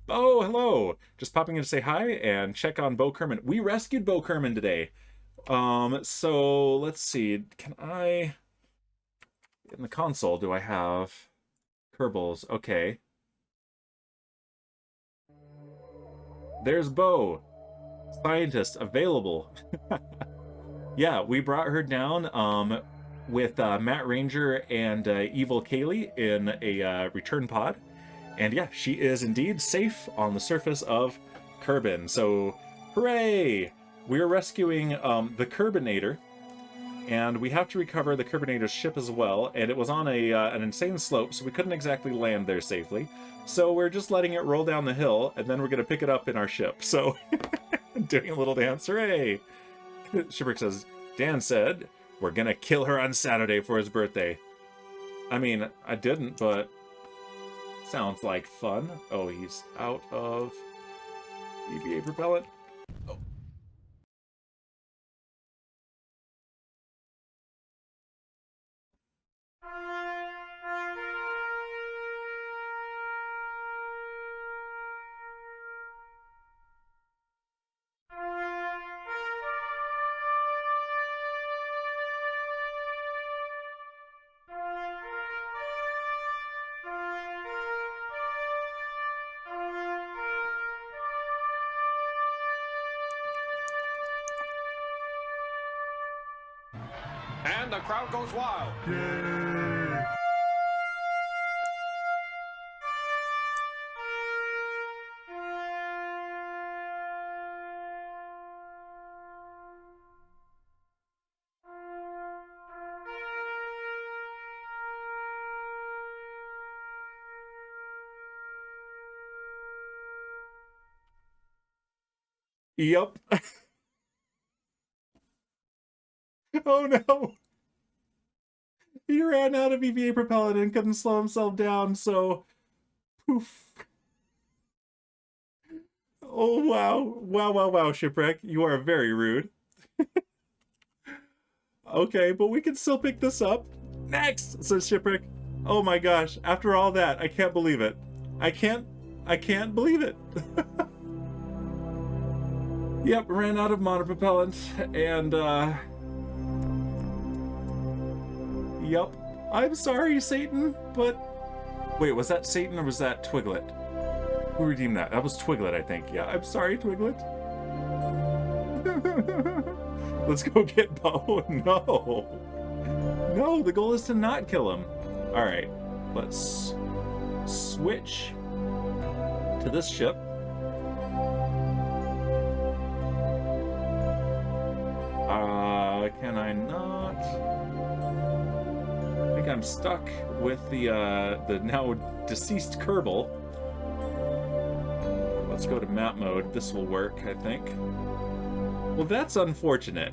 Oh, hello! Just popping in to say hi and check on Bo Kerman. We rescued Bo Kerman today. So let's see. Can I... In the console, do I have Kerbals? Okay. There's Bo. Scientist available. Yeah, we brought her down with Matt Ranger and Evil Kaylee in a return pod. And yeah, she is indeed safe on the surface of Kerbin. So, hooray! We're rescuing the Kerbinator, and we have to recover the Kerbinator's ship as well, and it was on an insane slope, so we couldn't exactly land there safely. So we're just letting it roll down the hill, and then we're going to pick it up in our ship. So, doing a little dance, hooray! Shipwreck says, Dan said, we're going to kill her on Saturday for his birthday. I mean, I didn't, but sounds like fun. Oh, he's out of EVA propellant. Oh. And the crowd goes wild. Yep. Oh no! He ran out of EVA propellant and couldn't slow himself down, so... Poof. Oh wow. Wow, Shipwreck. You are very rude. Okay, but we can still pick this up. Next, says Shipwreck. Oh my gosh, after all that, I can't believe it. I can't believe it. Yep, ran out of monopropellant, and yep. I'm sorry, Satan, but... Wait, was that Satan or was that Twiglet? Who redeemed that? That was Twiglet, I think. Yeah, I'm sorry, Twiglet. Let's go get Bo. No. No, the goal is to not kill him. Alright, let's switch to this ship. Can I not? I think I'm stuck with the now deceased Kerbal. Let's go to map mode. This will work, I think. Well, that's unfortunate.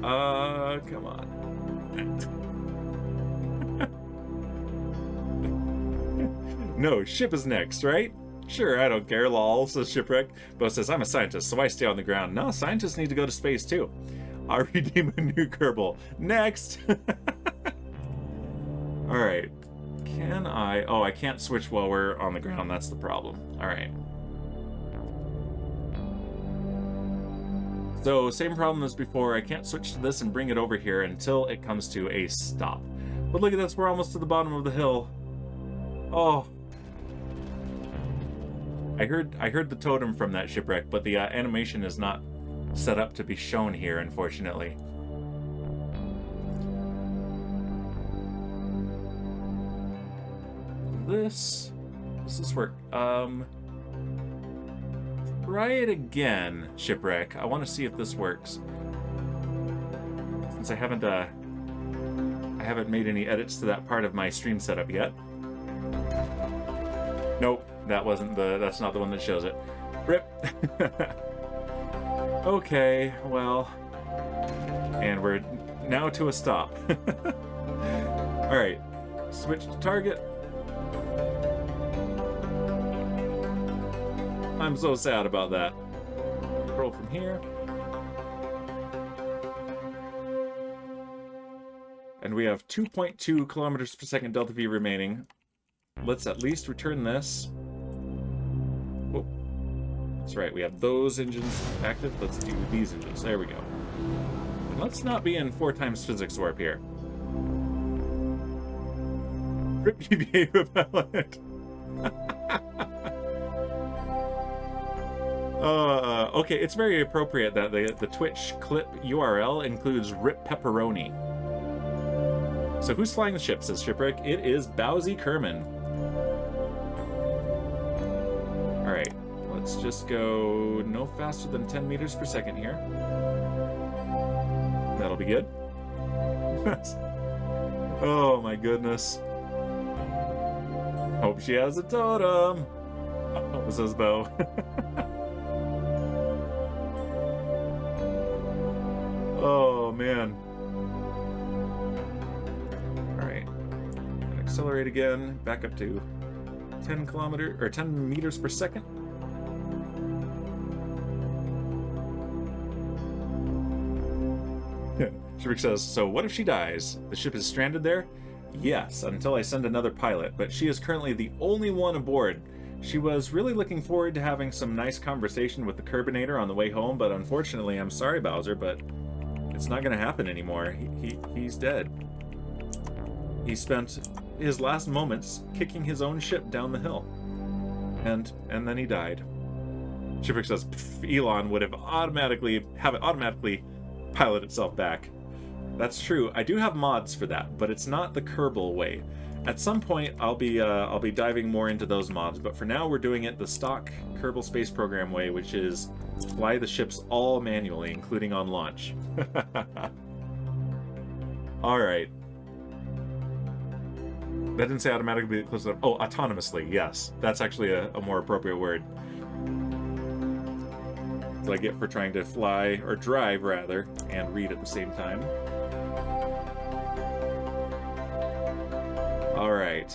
Come on. No, ship is next, right? Sure, I don't care, lol, says Shipwreck. Bo says, I'm a scientist, so I stay on the ground. No, scientists need to go to space, too. I'll redeem a new Kerbal. Next! Alright. Can I... Oh, I can't switch while we're on the ground. That's the problem. Alright. So, same problem as before. I can't switch to this and bring it over here until it comes to a stop. But look at this. We're almost to the bottom of the hill. Oh... I heard the totem from that shipwreck, but the animation is not set up to be shown here, unfortunately. Does this work? Try it again, shipwreck. I want to see if this works. Since I haven't made any edits to that part of my stream setup yet. Nope. That's not the one that shows it. Rip. Okay, well. And we're now to a stop. Alright. Switch to target. I'm so sad about that. Roll from here. And we have 2.2 kilometers per second delta V remaining. Let's at least return this. Oh, that's right, we have those engines active. Let's do these engines. There we go. And let's not be in 4 times physics warp here. Rip EVA repellent. Okay, it's very appropriate that the Twitch clip URL includes Rip Pepperoni. So who's flying the ship, says Shipwreck. It is Bowsy Kerman. Alright, let's just go no faster than 10 meters per second here. That'll be good. Oh my goodness. Hope she has a totem. Oh, says Bo. Oh man. Alright. Accelerate again, back up to 10 meters per second. Shipwreck says, so what if she dies? The ship is stranded there? Yes, until I send another pilot, but she is currently the only one aboard. She was really looking forward to having some nice conversation with the Kerbinator on the way home, but unfortunately, I'm sorry, Bowser, but it's not going to happen anymore. He's dead. He spent his last moments kicking his own ship down the hill. And then he died. Shipwreck says, Elon would have it automatically pilot itself back. That's true. I do have mods for that, but it's not the Kerbal way. At some point, I'll be diving more into those mods, but for now, we're doing it the stock Kerbal Space Program way, which is fly the ships all manually, including on launch. All right. That didn't say automatically close enough. Oh, autonomously. Yes, that's actually a more appropriate word. So I get for trying to fly or drive rather and read at the same time. All right.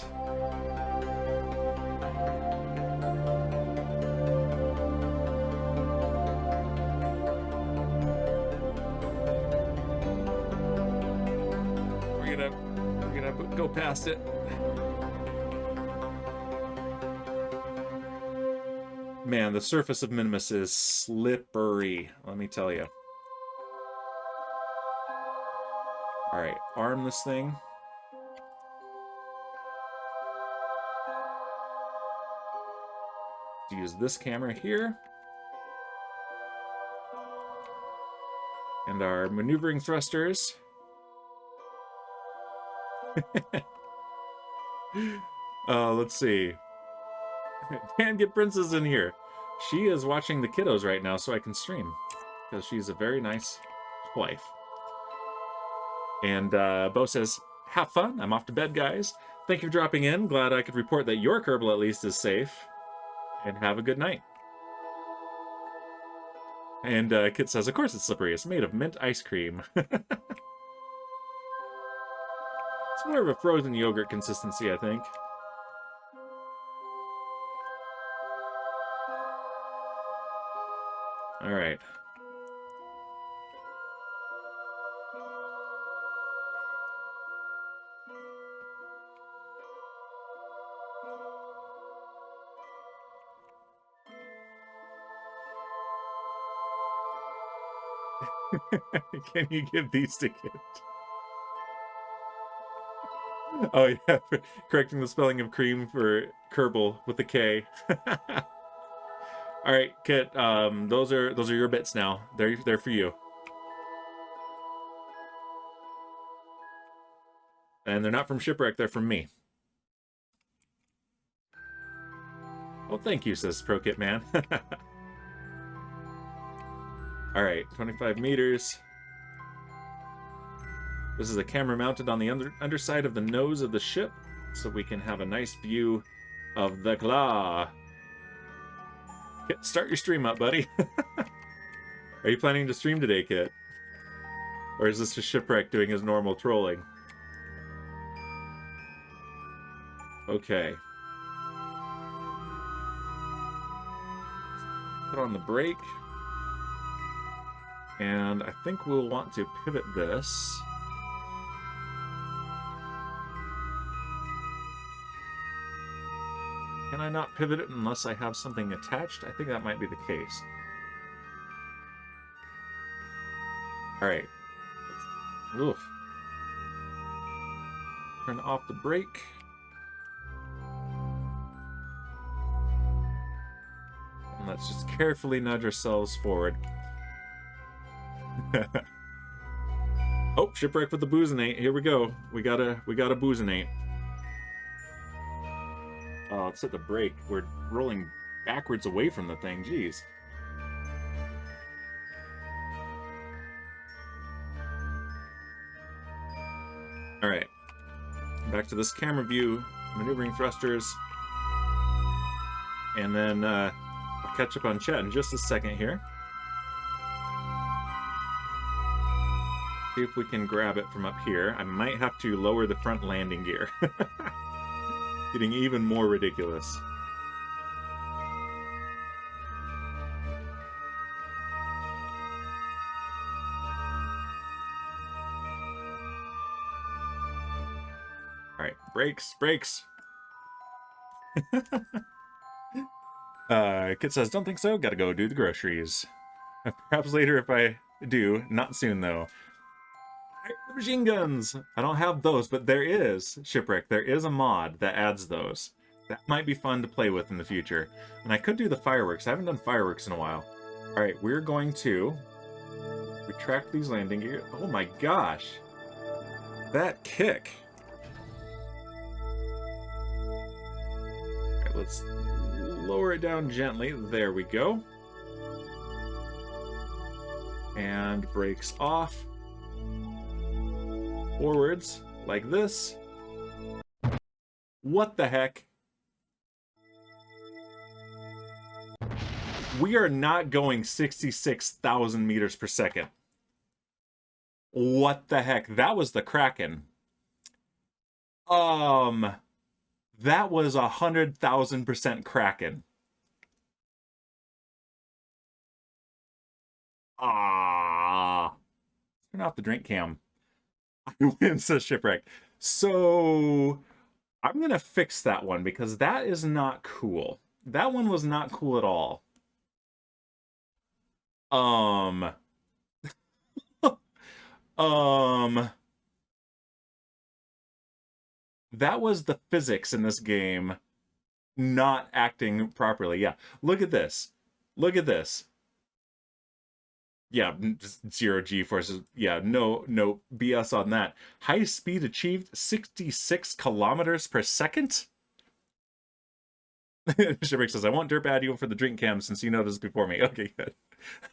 We're gonna go past it. Man, the surface of Minmus is slippery, let me tell you. All right, arm this thing. Use this camera here. And our maneuvering thrusters. Let's see. Can't get Princess in here. She is watching the kiddos right now so I can stream. Because she's a very nice wife. And Bo says, have fun. I'm off to bed, guys. Thank you for dropping in. Glad I could report that your Kerbal at least is safe. And have a good night. And Kit says, of course it's slippery. It's made of mint ice cream. It's more of a frozen yogurt consistency, I think. All right. Can you give these to Kit? Oh yeah, correcting the spelling of cream for Kerbal with a K. All right, Kit. Those are your bits now. They're for you. And they're not from Shipwreck. They're from me. Well, thank you, says ProKit Man. All right, 25 meters. This is a camera mounted on the underside of the nose of the ship, so we can have a nice view of the claw. Kit, start your stream up, buddy. Are you planning to stream today, Kit? Or is this just Shipwreck doing his normal trolling? Okay. Put on the brake. And I think we'll want to pivot this. Can I not pivot it unless I have something attached? I think that might be the case. Alright. Oof. Turn off the brake. And let's just carefully nudge ourselves forward. Oh, shipwreck with the boozinate. Here we go. We got a boozinate. Oh, let's hit the brake. We're rolling backwards away from the thing. Jeez. All right. Back to this camera view. Maneuvering thrusters. And then I'll catch up on chat in just a second here. See if we can grab it from up here. I might have to lower the front landing gear. Getting even more ridiculous. Alright, brakes. Kit says, don't think so, gotta go do the groceries. Perhaps later if I do, not soon though. Machine guns! I don't have those, but there is, Shipwreck, there is a mod that adds those. That might be fun to play with in the future. And I could do the fireworks. I haven't done fireworks in a while. Alright, we're going to retract these landing gear. Oh my gosh! That kick! Alright, let's lower it down gently. There we go. And brakes off. Forwards, like this. What the heck? We are not going 66,000 meters per second. What the heck? That was the Kraken. That was 100,000% Kraken. Turn off the drink cam. I win, says Shipwreck. So I'm gonna fix that one because that is not cool. That one was not cool at all. That was the physics in this game not acting properly. Yeah, look at this. Look at this. Yeah, just 0 G-forces. Yeah, no BS on that. High speed achieved 66 kilometers per second? Shipwreck says, I won't derpad you for the drink cam since you know this before me. Okay, good.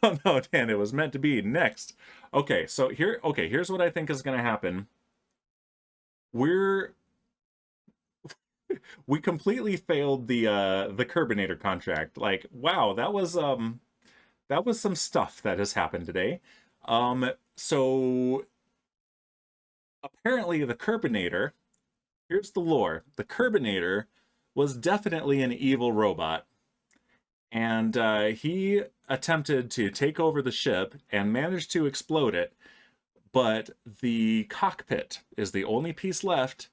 Oh no, Dan, it was meant to be. Next. Okay, so here's what I think is going to happen. We completely failed the Kerbinator contract. Like, wow, that was some stuff that has happened today. So apparently the Kerbinator, here's the lore. The Kerbinator was definitely an evil robot. And he attempted to take over the ship and managed to explode it. But the cockpit is the only piece left,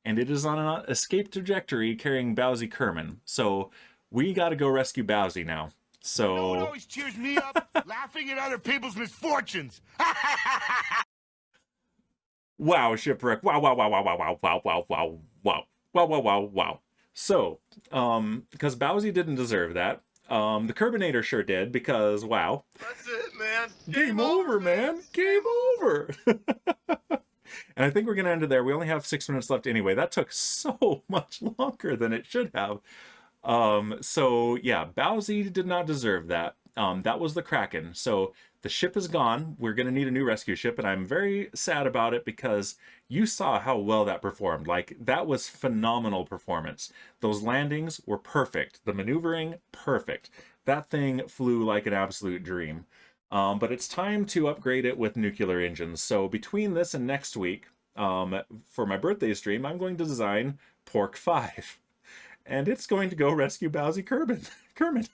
and it is on an escape trajectory carrying Bowsy Kerman. So we got to go rescue Bowsy now. So no one always cheers me up, laughing at other people's misfortunes. Wow, Shipwreck. Wow. So, because Bowsy didn't deserve that. The Kerbinator sure did, because, wow. That's it, man. Game over, man. Game over. And I think we're going to end it there. We only have 6 minutes left anyway. That took so much longer than it should have. So yeah, Bowsy did not deserve that. That was the Kraken. So the ship is gone. We're going to need a new rescue ship, and I'm very sad about it because you saw how well that performed. Like, that was phenomenal performance. Those landings were perfect. The maneuvering, perfect. That thing flew like an absolute dream. But it's time to upgrade it with nuclear engines. So between this and next week, for my birthday stream, I'm going to design Pork 5. And it's going to go rescue Bowsy Kerman.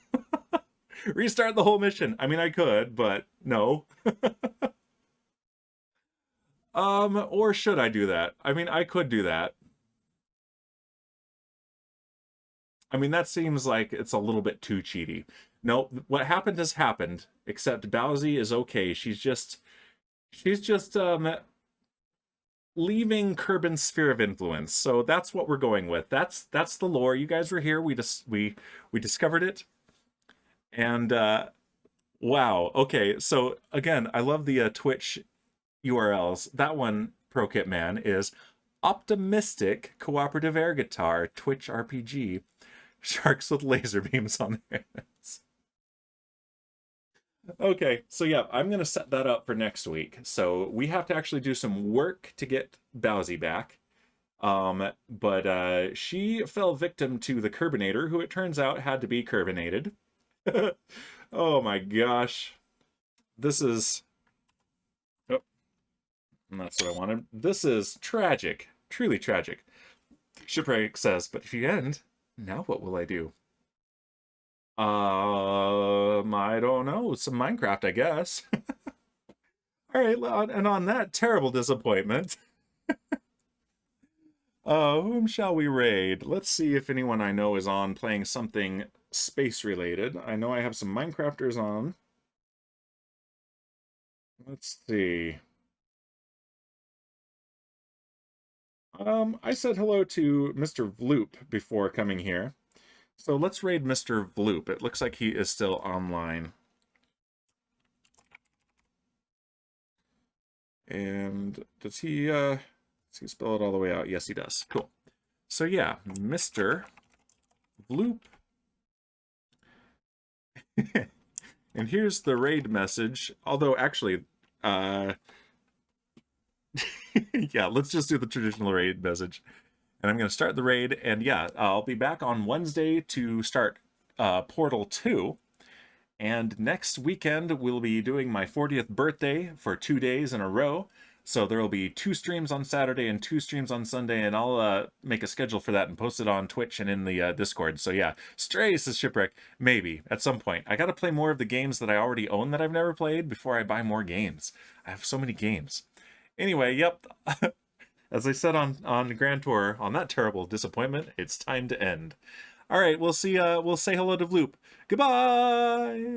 Restart the whole mission. I mean, I could, but no. Or should I do that? I mean, I could do that. I mean, that seems like it's a little bit too cheaty. No, what happened has happened, except Bowsy is okay. She's just leaving Kerbin's sphere of influence. So that's what we're going with. That's the lore. You guys were here. We discovered it. And wow. Okay. So again, I love the Twitch URLs. That one, ProKit Man, is Optimistic Cooperative Air Guitar Twitch RPG. Sharks with laser beams on their heads. Okay, so yeah, I'm going to set that up for next week. So we have to actually do some work to get Bowsy back. But she fell victim to the Curbinator, who it turns out had to be Curbinated. Oh my gosh. This is... Oh, that's what I wanted. This is tragic. Truly tragic. Shipwreck says, but if you end, now what will I do? I don't know. Some Minecraft, I guess. All right, and on that terrible disappointment, whom shall we raid? Let's see if anyone I know is on playing something space-related. I know I have some Minecrafters on. Let's see. I said hello to Mr. Vloop before coming here. So let's raid Mr. Vloop. It looks like he is still online. And does he spell it all the way out? Yes, he does. Cool. So yeah, Mr. Vloop. And here's the raid message. Although, actually, yeah, let's just do the traditional raid message. And I'm going to start the raid, and yeah, I'll be back on Wednesday to start Portal 2. And next weekend, we'll be doing my 40th birthday for 2 days in a row. So there will be 2 streams on Saturday and 2 streams on Sunday, and I'll make a schedule for that and post it on Twitch and in the Discord. So yeah, Stray says Shipwreck, maybe, at some point. I got to play more of the games that I already own that I've never played before I buy more games. I have so many games. Anyway, yep. As I said on Grand Tour, on that terrible disappointment, it's time to end. All right, we'll see. We'll say hello to Vloop. Goodbye.